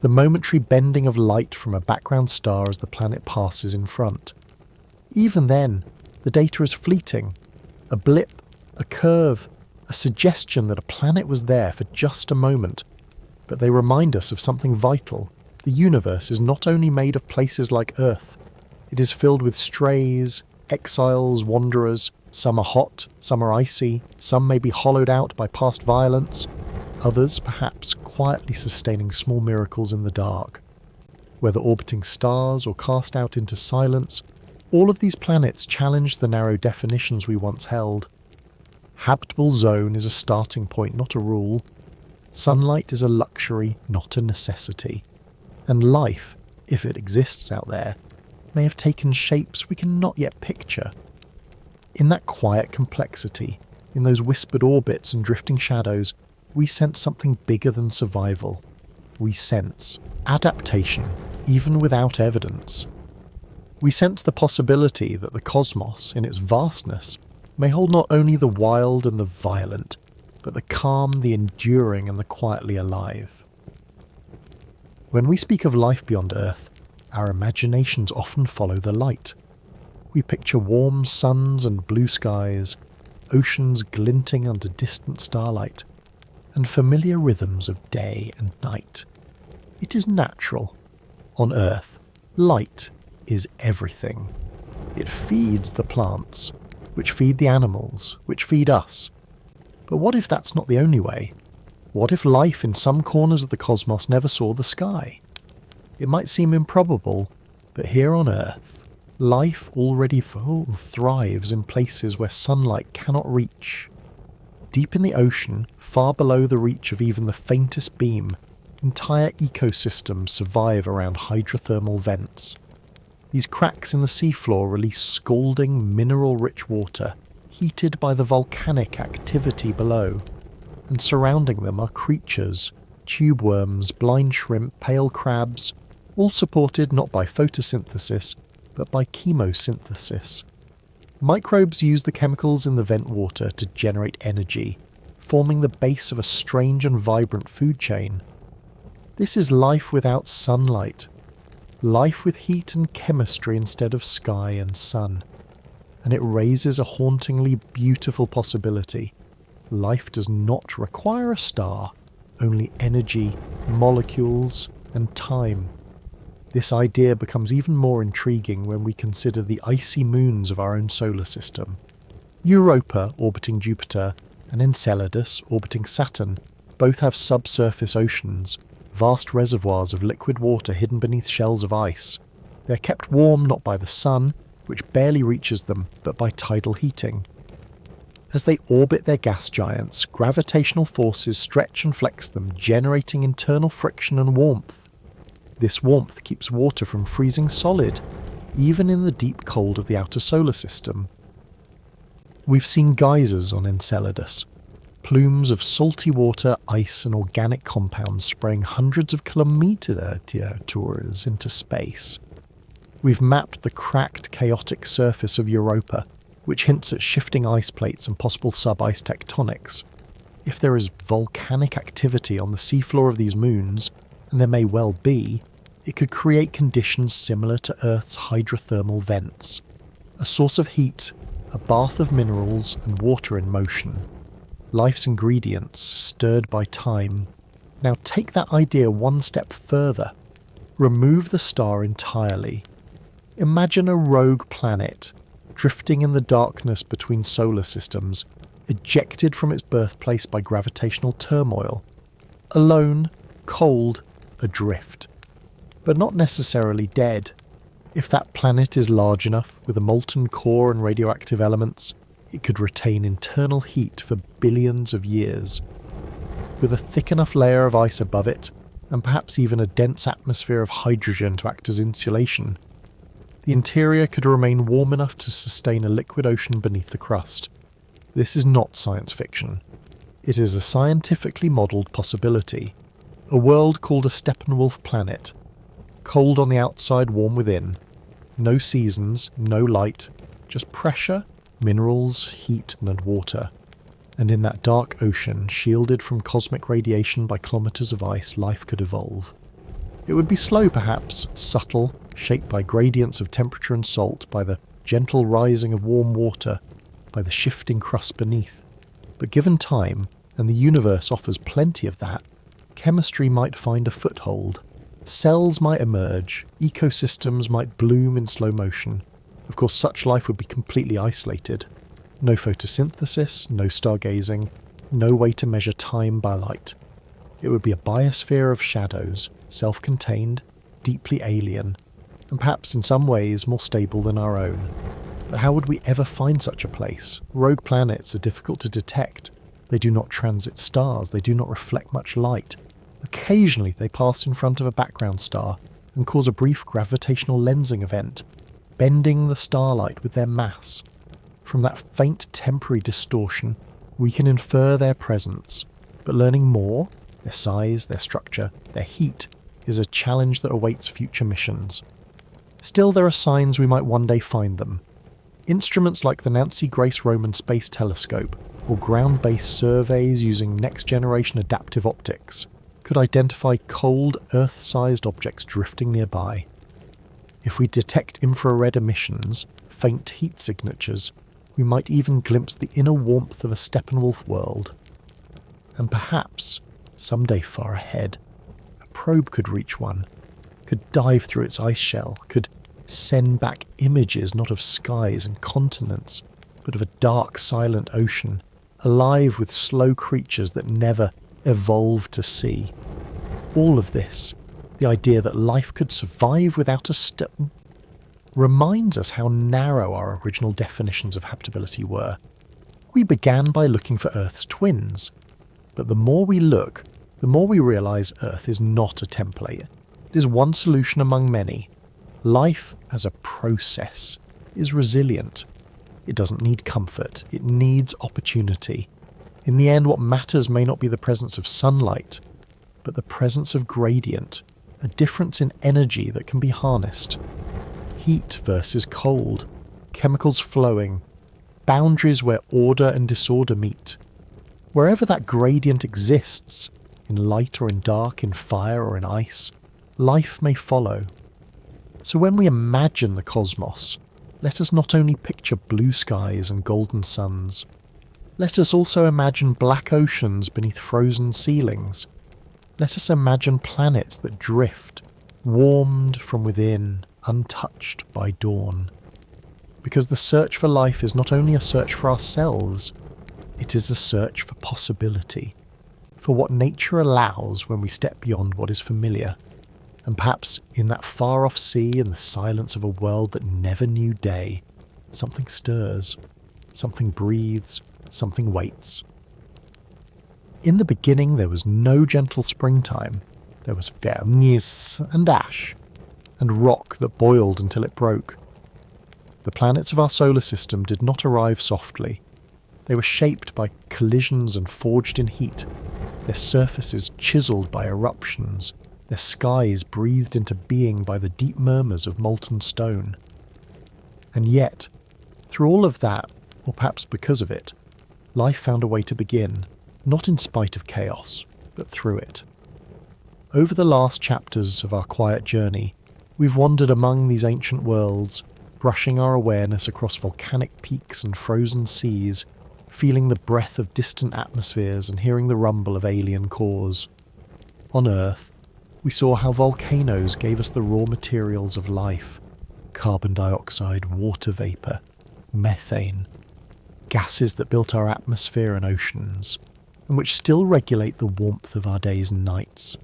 the momentary bending of light from a background star as the planet passes in front. Even then, the data is fleeting. A blip, a curve, a suggestion that a planet was there for just a moment. But they remind us of something vital. The universe is not only made of places like Earth. It is filled with strays, exiles, wanderers. Some are hot, some are icy, some may be hollowed out by past violence. Others, perhaps, quietly sustaining small miracles in the dark. Whether orbiting stars or cast out into silence, all of these planets challenge the narrow definitions we once held. Habitable zone is a starting point, not a rule. Sunlight is a luxury, not a necessity. And life, if it exists out there, may have taken shapes we can not yet picture. In that quiet complexity, in those whispered orbits and drifting shadows, we sense something bigger than survival. We sense adaptation, even without evidence. We sense the possibility that the cosmos, in its vastness, may hold not only the wild and the violent, but the calm, the enduring, and the quietly alive. When we speak of life beyond Earth, our imaginations often follow the light. We picture warm suns and blue skies, oceans glinting under distant starlight, and familiar rhythms of day and night. It is natural. On Earth, light is everything. It feeds the plants, which feed the animals, which feed us. But what if that's not the only way? What if life in some corners of the cosmos never saw the sky? It might seem improbable, but here on Earth, life already thrives in places where sunlight cannot reach. Deep in the ocean, far below the reach of even the faintest beam, entire ecosystems survive around hydrothermal vents. These cracks in the seafloor release scalding, mineral-rich water, heated by the volcanic activity below, and surrounding them are creatures, tube worms, blind shrimp, pale crabs, all supported not by photosynthesis, but by chemosynthesis. Microbes use the chemicals in the vent water to generate energy, forming the base of a strange and vibrant food chain. This is life without sunlight, life with heat and chemistry instead of sky and sun. And it raises a hauntingly beautiful possibility. Life does not require a star, only energy, molecules, and time. This idea becomes even more intriguing when we consider the icy moons of our own solar system. Europa, orbiting Jupiter, and Enceladus, orbiting Saturn, both have subsurface oceans, vast reservoirs of liquid water hidden beneath shells of ice. They are kept warm not by the sun, which barely reaches them, but by tidal heating. As they orbit their gas giants, gravitational forces stretch and flex them, generating internal friction and warmth. This warmth keeps water from freezing solid, even in the deep cold of the outer solar system. We've seen geysers on Enceladus, plumes of salty water, ice and organic compounds spraying hundreds of kilometers into space. We've mapped the cracked, chaotic surface of Europa, which hints at shifting ice plates and possible sub-ice tectonics. If there is volcanic activity on the seafloor of these moons, and there may well be, it could create conditions similar to Earth's hydrothermal vents. A source of heat, a bath of minerals and water in motion. Life's ingredients stirred by time. Now take that idea one step further. Remove the star entirely. Imagine a rogue planet, drifting in the darkness between solar systems, ejected from its birthplace by gravitational turmoil. Alone, cold, adrift. But not necessarily dead. If that planet is large enough, with a molten core and radioactive elements, it could retain internal heat for billions of years. With a thick enough layer of ice above it, and perhaps even a dense atmosphere of hydrogen to act as insulation, the interior could remain warm enough to sustain a liquid ocean beneath the crust. This is not science fiction. It is a scientifically modelled possibility. A world called a Steppenwolf planet. Cold on the outside, warm within. No seasons, no light, just pressure, minerals, heat and water. And in that dark ocean, shielded from cosmic radiation by kilometres of ice, life could evolve. It would be slow perhaps, subtle, shaped by gradients of temperature and salt, by the gentle rising of warm water, by the shifting crust beneath. But given time, and the universe offers plenty of that, chemistry might find a foothold. Cells might emerge, ecosystems might bloom in slow motion. Of course, such life would be completely isolated. No photosynthesis, no stargazing, no way to measure time by light. It would be a biosphere of shadows, self-contained, deeply alien, and perhaps in some ways more stable than our own. But how would we ever find such a place? Rogue planets are difficult to detect. They do not transit stars, they do not reflect much light. Occasionally they pass in front of a background star and cause a brief gravitational lensing event, bending the starlight with their mass. From that faint temporary distortion, we can infer their presence, but learning more, their size, their structure, their heat, is a challenge that awaits future missions. Still, there are signs we might one day find them. Instruments like the Nancy Grace Roman Space Telescope, or ground-based surveys using next-generation adaptive optics, could identify cold, Earth-sized objects drifting nearby. If we detect infrared emissions, faint heat signatures, we might even glimpse the inner warmth of a Steppenwolf world. And perhaps, someday far ahead, a probe could reach one, could dive through its ice shell, could send back images not of skies and continents, but of a dark, silent ocean, alive with slow creatures that never evolved to see. All of this, the idea that life could survive without a stone, reminds us how narrow our original definitions of habitability were. We began by looking for Earth's twins, but the more we look, the more we realise Earth is not a template. It is one solution among many. Life, as a process, is resilient. It doesn't need comfort, it needs opportunity. In the end, what matters may not be the presence of sunlight, but the presence of gradient, a difference in energy that can be harnessed. Heat versus cold, chemicals flowing, boundaries where order and disorder meet. Wherever that gradient exists, in light or in dark, in fire or in ice, life may follow. So when we imagine the cosmos, let us not only picture blue skies and golden suns, let us also imagine black oceans beneath frozen ceilings. Let us imagine planets that drift, warmed from within, untouched by dawn. Because the search for life is not only a search for ourselves, it is a search for possibility, for what nature allows when we step beyond what is familiar. And perhaps in that far-off sea, in the silence of a world that never knew day, something stirs, something breathes, something waits. In the beginning there was no gentle springtime. There was vernis and ash, and rock that boiled until it broke. The planets of our solar system did not arrive softly. They were shaped by collisions and forged in heat, their surfaces chiselled by eruptions, their skies breathed into being by the deep murmurs of molten stone. And yet, through all of that, or perhaps because of it, life found a way to begin, not in spite of chaos, but through it. Over the last chapters of our quiet journey, we've wandered among these ancient worlds, brushing our awareness across volcanic peaks and frozen seas, feeling the breath of distant atmospheres and hearing the rumble of alien cores. On Earth, we saw how volcanoes gave us the raw materials of life: carbon dioxide, water vapour, methane, gases that built our atmosphere and oceans, and which still regulate the warmth of our days and nights.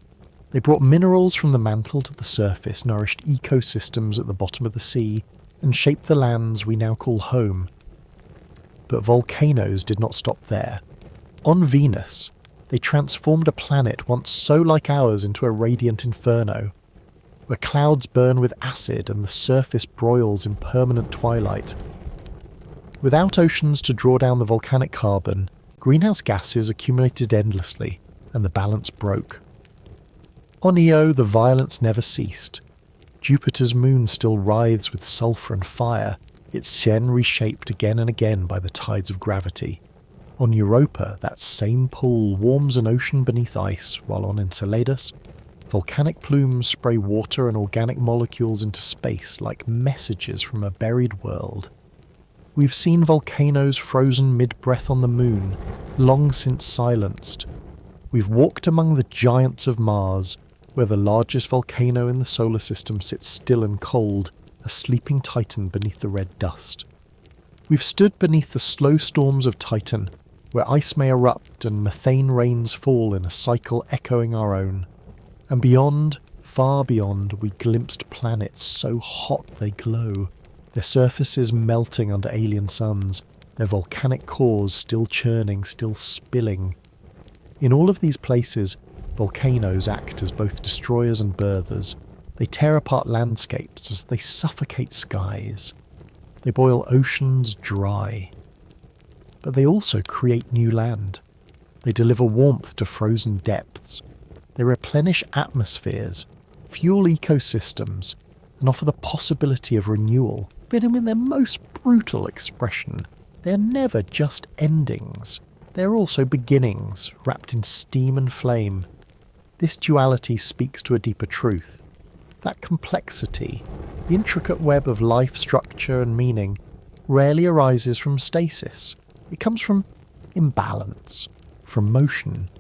They brought minerals from the mantle to the surface, nourished ecosystems at the bottom of the sea, and shaped the lands we now call home. But volcanoes did not stop there. On Venus, they transformed a planet once so like ours into a radiant inferno, where clouds burn with acid and the surface broils in permanent twilight. Without oceans to draw down the volcanic carbon, greenhouse gases accumulated endlessly, and the balance broke. On Io, the violence never ceased. Jupiter's moon still writhes with sulphur and fire, its cien reshaped again and again by the tides of gravity. On Europa, that same pull warms an ocean beneath ice, while on Enceladus, volcanic plumes spray water and organic molecules into space like messages from a buried world. We've seen volcanoes frozen mid-breath on the moon, long since silenced. We've walked among the giants of Mars, where the largest volcano in the solar system sits still and cold, a sleeping titan beneath the red dust. We've stood beneath the slow storms of Titan, where ice may erupt and methane rains fall in a cycle echoing our own. And beyond, far beyond, we glimpsed planets so hot they glow, their surfaces melting under alien suns, their volcanic cores still churning, still spilling. In all of these places, volcanoes act as both destroyers and birthers. They tear apart landscapes as they suffocate skies. They boil oceans dry. But they also create new land. They deliver warmth to frozen depths. They replenish atmospheres, fuel ecosystems, and offer the possibility of renewal. But in their most brutal expression, they're never just endings. They're also beginnings, wrapped in steam and flame. This duality speaks to a deeper truth. That complexity, the intricate web of life structure and meaning, rarely arises from stasis. It comes from imbalance, from motion,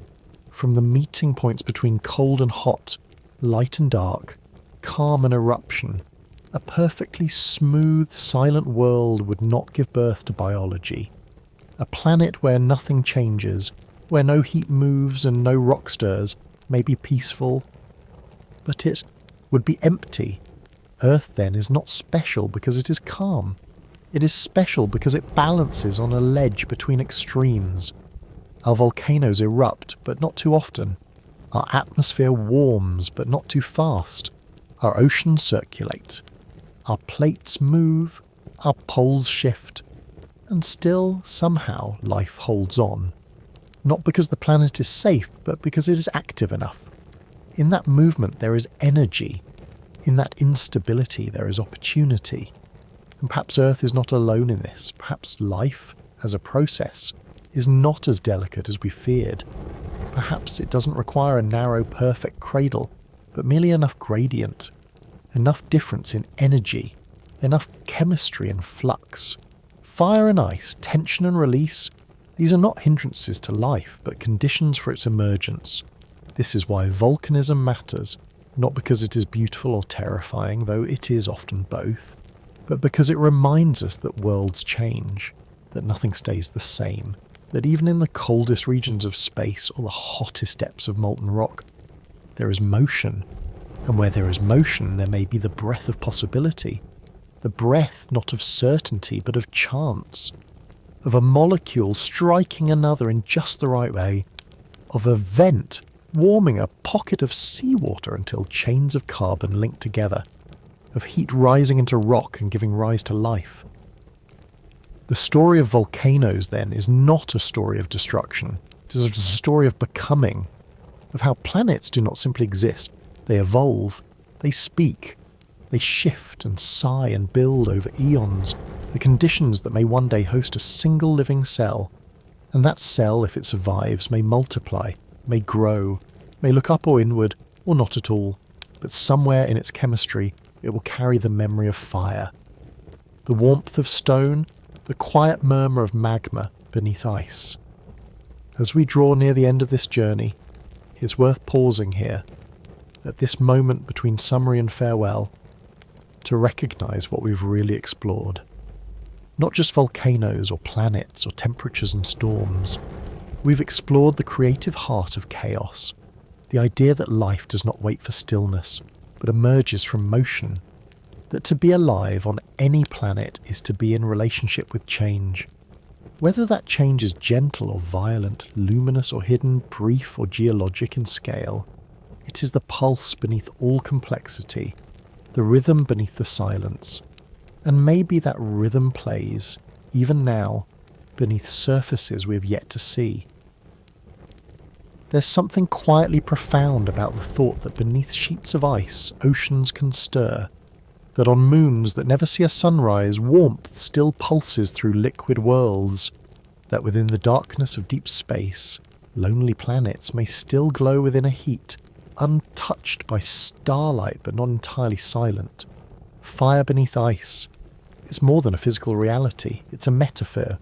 from the meeting points between cold and hot, light and dark, calm and eruption. A perfectly smooth, silent world would not give birth to biology. A planet where nothing changes, where no heat moves and no rock stirs, may be peaceful, but it would be empty. Earth, then, is not special because it is calm. It is special because it balances on a ledge between extremes. Our volcanoes erupt, but not too often. Our atmosphere warms, but not too fast. Our oceans circulate. Our plates move. Our poles shift. And still, somehow, life holds on. Not because the planet is safe, but because it is active enough. In that movement there is energy. In that instability there is opportunity. And perhaps Earth is not alone in this. Perhaps life, as a process, is not as delicate as we feared. Perhaps it doesn't require a narrow, perfect cradle, but merely enough gradient, enough difference in energy, enough chemistry and flux. Fire and ice, tension and release, these are not hindrances to life, but conditions for its emergence. This is why volcanism matters, not because it is beautiful or terrifying, though it is often both, but because it reminds us that worlds change, that nothing stays the same, that even in the coldest regions of space or the hottest depths of molten rock, there is motion, and where there is motion there may be the breath of possibility, the breath not of certainty but of chance, of a molecule striking another in just the right way, of a vent warming a pocket of seawater until chains of carbon link together, of heat rising into rock and giving rise to life. The story of volcanoes, then, is not a story of destruction. It is a story of becoming, of how planets do not simply exist. They evolve, they speak, they shift and sigh and build over eons, the conditions that may one day host a single living cell. And that cell, if it survives, may multiply, may grow, may look up or inward, or not at all, but somewhere in its chemistry it will carry the memory of fire, the warmth of stone, the quiet murmur of magma beneath ice. As we draw near the end of this journey, it's worth pausing here, at this moment between summary and farewell, to recognise what we've really explored. Not just volcanoes or planets or temperatures and storms. We've explored the creative heart of chaos, the idea that life does not wait for stillness, but emerges from motion, that to be alive on any planet is to be in relationship with change. Whether that change is gentle or violent, luminous or hidden, brief or geologic in scale, it is the pulse beneath all complexity, the rhythm beneath the silence. And maybe that rhythm plays, even now, beneath surfaces we have yet to see. There's something quietly profound about the thought that beneath sheets of ice oceans can stir, that on moons that never see a sunrise warmth still pulses through liquid worlds, that within the darkness of deep space lonely planets may still glow within a heat, untouched by starlight but not entirely silent. Fire beneath ice. It's more than a physical reality, it's a metaphor,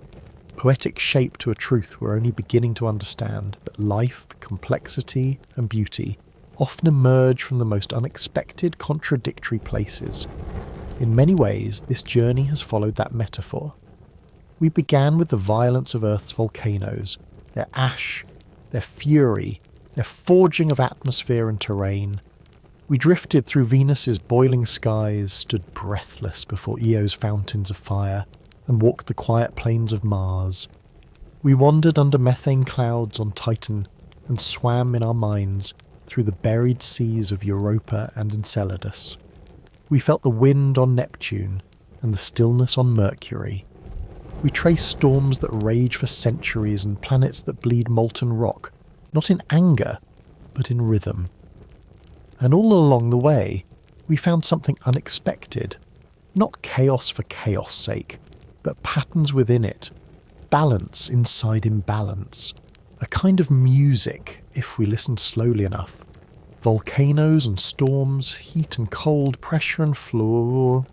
poetic shape to a truth we're only beginning to understand, that life, complexity and beauty often emerge from the most unexpected, contradictory places. In many ways, this journey has followed that metaphor. We began with the violence of Earth's volcanoes, their ash, their fury, their forging of atmosphere and terrain. We drifted through Venus's boiling skies, stood breathless before Eo's fountains of fire, and walked the quiet plains of Mars. We wandered under methane clouds on Titan, and swam in our minds through the buried seas of Europa and Enceladus. We felt the wind on Neptune, and the stillness on Mercury. We traced storms that rage for centuries and planets that bleed molten rock, not in anger, but in rhythm. And all along the way, we found something unexpected. Not chaos for chaos' sake, but patterns within it. Balance inside imbalance. A kind of music, if we listened slowly enough. Volcanoes and storms, heat and cold, pressure and flow.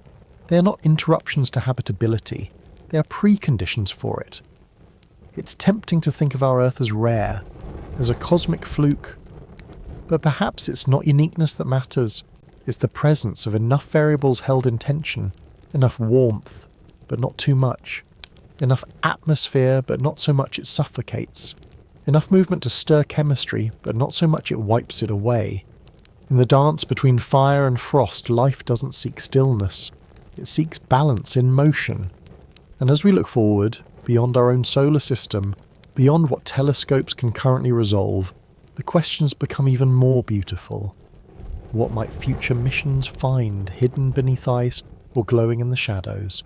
They are not interruptions to habitability. They are preconditions for it. It's tempting to think of our Earth as rare, as a cosmic fluke, but perhaps it's not uniqueness that matters. It's the presence of enough variables held in tension, enough warmth, but not too much, enough atmosphere, but not so much it suffocates, enough movement to stir chemistry, but not so much it wipes it away. In the dance between fire and frost, life doesn't seek stillness, it seeks balance in motion. And as we look forward, beyond our own solar system, beyond what telescopes can currently resolve, the questions become even more beautiful. What might future missions find hidden beneath ice or glowing in the shadows?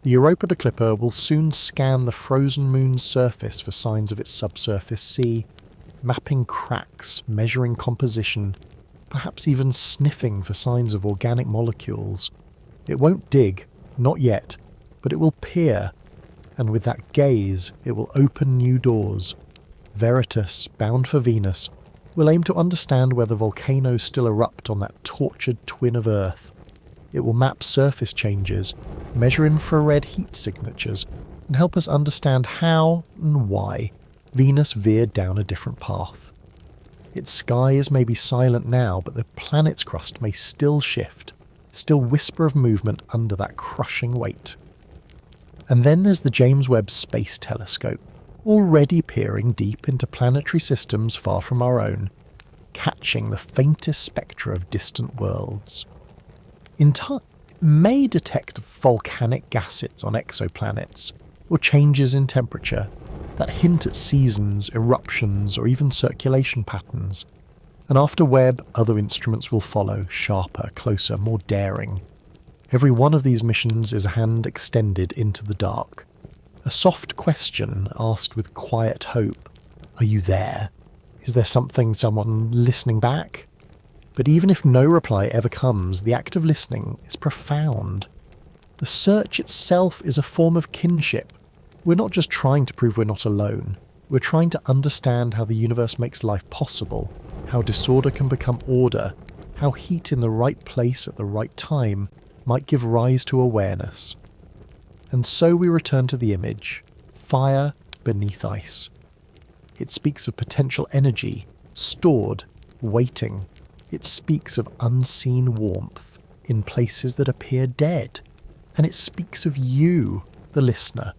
The Europa will soon scan the frozen moon's surface for signs of its subsurface sea, mapping cracks, measuring composition, perhaps even sniffing for signs of organic molecules. It won't dig, not yet, but it will peer, and with that gaze it will open new doors. Veritas, bound for Venus, will aim to understand whether volcanoes still erupt on that tortured twin of Earth. It will map surface changes, measure infrared heat signatures, and help us understand how and why Venus veered down a different path. Its skies may be silent now, but the planet's crust may still shift, still whisper of movement under that crushing weight. And then there's the James Webb Space Telescope, already peering deep into planetary systems far from our own, catching the faintest spectra of distant worlds. In time, it may detect volcanic gases on exoplanets, or changes in temperature that hint at seasons, eruptions, or even circulation patterns. And after Webb, other instruments will follow, sharper, closer, more daring. Every one of these missions is a hand extended into the dark. A soft question asked with quiet hope. Are you there? Is there someone listening back? But even if no reply ever comes, the act of listening is profound. The search itself is a form of kinship. We're not just trying to prove we're not alone. We're trying to understand how the universe makes life possible, how disorder can become order, how heat in the right place at the right time might give rise to awareness. And so we return to the image, fire beneath ice. It speaks of potential energy, stored, waiting. It speaks of unseen warmth in places that appear dead. And it speaks of you, the listener,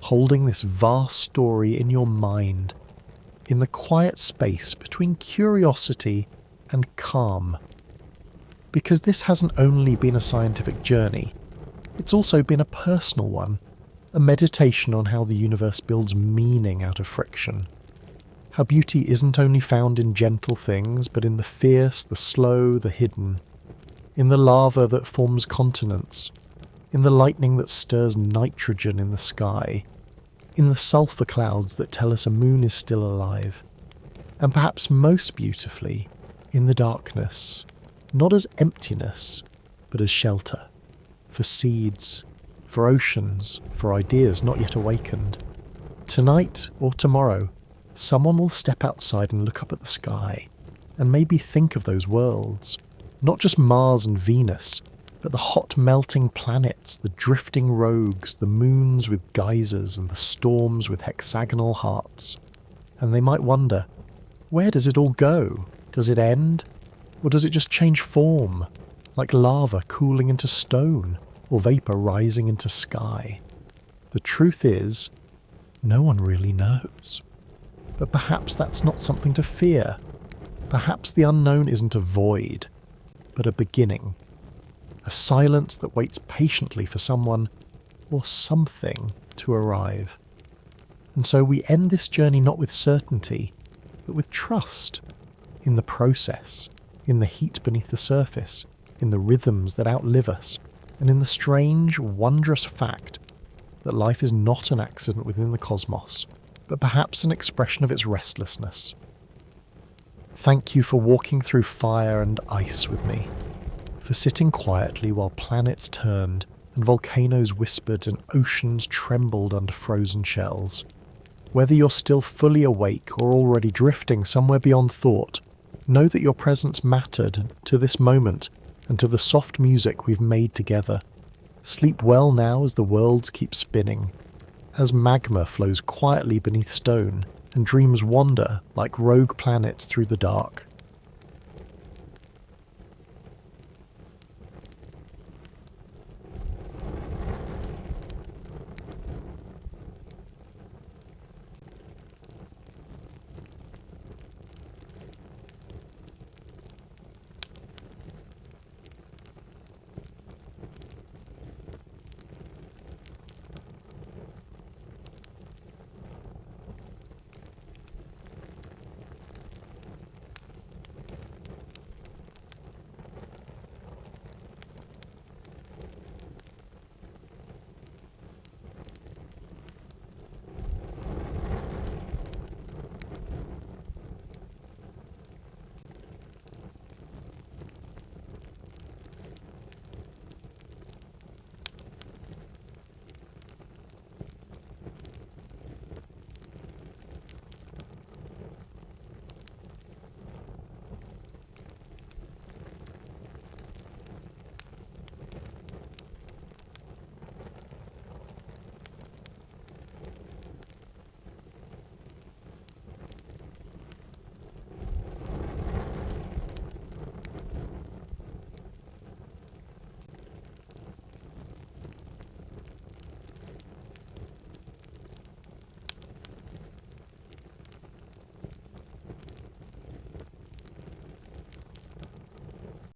holding this vast story in your mind, in the quiet space between curiosity and calm. Because this hasn't only been a scientific journey, it's also been a personal one, a meditation on how the universe builds meaning out of friction. How beauty isn't only found in gentle things, but in the fierce, the slow, the hidden. In the lava that forms continents. In the lightning that stirs nitrogen in the sky. In the sulfur clouds that tell us a moon is still alive. And perhaps most beautifully, in the darkness. Not as emptiness, but as shelter. For seeds, for oceans, for ideas not yet awakened. Tonight or tomorrow, someone will step outside and look up at the sky, and maybe think of those worlds. Not just Mars and Venus, but the hot melting planets, the drifting rogues, the moons with geysers and the storms with hexagonal hearts. And they might wonder, where does it all go? Does it end? Or does it just change form, like lava cooling into stone, or vapour rising into sky? The truth is, no one really knows. But perhaps that's not something to fear. Perhaps the unknown isn't a void, but a beginning. A silence that waits patiently for someone or something to arrive. And so we end this journey not with certainty, but with trust in the process, in the heat beneath the surface, in the rhythms that outlive us, and in the strange, wondrous fact that life is not an accident within the cosmos, but perhaps an expression of its restlessness. Thank you for walking through fire and ice with me, for sitting quietly while planets turned and volcanoes whispered and oceans trembled under frozen shells. Whether you're still fully awake or already drifting somewhere beyond thought, know that your presence mattered to this moment and to the soft music we've made together. Sleep well now as the worlds keep spinning, as magma flows quietly beneath stone and dreams wander like rogue planets through the dark.